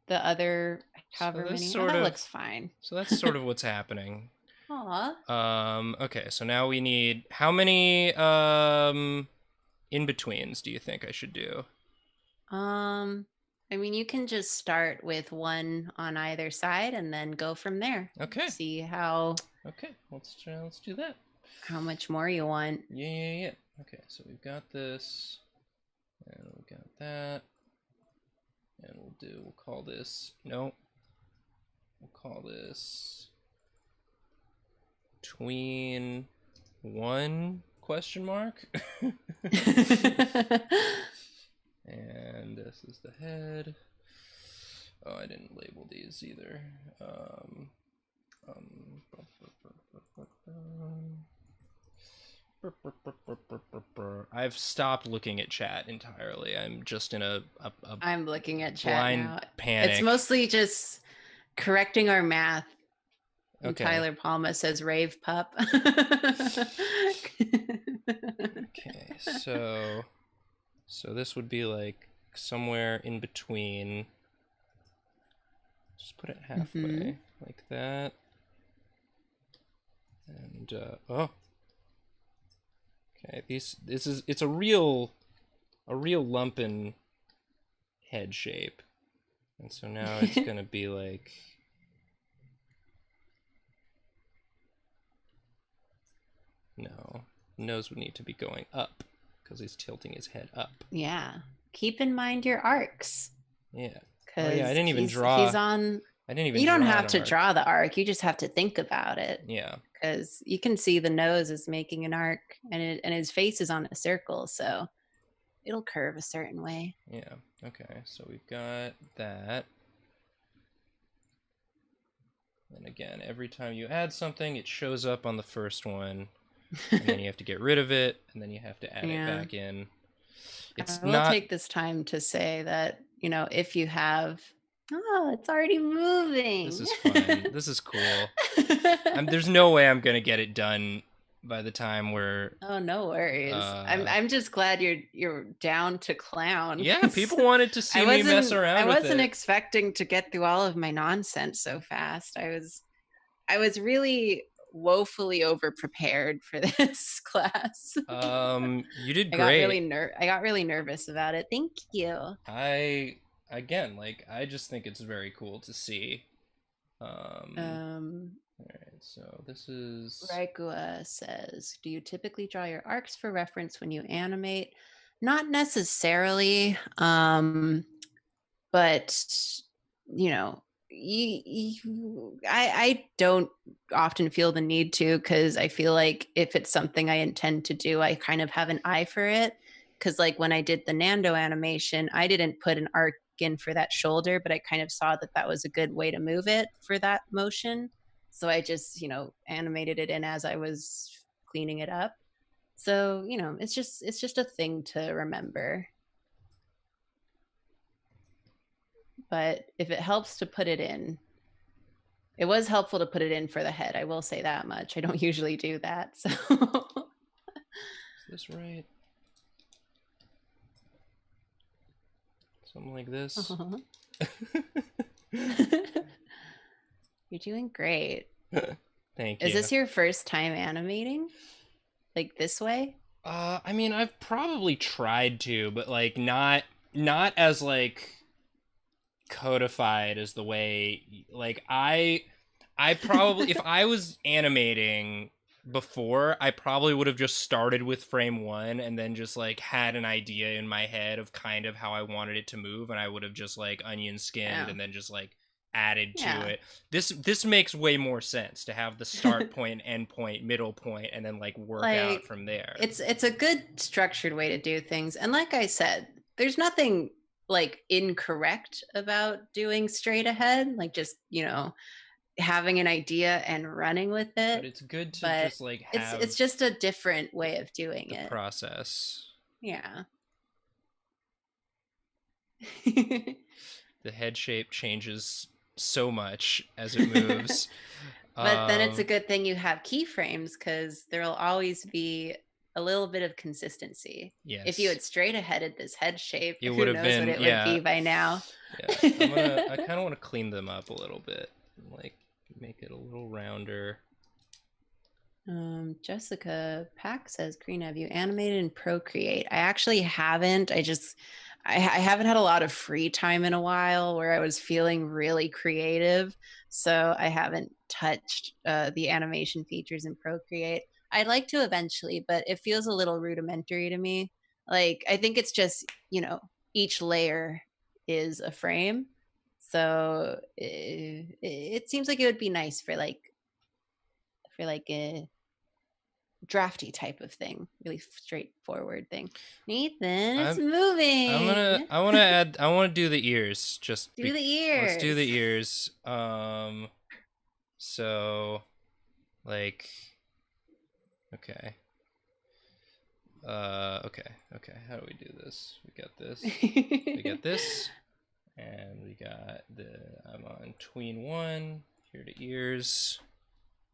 [SPEAKER 2] the other however many. That looks fine.
[SPEAKER 1] So that's sort of what's happening.
[SPEAKER 2] Aw.
[SPEAKER 1] Okay, so now we need how many in-betweens do you think I should do?
[SPEAKER 2] I mean, you can just start with one on either side and then go from there.
[SPEAKER 1] Okay.
[SPEAKER 2] See how.
[SPEAKER 1] Okay, let's do that.
[SPEAKER 2] How much more you want?
[SPEAKER 1] Yeah. Okay, so we've got this, and we've got that, and we'll call this. No. We'll call this tween 1 question mark. And this is the head. Oh, I didn't label these either. I've stopped looking at chat entirely. I'm just in a
[SPEAKER 2] I'm looking at chat
[SPEAKER 1] blind
[SPEAKER 2] now.
[SPEAKER 1] panic.
[SPEAKER 2] It's mostly just correcting our math. And
[SPEAKER 1] Okay.
[SPEAKER 2] Tyler Palma says rave pup.
[SPEAKER 1] Okay, so this would be like somewhere in between. Just put it halfway, like that. And oh, okay. It's a real lumpin' head shape, and so now it's gonna be like. No, nose would need to be going up because he's tilting his head up.
[SPEAKER 2] Yeah, keep in mind your arcs.
[SPEAKER 1] Yeah. Oh yeah, I didn't even draw.
[SPEAKER 2] He's on.
[SPEAKER 1] I didn't even.
[SPEAKER 2] You don't have to draw the arc. You just have to think about it.
[SPEAKER 1] Yeah.
[SPEAKER 2] Because you can see the nose is making an arc, and his face is on a circle, so it'll curve a certain way.
[SPEAKER 1] Yeah. Okay. So we've got that. And again, every time you add something, it shows up on the first one, and then you have to get rid of it, and then you have to add it back in.
[SPEAKER 2] I will take this time to say that, if you have, it's already moving.
[SPEAKER 1] This is fun. This is cool. There's no way I'm gonna get it done by the time we're.
[SPEAKER 2] Oh, no worries. I'm just glad you're down to clown.
[SPEAKER 1] Yeah, people wanted to see me mess around.
[SPEAKER 2] I wasn't expecting to get through all of my nonsense so fast. I was really woefully over prepared for this class.
[SPEAKER 1] You did great.
[SPEAKER 2] I got really nervous about it. Thank you.
[SPEAKER 1] I just think it's very cool to see. All right, so this is.
[SPEAKER 2] Raikua says, do you typically draw your arcs for reference when you animate? Not necessarily, but I don't often feel the need to, because I feel like if it's something I intend to do, I kind of have an eye for it. Because like when I did the Nando animation, I didn't put an arc in for that shoulder, but I kind of saw that was a good way to move it for that motion. So I just, animated it in as I was cleaning it up. So, it's just a thing to remember. But if it helps to put it in, it was helpful to put it in for the head. I will say that much. I don't usually do that. So
[SPEAKER 1] is this right? Something like this.
[SPEAKER 2] You're doing great.
[SPEAKER 1] Thank you.
[SPEAKER 2] Is this your first time animating? Like this way?
[SPEAKER 1] I mean, I've probably tried to, but like not as like codified as the way like I probably if I was animating before, I probably would have just started with frame 1 and then just like had an idea in my head of kind of how I wanted it to move, and I would have just like onion skinned and then just like added to it. This makes way more sense to have the start point, end point, middle point, and then like work out from there.
[SPEAKER 2] It's a good structured way to do things. And like I said, there's nothing like incorrect about doing straight ahead, like just, having an idea and running with it.
[SPEAKER 1] But it's good to just like have
[SPEAKER 2] it's just a different way of doing
[SPEAKER 1] the process.
[SPEAKER 2] Yeah.
[SPEAKER 1] The head shape changes so much as it moves.
[SPEAKER 2] But then it's a good thing you have keyframes, because there'll always be a little bit of consistency.
[SPEAKER 1] Yes.
[SPEAKER 2] If you had straight aheaded this head shape,
[SPEAKER 1] it
[SPEAKER 2] who
[SPEAKER 1] would have
[SPEAKER 2] knows
[SPEAKER 1] been
[SPEAKER 2] what it would be by now.
[SPEAKER 1] Yeah. I kind of want to clean them up a little bit, like make it a little rounder.
[SPEAKER 2] Jessica Pack says, Karina, have you animated in Procreate? I actually haven't. I haven't had a lot of free time in a while where I was feeling really creative. So I haven't touched the animation features in Procreate. I'd like to eventually, but it feels a little rudimentary to me. Like, I think it's just, each layer is a frame. So it seems like it would be nice for like drafty type of thing, really straightforward thing. Nathan, it's
[SPEAKER 1] I'm
[SPEAKER 2] moving.
[SPEAKER 1] I want to add. I want to do the ears.
[SPEAKER 2] Do the ears.
[SPEAKER 1] Let's do the ears. So, like, okay. Okay. How do we do this? We got this. We got this, and we got the. I'm on tween 1. Here to ears.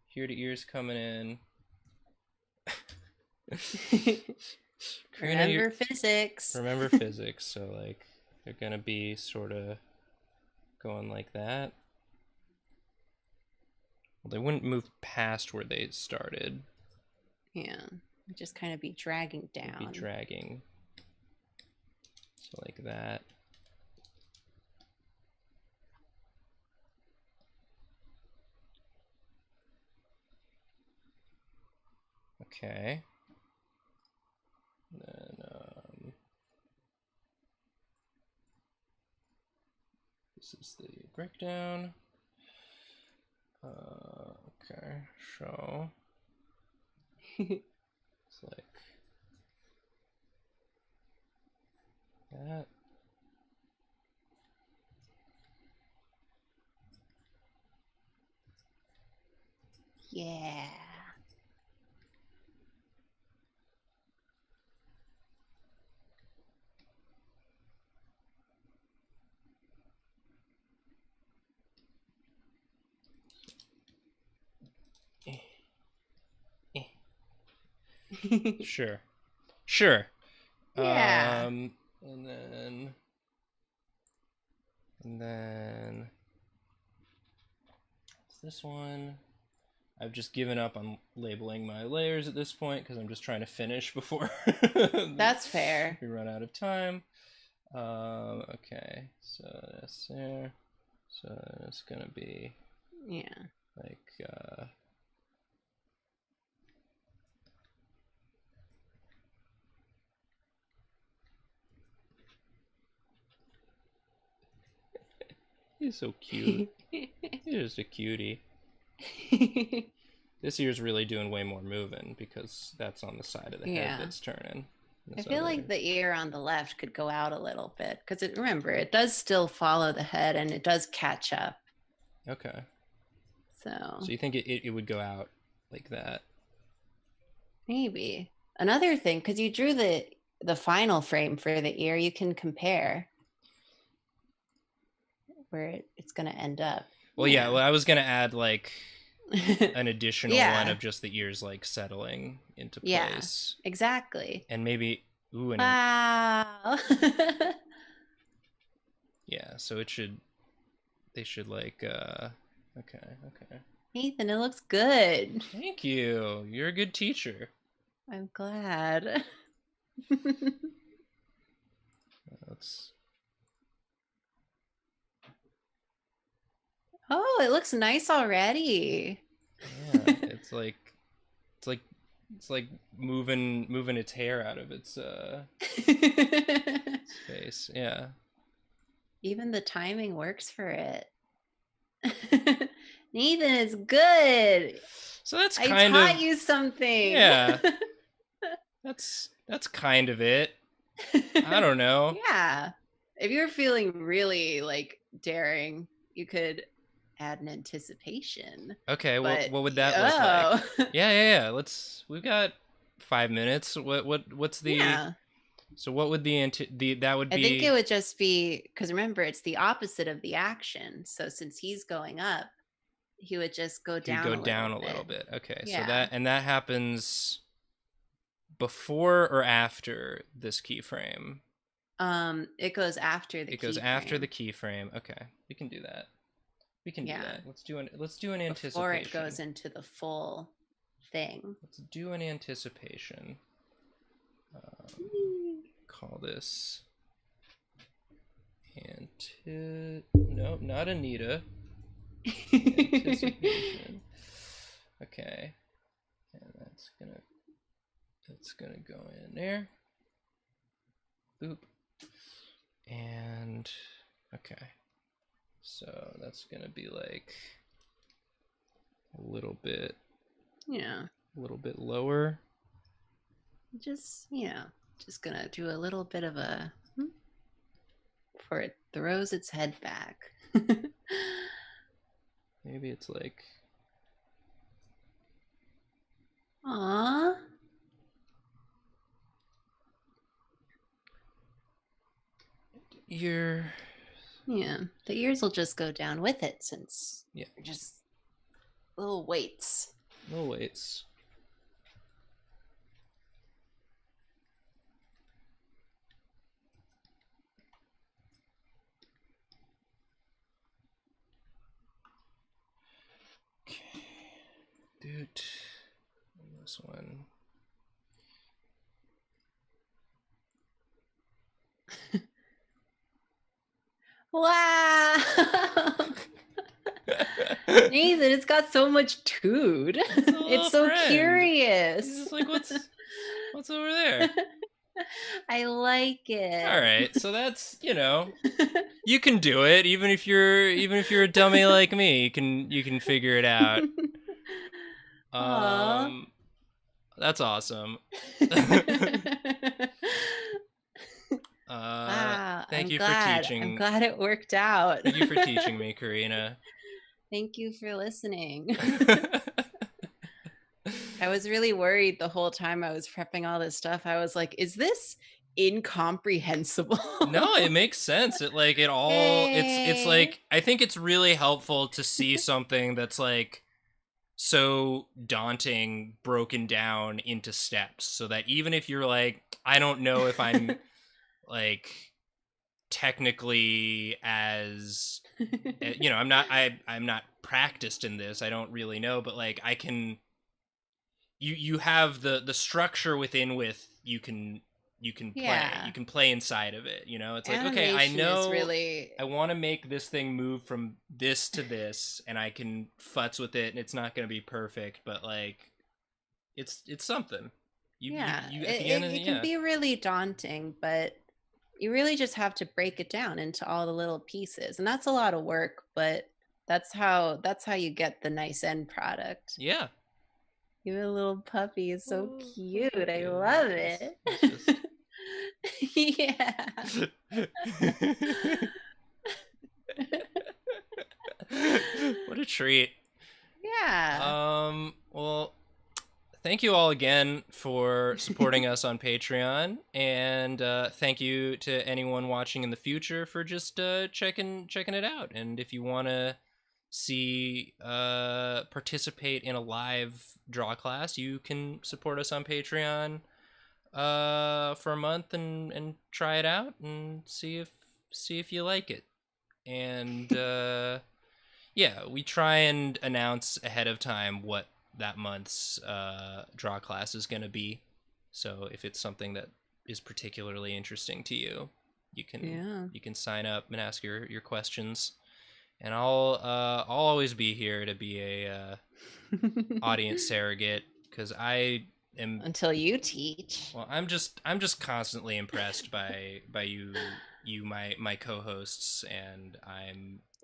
[SPEAKER 1] Here to ears coming in. Karina,
[SPEAKER 2] Remember physics.
[SPEAKER 1] Remember physics. So like, they're gonna be sort of going like that. Well, they wouldn't move past where they started.
[SPEAKER 2] Yeah, just kind of be dragging down.
[SPEAKER 1] They'd be dragging. So like that. Okay. Then this is the breakdown. Okay, so it's like that.
[SPEAKER 2] Yeah.
[SPEAKER 1] Sure.
[SPEAKER 2] Yeah.
[SPEAKER 1] And then it's this one. I've just given up on labeling my layers at this point because I'm just trying to finish before
[SPEAKER 2] That's fair.
[SPEAKER 1] we run out of time. Okay, so that's there. So it's gonna be like he's so cute. He's just a cutie. This ear's really doing way more moving because that's on the side of the head that's turning.
[SPEAKER 2] I feel like the ear on the left could go out a little bit because remember, it does still follow the head and it does catch up.
[SPEAKER 1] Okay.
[SPEAKER 2] So
[SPEAKER 1] you think it would go out like that?
[SPEAKER 2] Maybe. Another thing, because you drew the final frame for the ear, you can compare where it's going to end up.
[SPEAKER 1] Well, yeah. Well, I was going to add like an additional one of just the ears like settling into place.
[SPEAKER 2] Yeah, exactly.
[SPEAKER 1] And maybe
[SPEAKER 2] wow.
[SPEAKER 1] Yeah, so they should like okay.
[SPEAKER 2] Ethan, it looks good.
[SPEAKER 1] Thank you. You're a good teacher.
[SPEAKER 2] I'm glad. Oh, it looks nice already.
[SPEAKER 1] Yeah, it's like moving its hair out of its face. Yeah.
[SPEAKER 2] Even the timing works for it. Nathan is good.
[SPEAKER 1] So that's
[SPEAKER 2] I taught you something.
[SPEAKER 1] Yeah. That's kind of it. I don't know.
[SPEAKER 2] Yeah. If you're feeling really like daring, you could add an anticipation.
[SPEAKER 1] Okay, what would that look like? Yeah. We've got 5 minutes. What's the So what would that would be?
[SPEAKER 2] I think it would just be because remember it's the opposite of the action. So since he's going up, he would just go down.
[SPEAKER 1] He'd go down a little bit. Okay,
[SPEAKER 2] yeah.
[SPEAKER 1] So that happens before or after this keyframe?
[SPEAKER 2] It goes after the keyframe.
[SPEAKER 1] It goes after the keyframe. Okay, we can do that. We can do that. Let's do an anticipation.
[SPEAKER 2] Before it goes into the full thing.
[SPEAKER 1] Let's do an anticipation. Call this no, not Anita. Anticipation. Okay, and that's gonna go in there. Boop. And okay, so that's gonna be like a little bit A little bit lower.
[SPEAKER 2] Just, just gonna do a little bit of a before it throws its head back.
[SPEAKER 1] Maybe it's like...
[SPEAKER 2] Aww.
[SPEAKER 1] Ear.
[SPEAKER 2] Yeah, the ears will just go down with it since they're just little weights.
[SPEAKER 1] Little weights. Okay. Dude. This one.
[SPEAKER 2] Wow. Nathan, it's got so much toot. It's so
[SPEAKER 1] friend.
[SPEAKER 2] Curious.
[SPEAKER 1] He's just like, what's over there?
[SPEAKER 2] I like it.
[SPEAKER 1] All right, so that's, you can do it even if you're a dummy like me. You can figure it out. That's awesome.
[SPEAKER 2] Wow.
[SPEAKER 1] Thank you
[SPEAKER 2] for teaching. I'm glad it worked out.
[SPEAKER 1] Thank you for teaching me, Karina.
[SPEAKER 2] Thank you for listening. I was really worried the whole time I was prepping all this stuff. I was like, is this incomprehensible?
[SPEAKER 1] No, it makes sense. It's like I think it's really helpful to see something that's like so daunting broken down into steps, so that even if you're like, I don't know if I'm like technically as I'm not practiced in this, I don't really know, but like I can, you have the structure within you can play. You can play inside of it, it's like, okay, I know I want to make this thing move from this to this, and I can futz with it, and it's not going to be perfect, but like it's something.
[SPEAKER 2] It can be really daunting, but you really just have to break it down into all the little pieces, and that's a lot of work, but that's how you get the nice end product.
[SPEAKER 1] Yeah.
[SPEAKER 2] Your little puppy is so cute. I love it. Yeah.
[SPEAKER 1] What a treat.
[SPEAKER 2] Yeah.
[SPEAKER 1] Well, thank you all again for supporting us on Patreon, and thank you to anyone watching in the future for just checking it out. And if you want to participate in a live draw class, you can support us on Patreon for a month and try it out and see if you like it. And yeah, we try and announce ahead of time what that month's draw class is going to be, so if it's something that is particularly interesting to you, you can sign up and ask your questions, and I'll always be here to be a audience surrogate, because I am,
[SPEAKER 2] until you teach.
[SPEAKER 1] Well, I'm just constantly impressed by you my co-hosts, and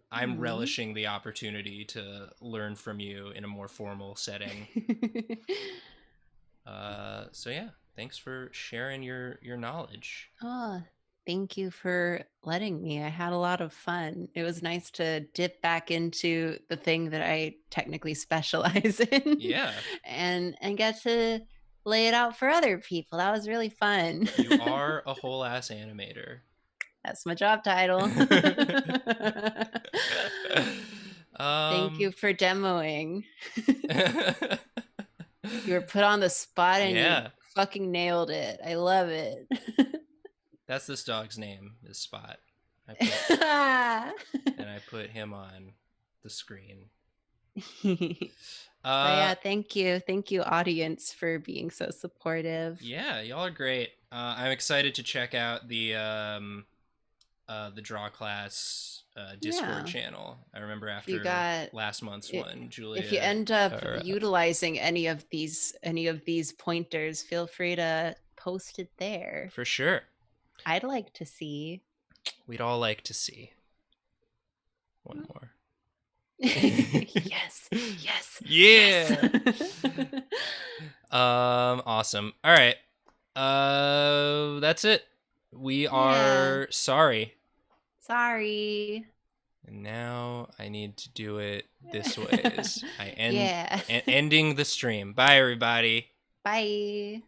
[SPEAKER 1] I'm relishing the opportunity to learn from you in a more formal setting. So yeah, thanks for sharing your knowledge.
[SPEAKER 2] Oh, thank you for letting me. I had a lot of fun. It was nice to dip back into the thing that I technically specialize in.
[SPEAKER 1] Yeah.
[SPEAKER 2] And get to lay it out for other people. That was really fun.
[SPEAKER 1] You are a whole ass animator.
[SPEAKER 2] That's my job title. Thank you for demoing. You were put on the spot and you fucking nailed it. I love it.
[SPEAKER 1] That's this dog's name, is Spot. And I put him on the screen.
[SPEAKER 2] Yeah, thank you audience for being so supportive.
[SPEAKER 1] Yeah, y'all are great. I'm excited to check out the draw class Discord channel. I remember after last month's one, Julia,
[SPEAKER 2] if you end up utilizing any of these pointers, feel free to post it there.
[SPEAKER 1] For sure.
[SPEAKER 2] I'd like to see.
[SPEAKER 1] We'd all like to see. One more.
[SPEAKER 2] Yes. Yes.
[SPEAKER 1] Yeah.
[SPEAKER 2] Yes.
[SPEAKER 1] Awesome. All right. That's it. We
[SPEAKER 2] Yeah.
[SPEAKER 1] are sorry.
[SPEAKER 2] Sorry.
[SPEAKER 1] And now I need to do it this way. I end
[SPEAKER 2] Yeah.
[SPEAKER 1] ending the stream. Bye, everybody.
[SPEAKER 2] Bye.